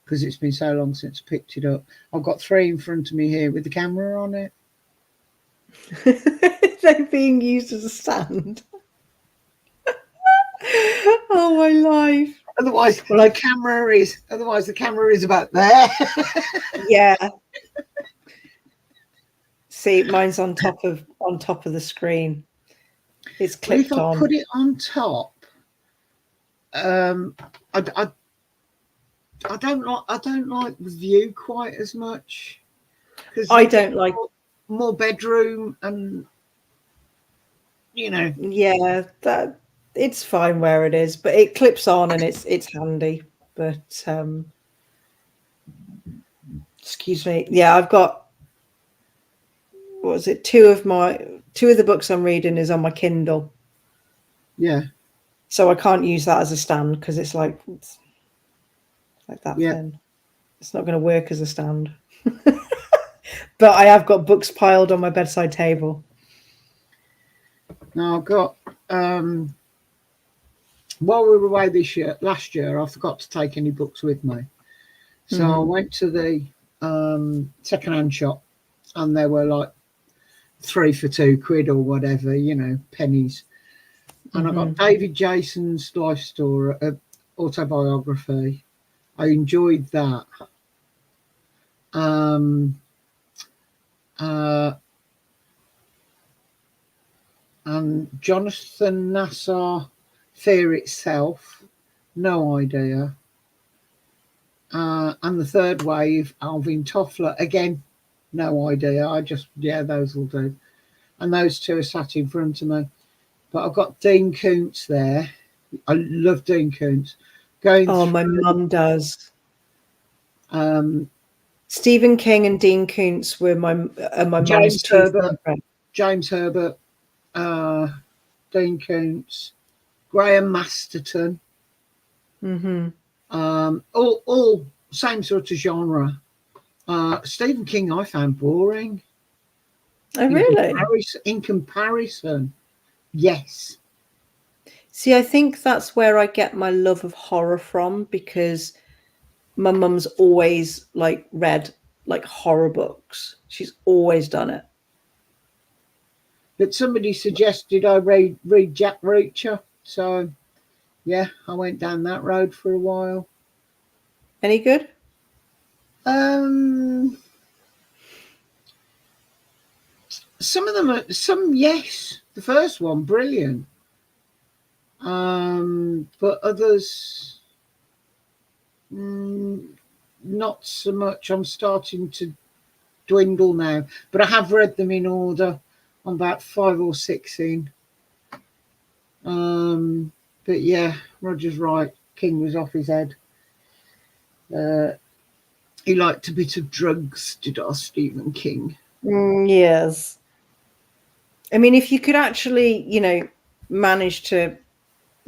because it's been so long since I picked it up. I've got 3 in front of me here with the camera on it. They're being used as a stand. Oh my life. Otherwise, the camera is about there. Yeah. See, mine's on top of the screen. It's clipped If I on. put it on top, I don't like the view quite as much because I don't like more bedroom and Yeah, that it's fine where it is, but it clips on and it's handy. But excuse me. Yeah, I've got, what was it? 2 of the books I'm reading is on my Kindle. Yeah. So I can't use that as a stand because it's like that thin. It's not going to work as a stand. But I have got books piled on my bedside table. Now I've got while we were away last year, I forgot to take any books with me. So I went to the second-hand shop, and they were like 3 for £2 or whatever, pennies. And I got David Jason's life story, autobiography. I enjoyed that. And Jonathan Nassar, Fear Itself, no idea. And the Third Wave, Alvin Toffler, again, no idea. Those will do. And those 2 are sat in front of me. But I've got Dean Koontz there. I love Dean Koontz. My mum does. Stephen King and Dean Koontz were my mum's 2 favourites. James Herbert, Dean Koontz, Graham Masterton. All same sort of genre. Stephen King I found boring. Oh, really? In comparison, yes. See, I think that's where I get my love of horror from, because my mum's always read horror books. She's always done it. But somebody suggested I read Jack Reacher, so yeah, I went down that road for a while. Any good? Some of them yes. The first one, brilliant. But others, not so much. I'm starting to dwindle now, but I have read them in order. I'm about 5 or 6 in. But yeah, Roger's right. King was off his head. He liked a bit of drugs, did our Stephen King. Yes. I mean, if you could actually, manage to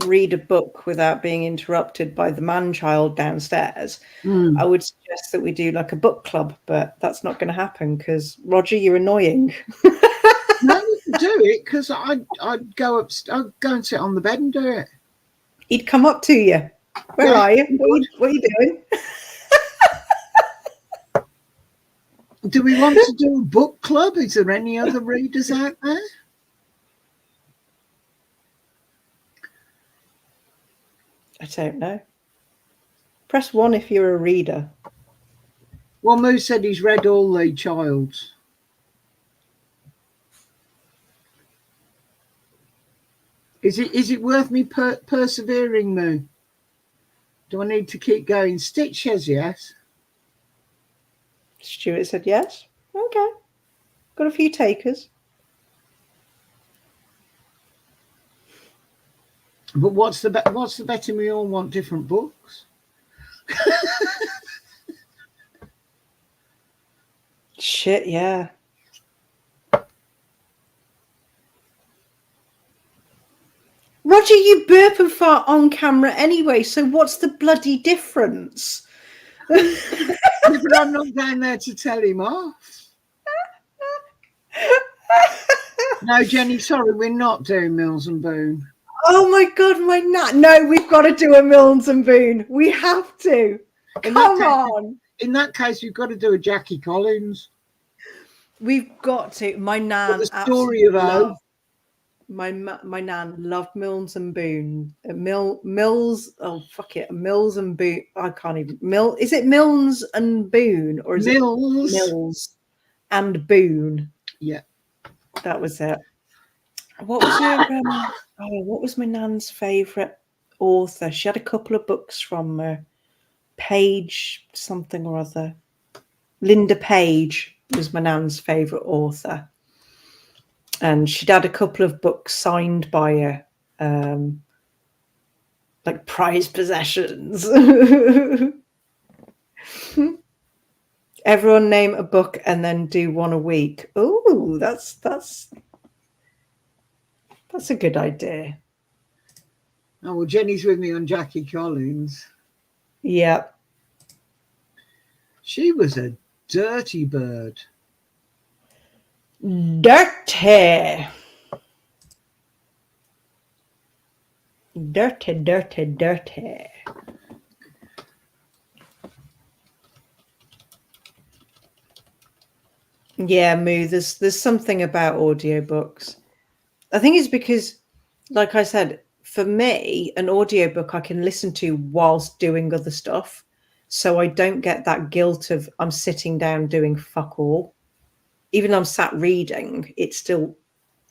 read a book without being interrupted by the man-child downstairs, I would suggest that we do like a book club, but that's not going to happen because Roger, you're annoying. No, we could do it because I'd go and sit on the bed and do it. He'd come up to you. Where are you? What are you doing? Do we want to do a book club? Is there any other readers out there? I don't know. Press 1 if you're a reader. Well, Moo said he's read all the Childs. Is it worth me persevering, Moo? Do I need to keep going? Stitch says yes. Stuart said yes. Okay. Got a few takers. But what's the betting we all want different books? Shit, yeah. Roger, you burp and fart on camera anyway, so what's the bloody difference? But I'm not down there to tell him off. No, Jenny, sorry, we're not doing Mills and Boone. Oh my God, my nat. No, we've got to do a Mills and Boone. We have to. Come on. In that case, you've got to do a Jackie Collins. We've got to. My nan. The story of O. My nan loved Mills and Boone. Mills. Oh fuck it, Mills and Boone. I can't even. Is it Mills and Boone or is Mills? it Mills and Boone? Yeah, that was it. What was her? What was my nan's favourite author? She had a couple of books from Page something or other. Linda Page was my nan's favourite author. And she'd had a couple of books signed by her, like prized possessions. Everyone name a book and then do one a week. Oh, that's a good idea. Oh, well, Jenny's with me on Jackie Collins. Yeah. She was a dirty bird. Dirty. Dirty, dirty, dirty. Yeah, Moo, there's something about audiobooks. I think it's because, like I said, for me, an audiobook I can listen to whilst doing other stuff. So I don't get that guilt of I'm sitting down doing fuck all. Even though I'm sat reading, it's still,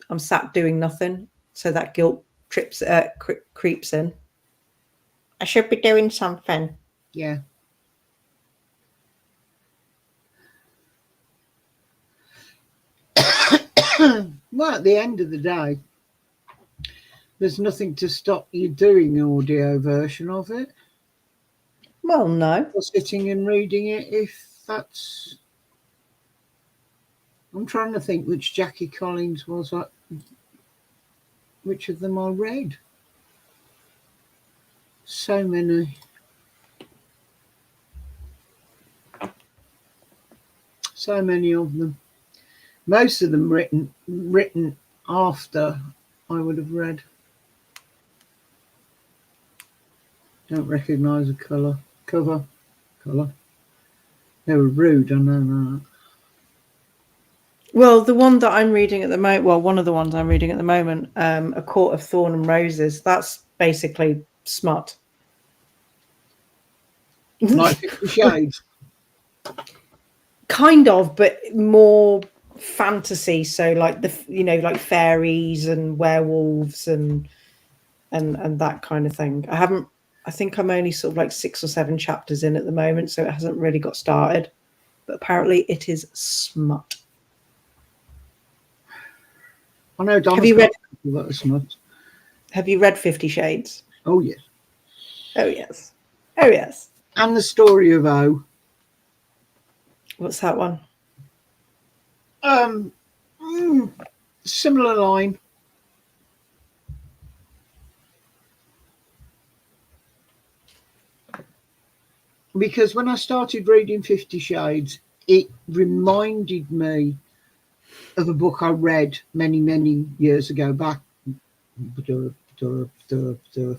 I'm sat doing nothing. So that guilt creeps in. I should be doing something. Yeah. Well, at the end of the day, there's nothing to stop you doing an audio version of it. Well, no. Or sitting and reading it if that's... I'm trying to think which Jackie Collins was, which of them I read. So many. So many of them. Most of them written after I would have read. Don't recognise a cover. They were rude, I know that. Well, the one that I'm reading at the moment, well, one of the ones I'm reading at the moment, A Court of Thorn and Roses, that's basically smut. Like 50 Shades. Kind of, but more fantasy. So like like fairies and werewolves and that kind of thing. I think I'm only sort of like 6 or 7 chapters in at the moment, so it hasn't really got started. But apparently it is smut. I know Donna's Have you read that is smut. Have you read 50 Shades? Oh yes. Oh yes. Oh yes. And the story of O. What's that one? Similar line. because when I started reading 50 Shades, it reminded me of a book I read many, many years ago, back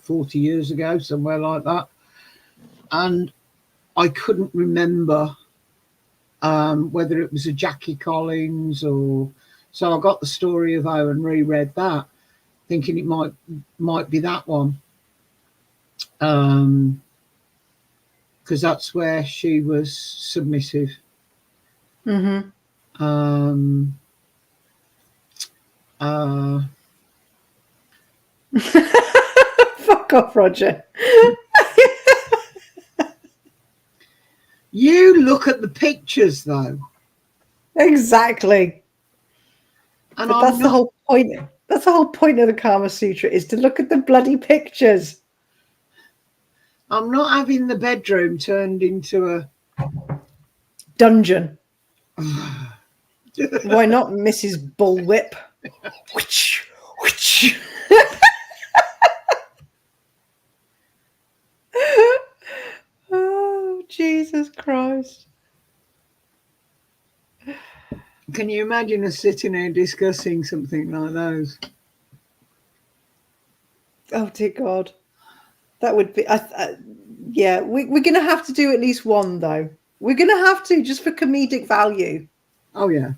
40 years ago, somewhere like that. And I couldn't remember whether it was a Jackie Collins or... So I got the story of O and reread that, thinking it might be that one. Because that's where she was submissive. Mm-hmm. Fuck off, Roger. You look at the pictures, though. Exactly. And But that's the whole point. That's the whole point of the Kama Sutra, is to look at the bloody pictures. I'm not having the bedroom turned into a Dungeon. Why not, Mrs. Bullwhip? Oh, Jesus Christ. Can you imagine us sitting here discussing something like those? Oh, dear God. That would be... yeah, we're going to have to do at least one, though. We're going to have to, just for comedic value. Oh, yeah.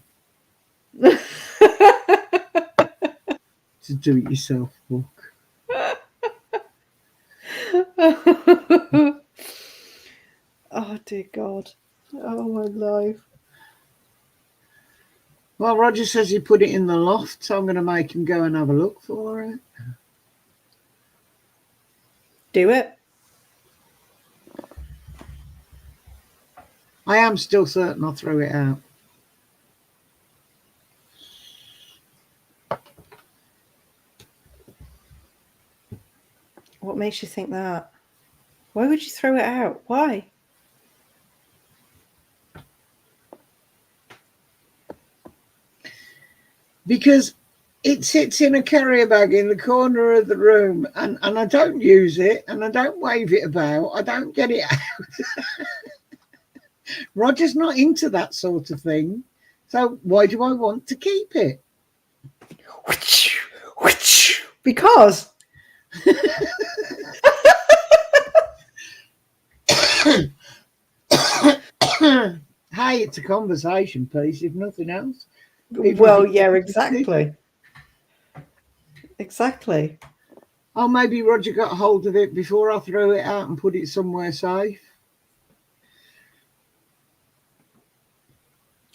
To do it yourself book. Oh, dear God. Oh, my life. Well, Roger says he put it in the loft, so I'm going to make him go and have a look for it. Do it. I am still certain I threw it out. What makes you think that? Why would you throw it out? Why? Because it sits in a carrier bag in the corner of the room, and I don't use it, and I don't wave it about. I don't get it out. Roger's not into that sort of thing. So why do I want to keep it? Because... Hey, it's a conversation piece, if nothing else. Well, yeah, exactly. Exactly. Oh, maybe Roger got hold of it before I threw it out and put it somewhere safe.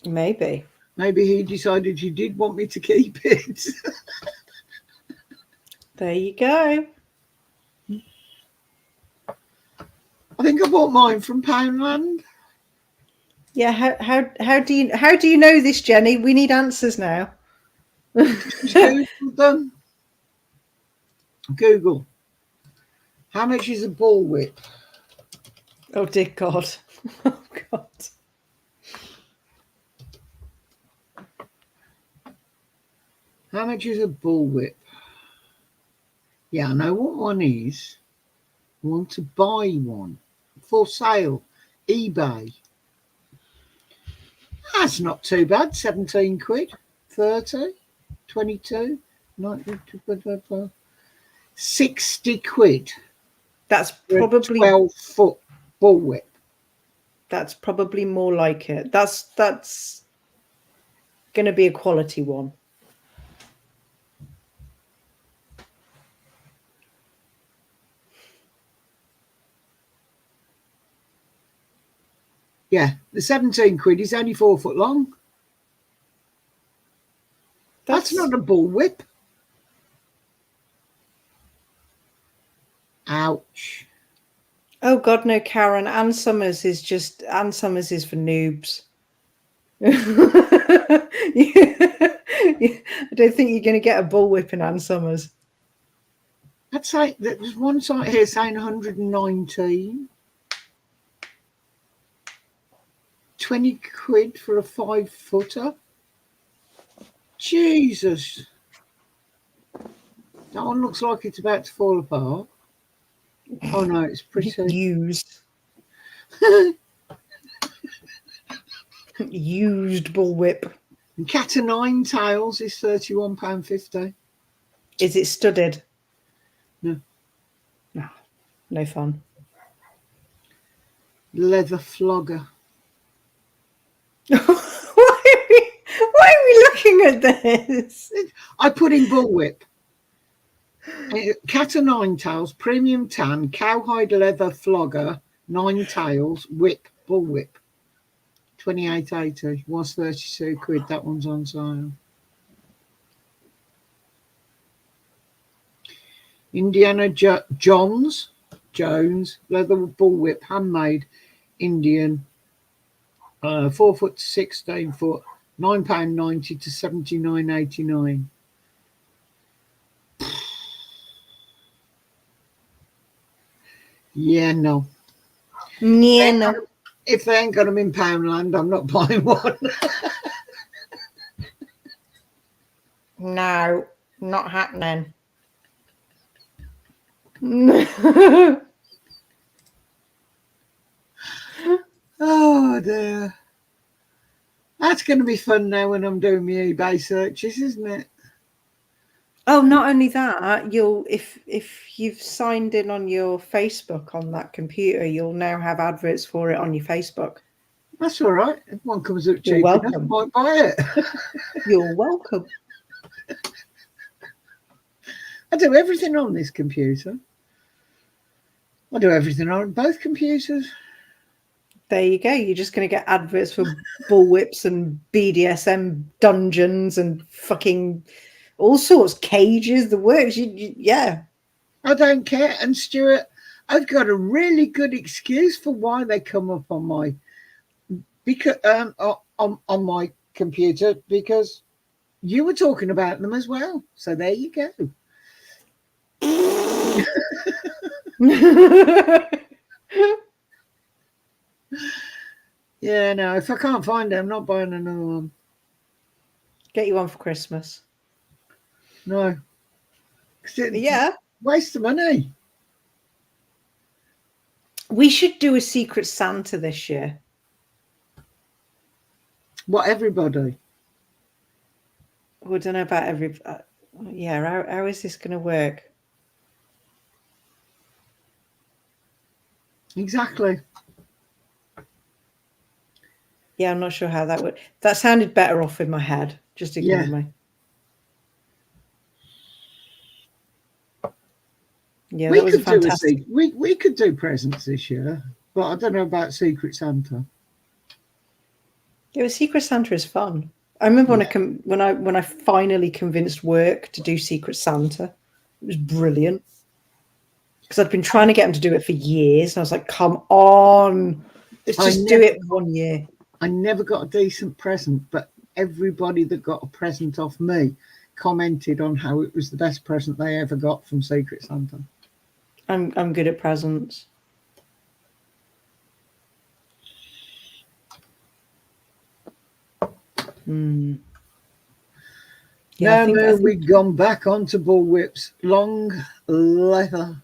Maybe. Maybe he decided he did want me to keep it. There you go. I think I bought mine from Poundland. Yeah, how do you know this, Jenny? We need answers now. Just Google them. Google. How much is a bullwhip? Oh, dear God. Oh, God. How much is a bullwhip? Yeah, I know what one is. I want to buy one. For sale. eBay. That's not too bad. 17 quid. 30. 22. 60 quid. That's probably 12-foot bullwhip. That's probably more like it. That's going to be a quality one. Yeah, the 17 quid is only 4 foot long. That's not a bullwhip. Ouch. Oh God, no, Karen. Ann Summers is for noobs. I don't think you're going to get a bullwhip in Ann Summers. I'd say there's one site here saying 119. 20 quid for a 5-footer. Jesus. That one looks like it's about to fall apart. Oh no, it's pretty. Used. Used bullwhip. And cat o' nine tails is £31.50. Is it studded? No. No, no fun. Leather flogger. Why are we looking at this? I put in bullwhip. Cat o' nine tails, premium tan, cowhide leather flogger, 9 tails, whip, bullwhip. 28.80 was 32 quid. That one's on sale. Indiana Jones leather bullwhip, handmade Indian, 4 foot to 16 foot, £9.90 to £79.89. Yeah, no. Yeah, no. If they ain't got them in Poundland, I'm not buying one. No, not happening. Oh dear. That's going to be fun now when I'm doing my eBay searches, isn't it? Oh, not only that, you'll if you've signed in on your Facebook on that computer, you'll now have adverts for it on your Facebook. That's all right. If one comes up You're cheap enough, I welcome. might buy it. You're welcome. I do everything on this computer. I do everything on both computers. There you go. You're just going to get adverts for bullwhips and BDSM dungeons and fucking all sorts, cages, the works. Yeah. I don't care. And Stuart, I've got a really good excuse for why they come up on my on my computer, because you were talking about them as well. So there you go. Yeah, no, if I can't find it, I'm not buying another one. Get you one for Christmas. No. Yeah. Waste of money. We should do a Secret Santa this year. What, everybody? I don't know about every... yeah, how is this going to work? Exactly. Yeah, I'm not sure how that would... That sounded better off in my head. Just ignore me. Yeah, that was fantastic. We could do presents this year, but I don't know about Secret Santa. Yeah, Secret Santa is fun. I remember when I finally convinced work to do Secret Santa. It was brilliant. Because I'd been trying to get them to do it for years, and I was like, "Come on, let's just do it one year." I never got a decent present, but everybody that got a present off me commented on how it was the best present they ever got from Secret Santa. I'm good at presents. Yeah, no, we'd gone back onto bullwhips, long leather.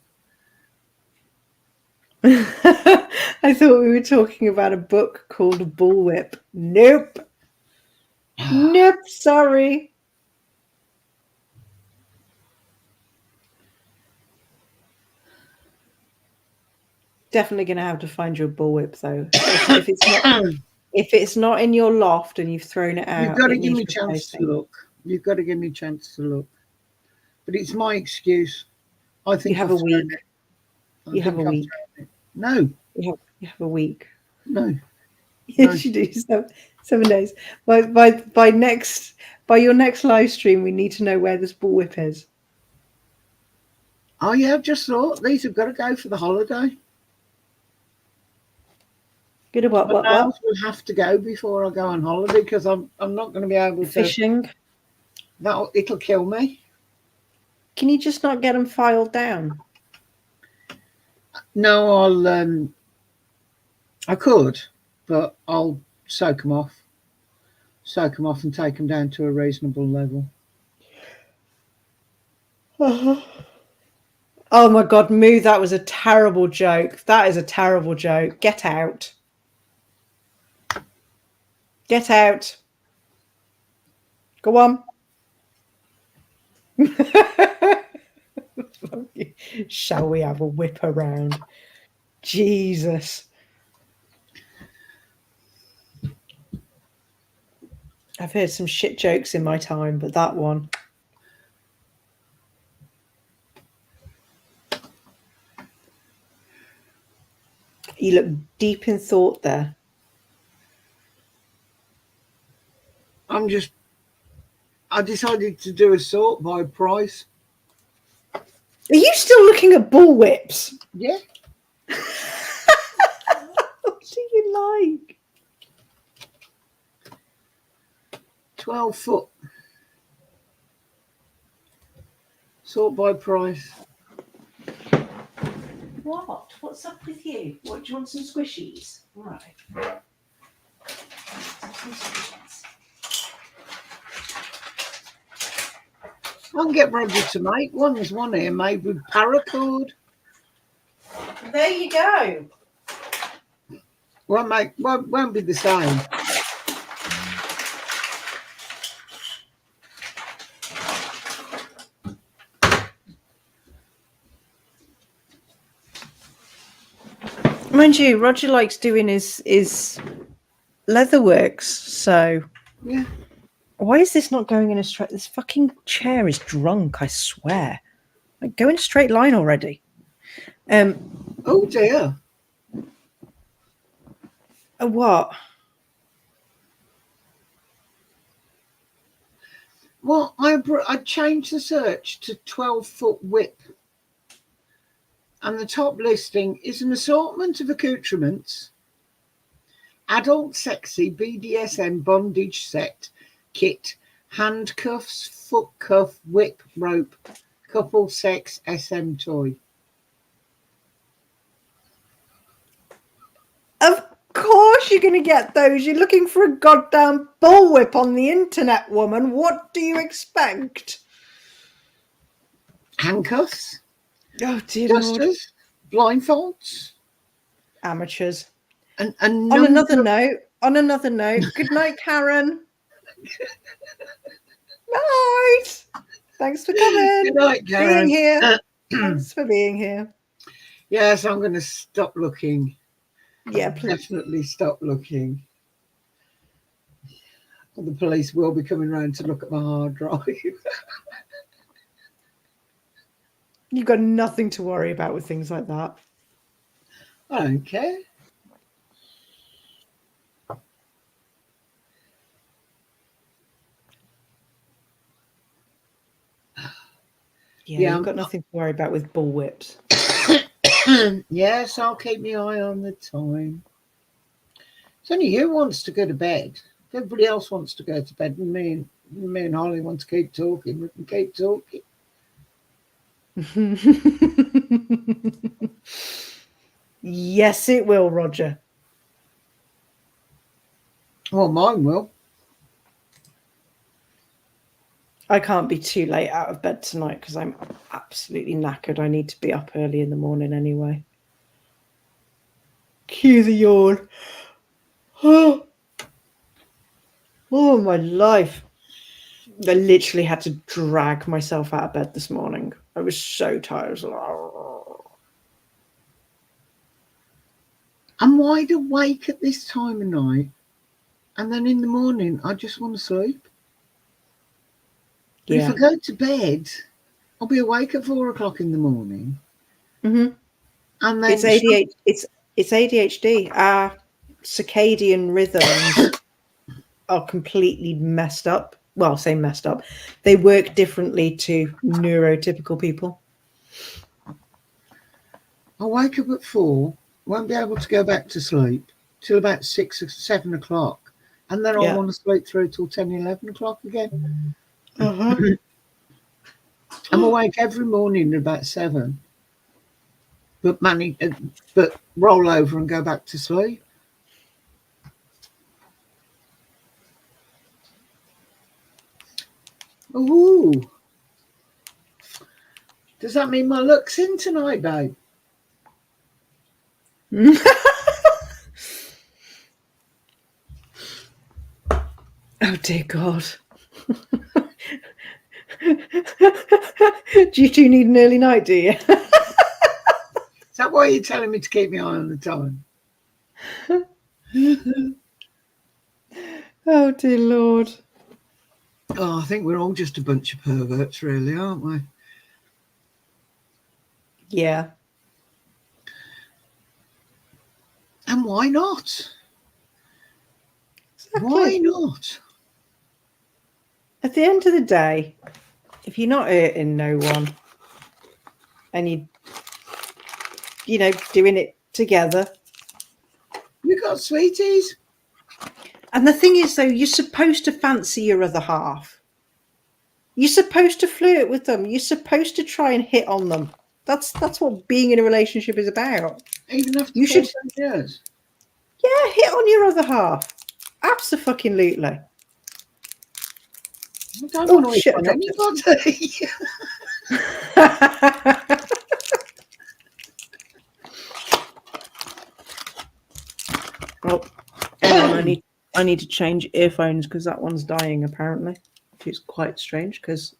I thought we were talking about a book called Bullwhip. Nope. Nope, sorry. Definitely going to have to find your bullwhip, though. If it's not in your loft and you've thrown it out, you've got to give me a chance to look. You've got to give me a chance to look. But it's my excuse. I think you have a week. You have a week. No. You have a week. No. Yes, you do. 7 days. By your next live stream, we need to know where this bullwhip is. Oh yeah, I've just thought these have got to go for the holiday. Good at what? Will have to go before I go on holiday, because I'm not going to be able to fishing. It'll kill me. Can you just not get them filed down? No, I could, but I'll soak them off and take them down to a reasonable level. Oh my God, Moo, that was a terrible joke. That is a terrible joke. Get out. Get out. Go on. Shall we have a whip around? Jesus. I've heard some shit jokes in my time, but that one. You look deep in thought there. I decided to do a sort by price. Are you still looking at bullwhips? Yeah. What do you like? 12 foot. Sort by price. What? What's up with you? What, do you want some squishies? All right. I can get Roger to make one. There's one here made with paracord. There you go. Won't be the same. Mind you, Roger likes doing his leatherworks, so Yeah. why is this not going in a straight? This fucking chair is drunk, I swear. Like, go in a straight line already. Oh dear. What? Well, I changed the search to 12 foot whip. And the top listing is an assortment of accoutrements, adult sexy BDSM bondage set, kit, handcuffs, foot cuff, whip, rope, couple sex SM toy. Of course you're going to get those. You're looking for a goddamn bullwhip on the internet, woman. What do you expect? Handcuffs, Oh, dear Lord. dusters, blindfolds, Amateurs. and On another note, good night, Karen. Night. Thanks for coming. Good night, Karen. Being here. Thanks for being here. Yes, I'm going to stop looking. Yeah, please. Definitely stop looking. The police will be coming round to look at my hard drive. You've got nothing to worry about with things like that. I don't care. Yeah, you've got nothing to worry about with bullwhips. Yes, I'll keep my eye on the time. It's only you wants to go to bed. If everybody else wants to go to bed, and me and Holly want to keep talking, we can keep talking. Yes, it will, Roger. Well, mine will. I can't be too late out of bed tonight because I'm absolutely knackered. I need to be up early in the morning anyway. Cue the yawn. Oh, my life. I literally had to drag myself out of bed this morning. I was so tired. I was like, oh. I'm wide awake at this time of night, and then in the morning, I just want to sleep. But if I go to bed, I'll be awake at 4 o'clock in the morning. Mm-hmm. And then it's ADHD. Our circadian rhythms are completely messed up. Well, say messed up. They work differently to neurotypical people. I'll wake up at 4, won't be able to go back to sleep till about 6 or 7 o'clock. And then I'll want to sleep through till 10, 11 o'clock again. I'm awake every morning at about 7, but roll over and go back to sleep. Ooh. Does that mean my luck's in tonight, babe? Oh dear God. Do you two need an early night, do you? Is that why you're telling me to keep my eye on the time? Oh dear Lord. Oh, I think we're all just a bunch of perverts, really, aren't we? Yeah. And why not? Exactly. Why not? At the end of the day, if you're not hurting no one and you know, doing it together. You got sweeties. And the thing is, though, you're supposed to fancy your other half. You're supposed to flirt with them. You're supposed to try and hit on them. That's what being in a relationship is about. Even after You should, 14 years. yeah, hit on your other half. Absolutely. I don't Oh, want to hit shit, on I dropped anybody. it. Oh, hang on, I need to change earphones because that one's dying apparently, which is quite strange because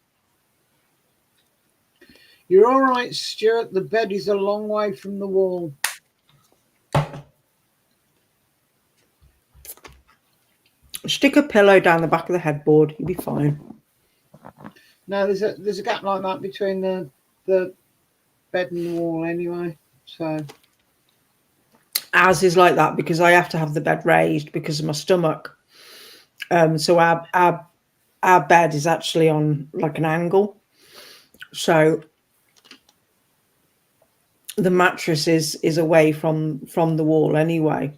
You're all right, Stuart. The bed is a long way from the wall. stick a pillow down the back of the headboard, you'll be fine. No, there's a gap like that between the bed and the wall anyway. So Ours is like that because I have to have the bed raised because of my stomach. So our bed is actually on like an angle. So the mattress is away from the wall anyway.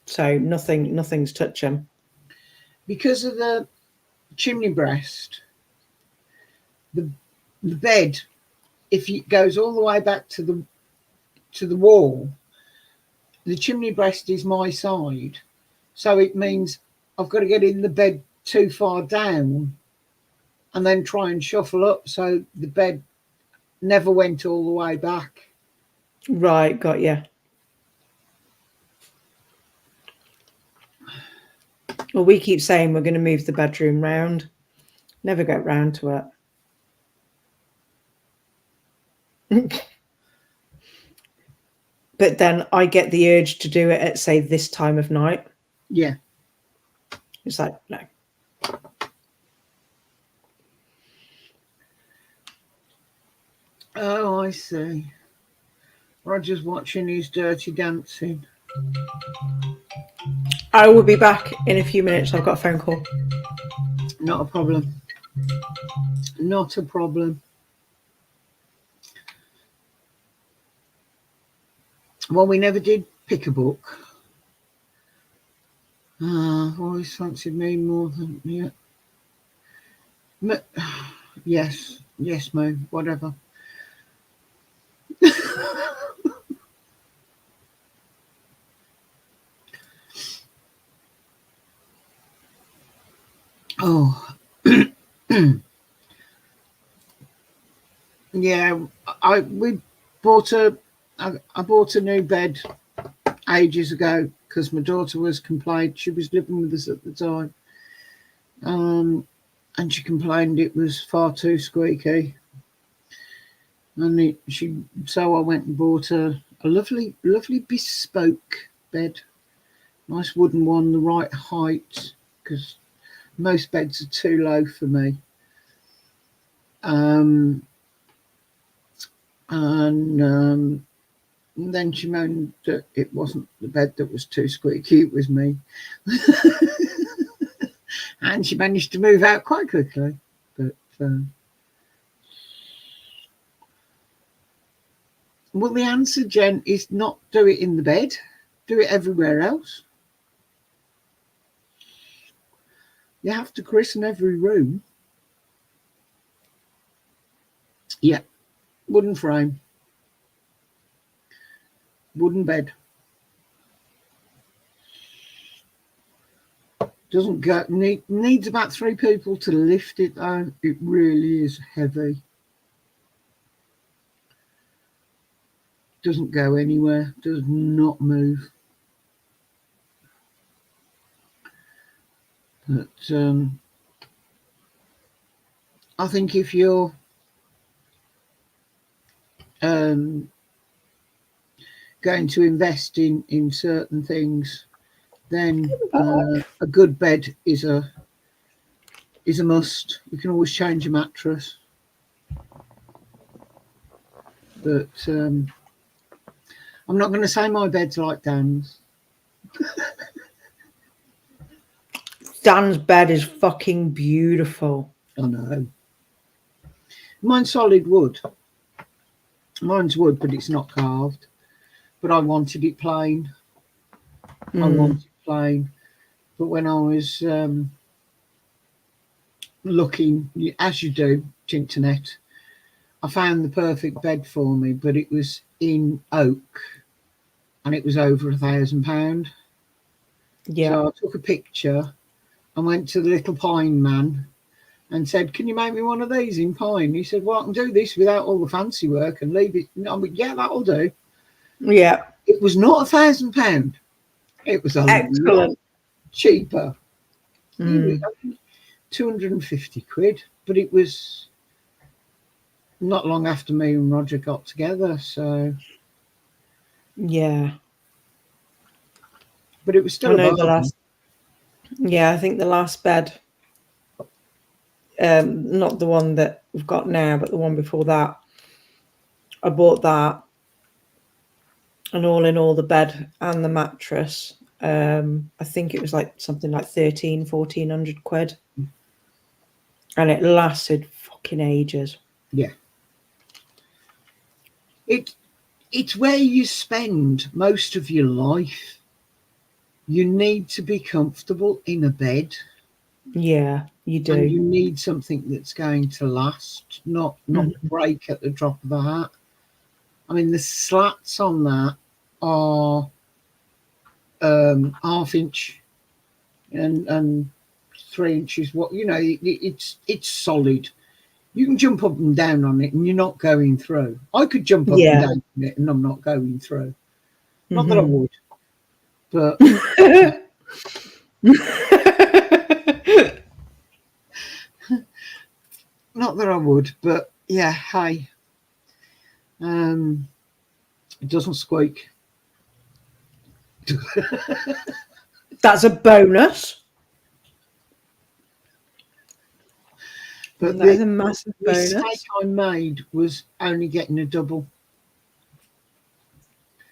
So nothing's touching. because of the chimney breast, the bed, if it goes all the way back to the wall, the chimney breast is my side. So it means I've got to get in the bed too far down and then try and shuffle up so the bed never went all the way back. Right, got you. Well, we keep saying we're going to move the bedroom round. Never get round to it. But then I get the urge to do it at, say, this time of night. Yeah. It's like, no. Oh, I see. Roger's watching his Dirty Dancing. I will be back in a few minutes. I've got a phone call. Not a problem. Not a problem. Well, we never did pick a book. Always fancied me more than yeah. Yes, Mo, whatever. Oh, yeah. I bought I bought a new bed ages ago because my daughter was complained. She was living with us at the time, and she complained it was far too squeaky. And so I went and bought a lovely bespoke bed, nice wooden one, the right height, because most beds are too low for me. And then she moaned that it wasn't the bed that was too squeaky, it was me. And she managed to move out quite quickly. But well, the answer, Jen, is not do it in the bed, do it everywhere else. You have to christen every room. Yeah, wooden frame, wooden bed. Doesn't go, needs about 3 people to lift it though. It really is heavy. Doesn't go anywhere. Does not move. But I think if you're going to invest in certain things, then a good bed is a must. You can always change a mattress, but I'm not going to say my bed's like Dan's. Dan's bed is fucking beautiful. I know. Mine's solid wood. Mine's wood, but it's not carved. But I wanted it plain. I wanted it plain. But when I was looking, as you do, internet, I found the perfect bed for me, but it was in oak, and it was over £1,000. Yeah. So I took a picture and went to the little pine man and said, "Can you make me one of these in pine?" He said, "Well, I can do this without all the fancy work and leave it." I mean, yeah, that'll do. Yeah. It was not £1,000. It was a lot Excellent. cheaper. Mm. 250 quid, but it was not long after me and Roger got together, so Yeah. but it was I still a know the bargain. last. Yeah, I think the last bed, not the one that we've got now, but the one before that, I bought that, and all in all, the bed and the mattress, I think it was like something like 1,400 quid, and it lasted fucking ages. Yeah, it's where you spend most of your life. You need to be comfortable in a bed. Yeah, you do. And you need something that's going to last, not break at the drop of a hat. I mean, the slats on that are ½ inch and 3 inches. What you know, it's solid. You can jump up and down on it, and you're not going through. I could jump up and down on it, and I'm not going through. Not that I would, but not that I would. But yeah, hey, it doesn't squeak. That's a bonus. But that is a massive the bonus. mistake I made was only getting a double.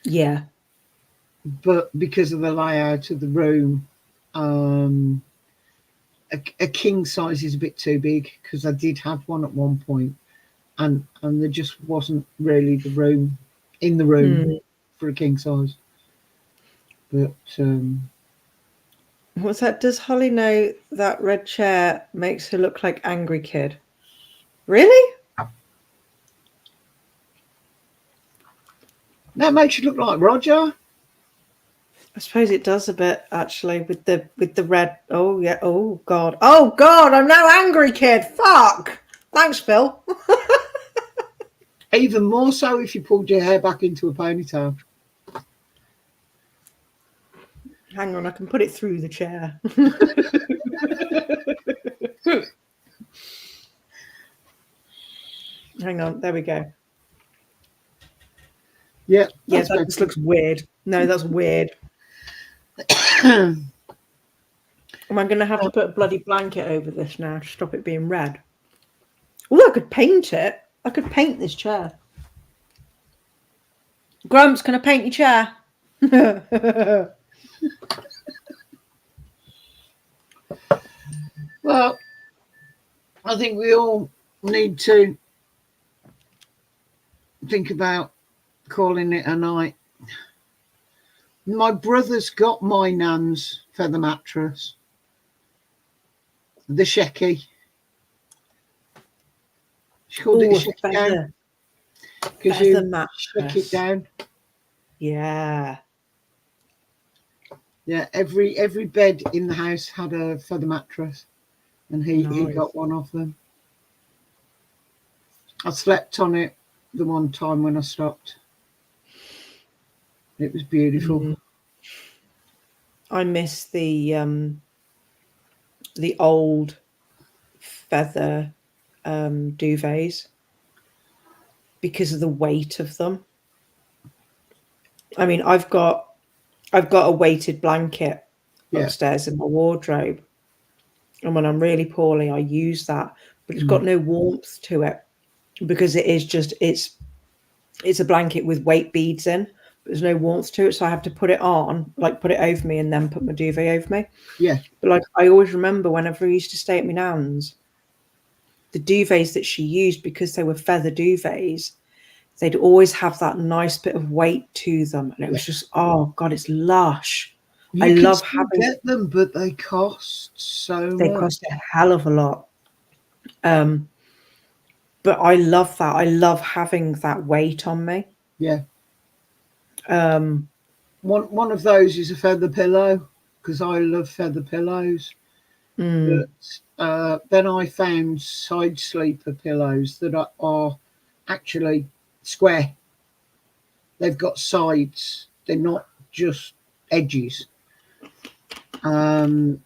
Yeah. But because of the layout of the room, a king size is a bit too big, because I did have one at one point, and there just wasn't really the room in the room for a king size. But what's that? Does Holly know that red chair makes her look like Angry Kid? Really? that makes you look like Roger. I suppose it does a bit, actually, with the red. Oh yeah. Oh god. Oh god. I'm now Angry Kid. Fuck. Thanks, Phil. Even more so if you pulled your hair back into a ponytail. Hang on, I can put it through the chair. Hang on, there we go. Yeah. Yeah, that just looks weird. No, that's weird. Am I going to have to put a bloody blanket over this now to stop it being red? Oh, I could paint it. I could paint this chair. Grumps, can I paint your chair? Well, I think we all need to think about calling it a night. My brother's got my nan's feather mattress, the Shecky. She called it a Shecky down because you shake it down. Yeah. Yeah, every bed in the house had a feather mattress, and he got one of them. I slept on it the one time when I stopped. It was beautiful. I miss the old feather duvets because of the weight of them. I mean, I've got a weighted blanket upstairs in my wardrobe, and when I'm really poorly, I use that, but it's got no warmth to it because it is just it's a blanket with weight beads in. But there's no warmth to it, so I have to put it on, like put it over me, and then put my duvet over me. Yeah. But like, I always remember whenever I used to stay at my nan's, the duvets that she used, because they were feather duvets, they'd always have that nice bit of weight to them, and it was just, oh god, it's lush. You I can love still having. get them, but they cost so They much. cost a hell of a lot. But I love that. I love having that weight on me. Yeah. One of those is a feather pillow, because I love feather pillows. But then I found side sleeper pillows that are actually square. They've got sides. They're not just edges. And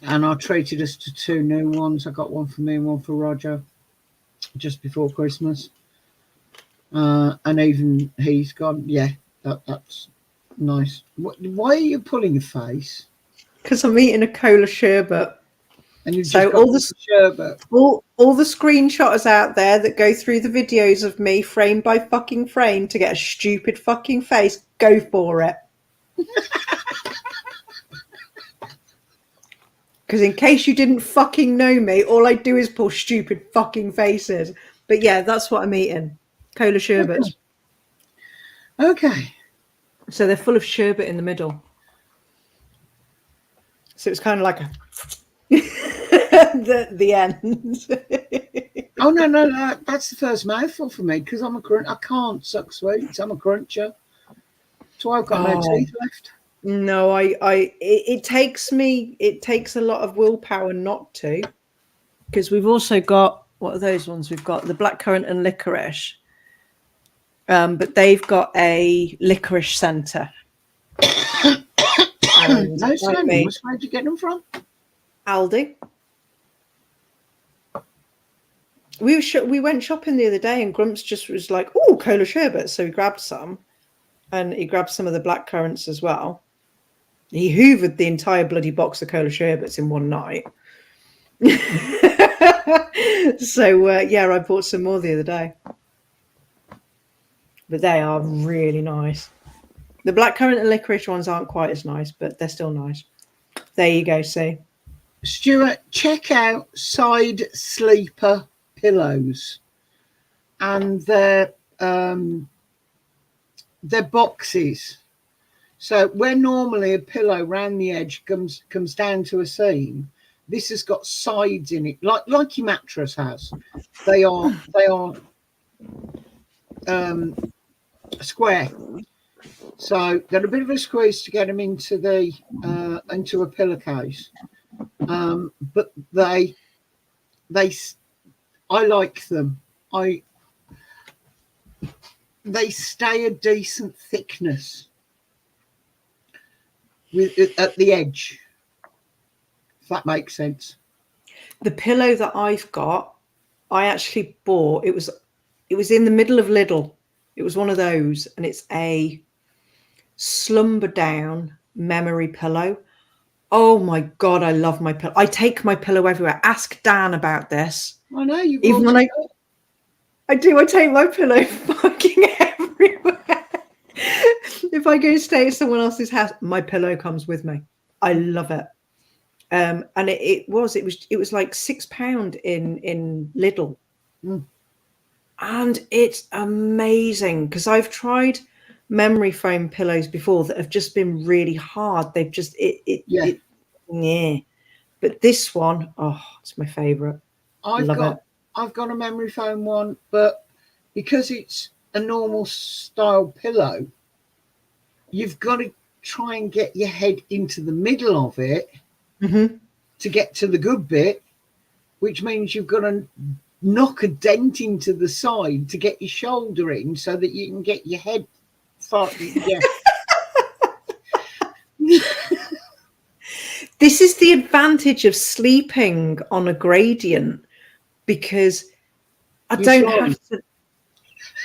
I treated us to 2 new ones. I got one for me and one for Roger just before Christmas. And even he's gone, yeah, that's nice. Why are you pulling a face? Because I'm eating a cola sherbet. And you've So just got all the sherbet. all the screenshotters out there that go through the videos of me frame by fucking frame to get a stupid fucking face, go for it. Because in case you didn't fucking know me, all I do is pull stupid fucking faces. But yeah, that's what I'm eating. Cola sherbets. Okay. So they're full of sherbet in the middle. So it's kind of like a the end. Oh no, that's the first mouthful for me, because I'm a grunt. I can't suck sweets. I'm a cruncher. So I've got no teeth left. No, it takes a lot of willpower not to, because we've also got, what are those ones? We've got the blackcurrant and licorice, but they've got a licorice centre. No slimy. Where'd you get them from? Aldi. We went shopping the other day, and Grumps just was like, "Oh, cola sherbet," so he grabbed some, and he grabbed some of the blackcurrants as well. He hoovered the entire bloody box of cola sherbets in one night. So yeah, I bought some more the other day, but they are really nice. The blackcurrant and licorice ones aren't quite as nice, but they're still nice. There you go. See, Stuart, check out Side Sleeper pillows, and their boxes. So where normally a pillow round the edge comes down to a seam, this has got sides in it, like your mattress has. They are square. So got a bit of a squeeze to get them into a pillowcase. But I like them. They stay a decent thickness at the edge, if that makes sense. the pillow that I've got, I actually bought. It was in the middle of Lidl. It was one of those, and it's a slumber down memory pillow. Oh my god, I love my pillow. I take my pillow everywhere. Ask Dan about this. I know you. Even when I do, I take my pillow fucking everywhere. If I go stay at someone else's house, my pillow comes with me. I love it. And it was like £6 in Lidl. And it's amazing, because I've tried memory foam pillows before that have just been really hard. They've just yeah. But this one, oh, it's my favorite. I've got a memory foam one, but because it's a normal style pillow, you've got to try and get your head into the middle of it to get to the good bit, which means you've got to knock a dent into the side to get your shoulder in so that you can get your head far. Yeah. This is the advantage of sleeping on a gradient, because I You don't slide. have to.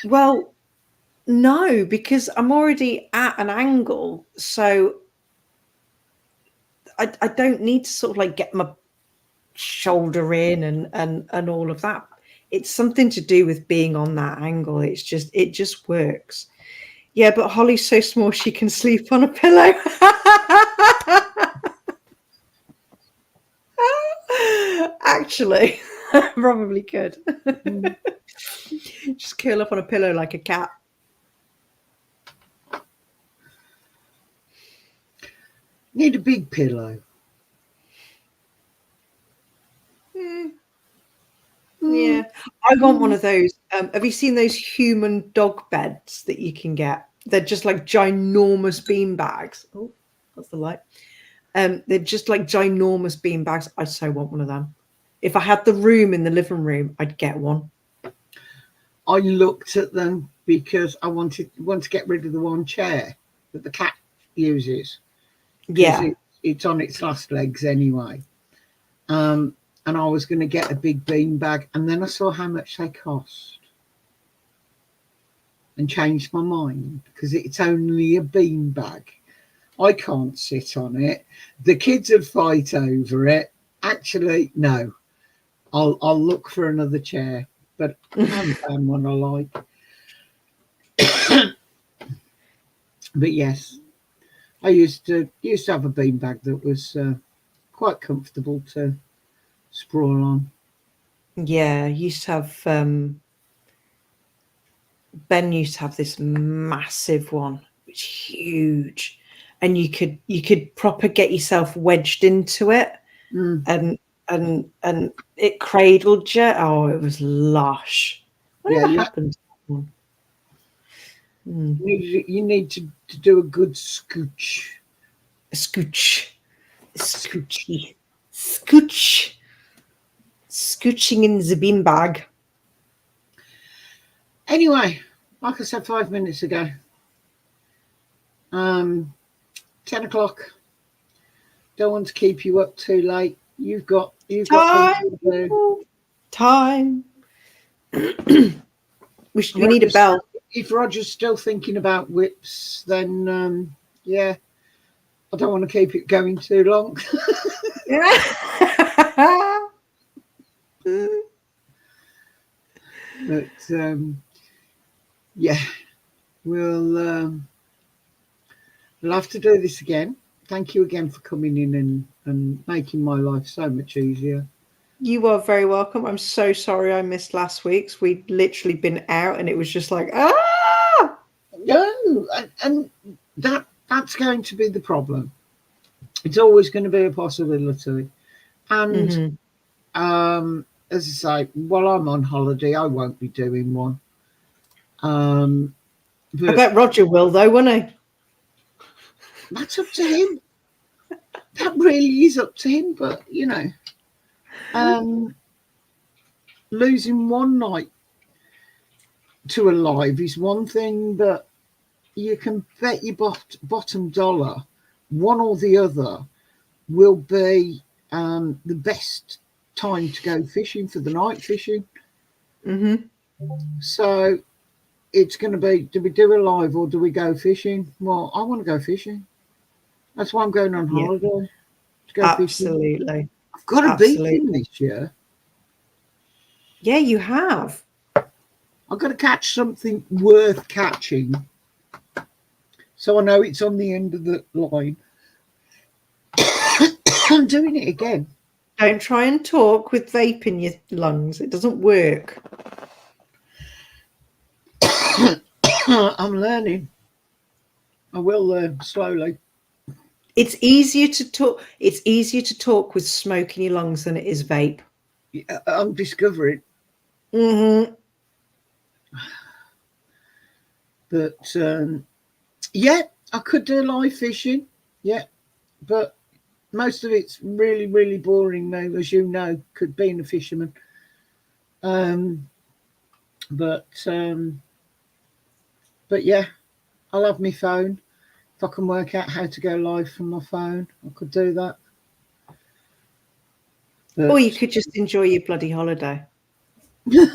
Well, no, because I'm already at an angle, so I don't need to sort of like get my shoulder in and all of that. It's something to do with being on that angle. It just works. Yeah, but Holly's so small she can sleep on a pillow. Actually, probably could. Just curl up on a pillow like a cat. Need a big pillow. Yeah, I want one of those. Have you seen those human dog beds that you can get? They're just like ginormous bean bags. Oh, that's the light. They're just like ginormous bean bags. I so want one of them. If I had the room in the living room, I'd get one. I looked at them because I want to get rid of the one chair that the cat uses. Yeah. It's on its last legs anyway. And I was going to get a big bean bag, and then I saw how much they cost and changed my mind, because it's only a bean bag. I can't sit on it. The kids would fight over it. Actually, no. I'll look for another chair, but I haven't found one I like. But yes, I used to have a bean bag that was quite comfortable to sprawl on. Yeah, I used to have Ben used to have this massive one, which huge, and you could proper get yourself wedged into it, and it cradled you. Oh, it was lush. Whatever happened to that one? You need to do a good scooch. Scooching in the bean bag. Anyway, like I said 5 minutes ago, 10 o'clock. Don't want to keep you up too late. You've got things to do. Time. We need a bell. If Roger's still thinking about whips, then yeah, I don't want to keep it going too long. But yeah, we'll have to do this again. Thank you again for coming in and making my life so much easier. You are very welcome. I'm so sorry I missed last week's. We'd literally been out and it was just like, No, and that's going to be the problem. It's always going to be a possibility. And as I say, while I'm on holiday, I won't be doing one. I bet Roger will, though, won't he? That's up to him. That really is up to him. But you know, losing one night to a live is one thing, but you can bet your bottom dollar one or the other will be the best time to go fishing for the night fishing. So it's going to be, do we do a live or do we go fishing? Well, I want to go fishing. That's why I'm going on holiday. To go Absolutely. fishing. I've got to beat him this year. Yeah, you have. I've got to catch something worth catching. So I know it's on the end of the line. I'm doing it again. Don't try and talk with vape in your lungs. It doesn't work. I'm learning. I will learn slowly. It's easier to talk. It's easier to talk with smoke in your lungs than it is vape. I'm discovering. But yeah, I could do live fishing. Yeah, but most of it's really, really boring now, as you know, could being a fisherman. But yeah, I'll have my phone. If I can work out how to go live from my phone, I could do that. But, Or you could just enjoy your bloody holiday. You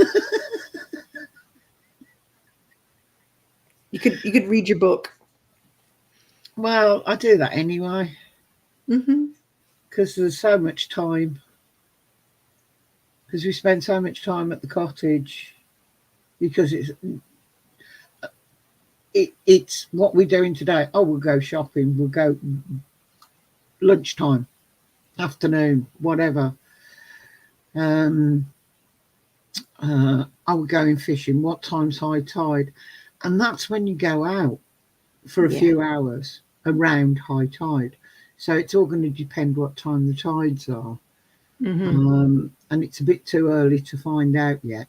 could read your book. well, I do that anyway Mm-hmm. because there's so much time. Because we spend so much time at the cottage. Because it's what we're doing today. Oh, we'll go shopping. We'll go lunchtime, afternoon, whatever. I will going fishing. What time's high tide? And that's when you go out for a few hours around high tide. So it's all going to depend what time the tides are. Mm-hmm. And it's a bit too early to find out yet.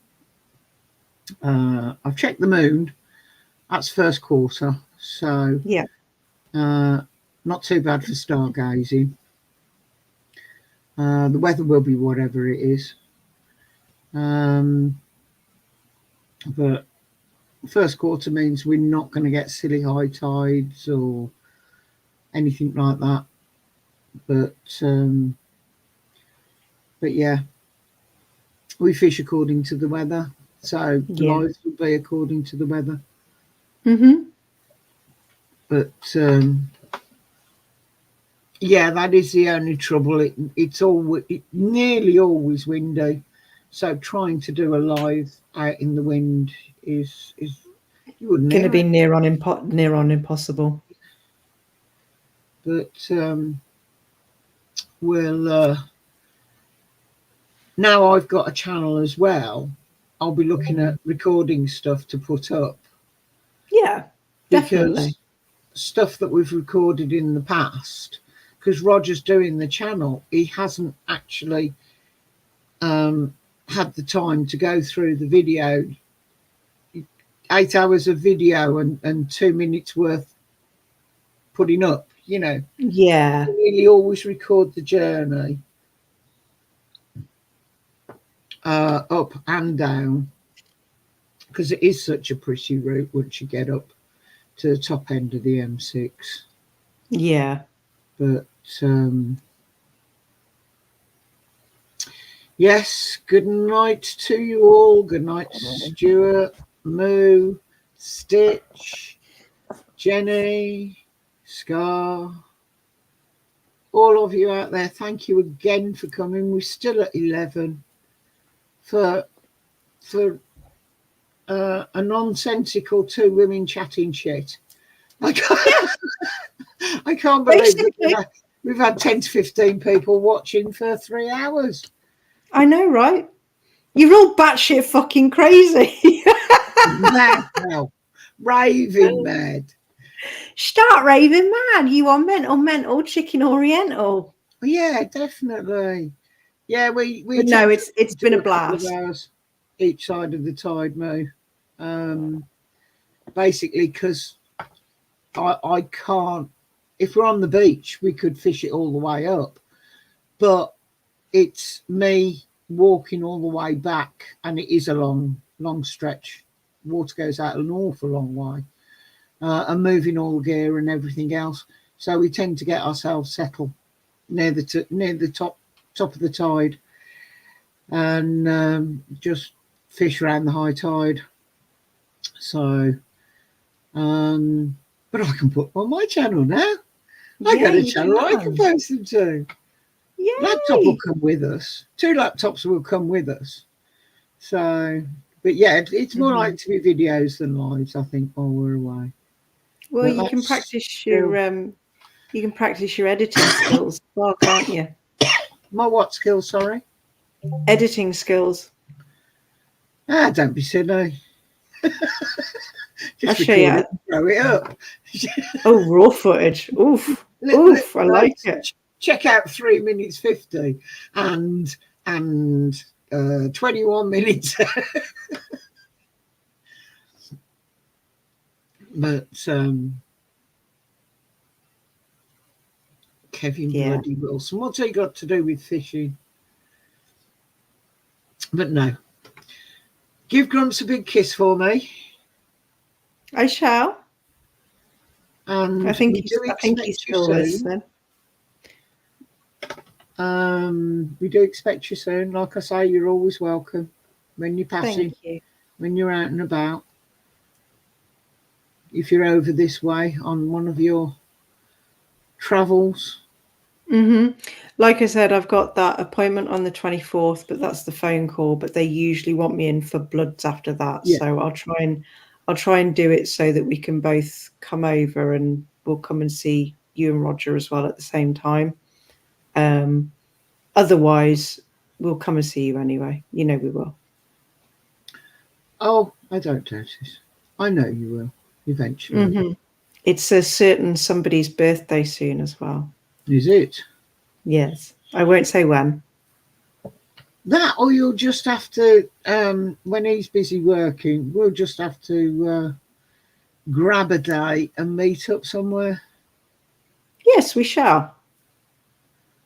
I've checked the moon. That's first quarter. So Yeah. not too bad for stargazing. The weather will be whatever it is. But first quarter means we're not going to get silly high tides or anything like that. But yeah, we fish according to the weather. So lives will be according to the weather. Mm-hmm. But yeah, that is the only trouble. It's nearly always windy. So trying to do a live out in the wind is you wouldn't Going to be it. near on impossible. But we'll now I've got a channel as well. I'll be looking at recording stuff to put up. Yeah, definitely. Because stuff that we've recorded in the past, because Roger's doing the channel, he hasn't actually had the time to go through the video, 8 hours of video and 2 minutes worth putting up, you know. Yeah. We really always record the journey up and down, because it is such a pretty route once you get up to the top end of the M6. Yeah. But yes, good night to you all. Good night, Stuart, Moo, Stitch, Jenny, Scar, all of you out there. Thank you again for coming. We're still at 11 for a nonsensical 2 women chatting shit. I can't believe that we've had 10 to 15 people watching for 3 hours. I know, right? You're all batshit fucking crazy. Mad now. Raving mad. Start raving mad. You are mental, chicken oriental. Yeah, definitely. Yeah, we But no, it's been a blast. Hours each side of the tide, Mo. Basically, because I can't. If we're on the beach, we could fish it all the way up, but it's me walking all the way back, and it is a long stretch. Water goes out an awful long way, and moving all the gear and everything else. So we tend to get ourselves settled near the top of the tide, and just fish around the high tide. So, but I can put on my channel now. I got a channel I can post them to. Yay. Laptop will come with us. 2 laptops will come with us. So, but yeah, it's more like to be videos than lives, I think, while we're away. Well, you can practice your editing skills, well, can't you? My what skills? Sorry, editing skills. Don't be silly. I'll show you. Throw it up. Oh, raw footage. Oof. Oof. I like it. Check out 3 minutes 50 and 21 minutes. But Kevin Bloody Wilson, what's he got to do with fishing? But no. Give Grumps a big kiss for me. I shall. And I think he's still listening. We do expect you soon. Like I say, you're always welcome when you're passing, Thank you. when you're out and about. If you're over this way on one of your travels. Like I said, I've got that appointment on the 24th, but that's the phone call. But they usually want me in for bloods after that, Yeah. so I'll try and do it so that we can both come over, and we'll come and see you and Roger as well at the same time. Otherwise, we'll come and see you anyway. You know we will. Oh, I don't doubt it. I know you will eventually. It's a certain somebody's birthday soon as well. Is it? Yes, I won't say when. That, or you'll just have to, when he's busy working, we'll just have to grab a day and meet up somewhere. Yes, we shall.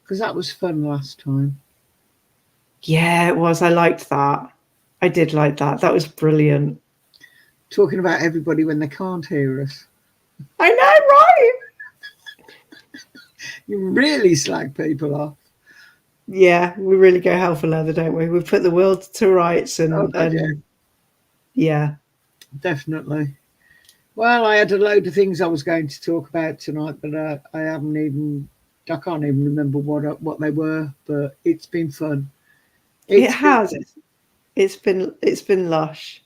Because that was fun last time. Yeah, it was. I liked that. I did like that. That was brilliant. Talking about everybody when they can't hear us. I know, right? You really slag people off. Yeah, we really go hell for leather, don't we? We put the world to rights and yeah. Definitely. Well, I had a load of things I was going to talk about tonight, but I can't even remember what they were, but it's been fun. It has. It's been lush.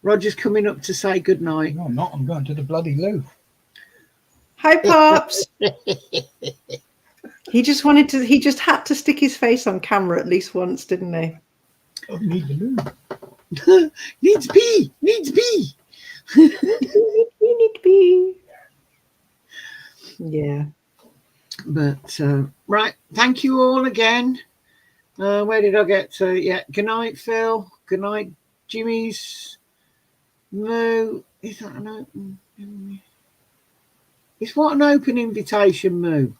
Roger's coming up to say good night. No, I'm not. I'm going to the bloody loo. Hi, Pops. He just had to stick his face on camera at least once, didn't he? I need the loo. Needs pee. You need to be. Yeah. But right, thank you all again. Where did I get to? Yeah, good night, Phil. Good night, Jimmy's. Moo. Is that an open? Is what an open invitation, Moo?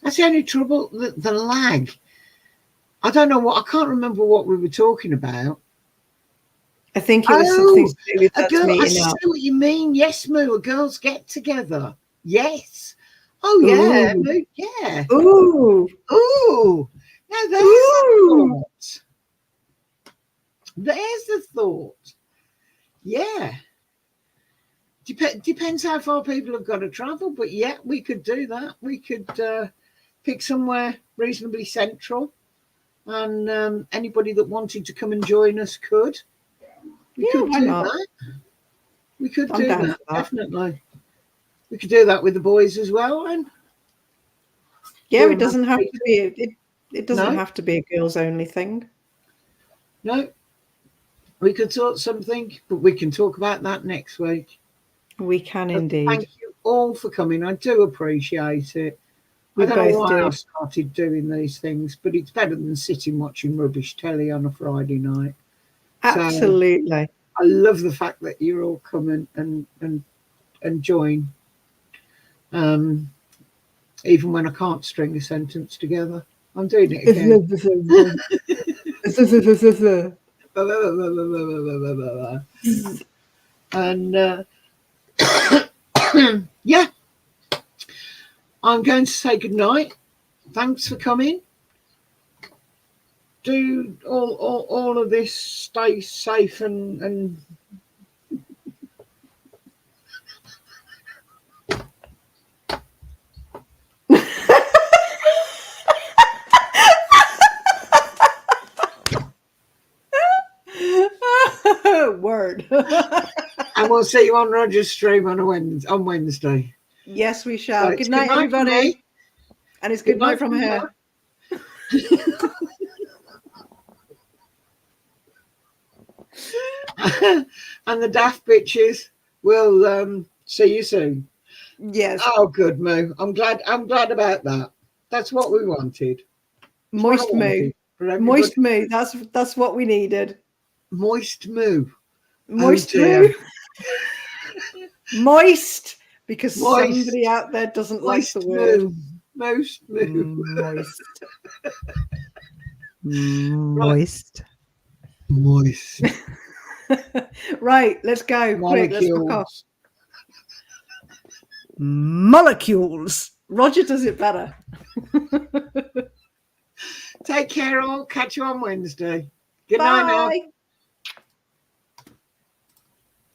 That's the only trouble. The lag. I don't know what. I can't remember what we were talking about. I think it was something to do with us I meeting see up. what you mean. Yes, Moo. A girls get together. Yes. Oh yeah, Ooh. Moo. Yeah. Ooh. Ooh. Now there's the thought. There's the thought. Yeah. Depends how far people have got to travel, but yeah, we could do that. We could pick somewhere reasonably central, and anybody that wanted to come and join us could. We could do that. We could do that, definitely. We could do that with the boys as well, and yeah, it doesn't have to be. It doesn't have to be a girls only thing. No, we could sort something, but we can talk about that next week. We can indeed. Thank you all for coming. I do appreciate it. We I don't know both why do. I started doing these things, but it's better than sitting watching rubbish telly on a Friday night. Absolutely. So I love the fact that you're all coming and join. Even when I can't string a sentence together, I'm doing it again. And yeah, I'm going to say good night. Thanks for coming. Do all of this. Stay safe and Word. and we'll see you on Roger's stream on Wednesday. Yes, we shall. Right, Good night, everybody. And it's good night from her. And the daft bitches will see you soon. Yes. Oh, good, Moo. I'm glad about that. That's what we wanted. Moist Moo. Moist Moo. That's what we needed. Moist Moo. Moist Moo. Moist, because somebody out there doesn't like the word. Moist Moo. Moist. Moist. Moist. Right, let's go. Quick, let's fuck off. Molecules. Roger does it better. care all. Catch you on Wednesday. Good night now. Bye.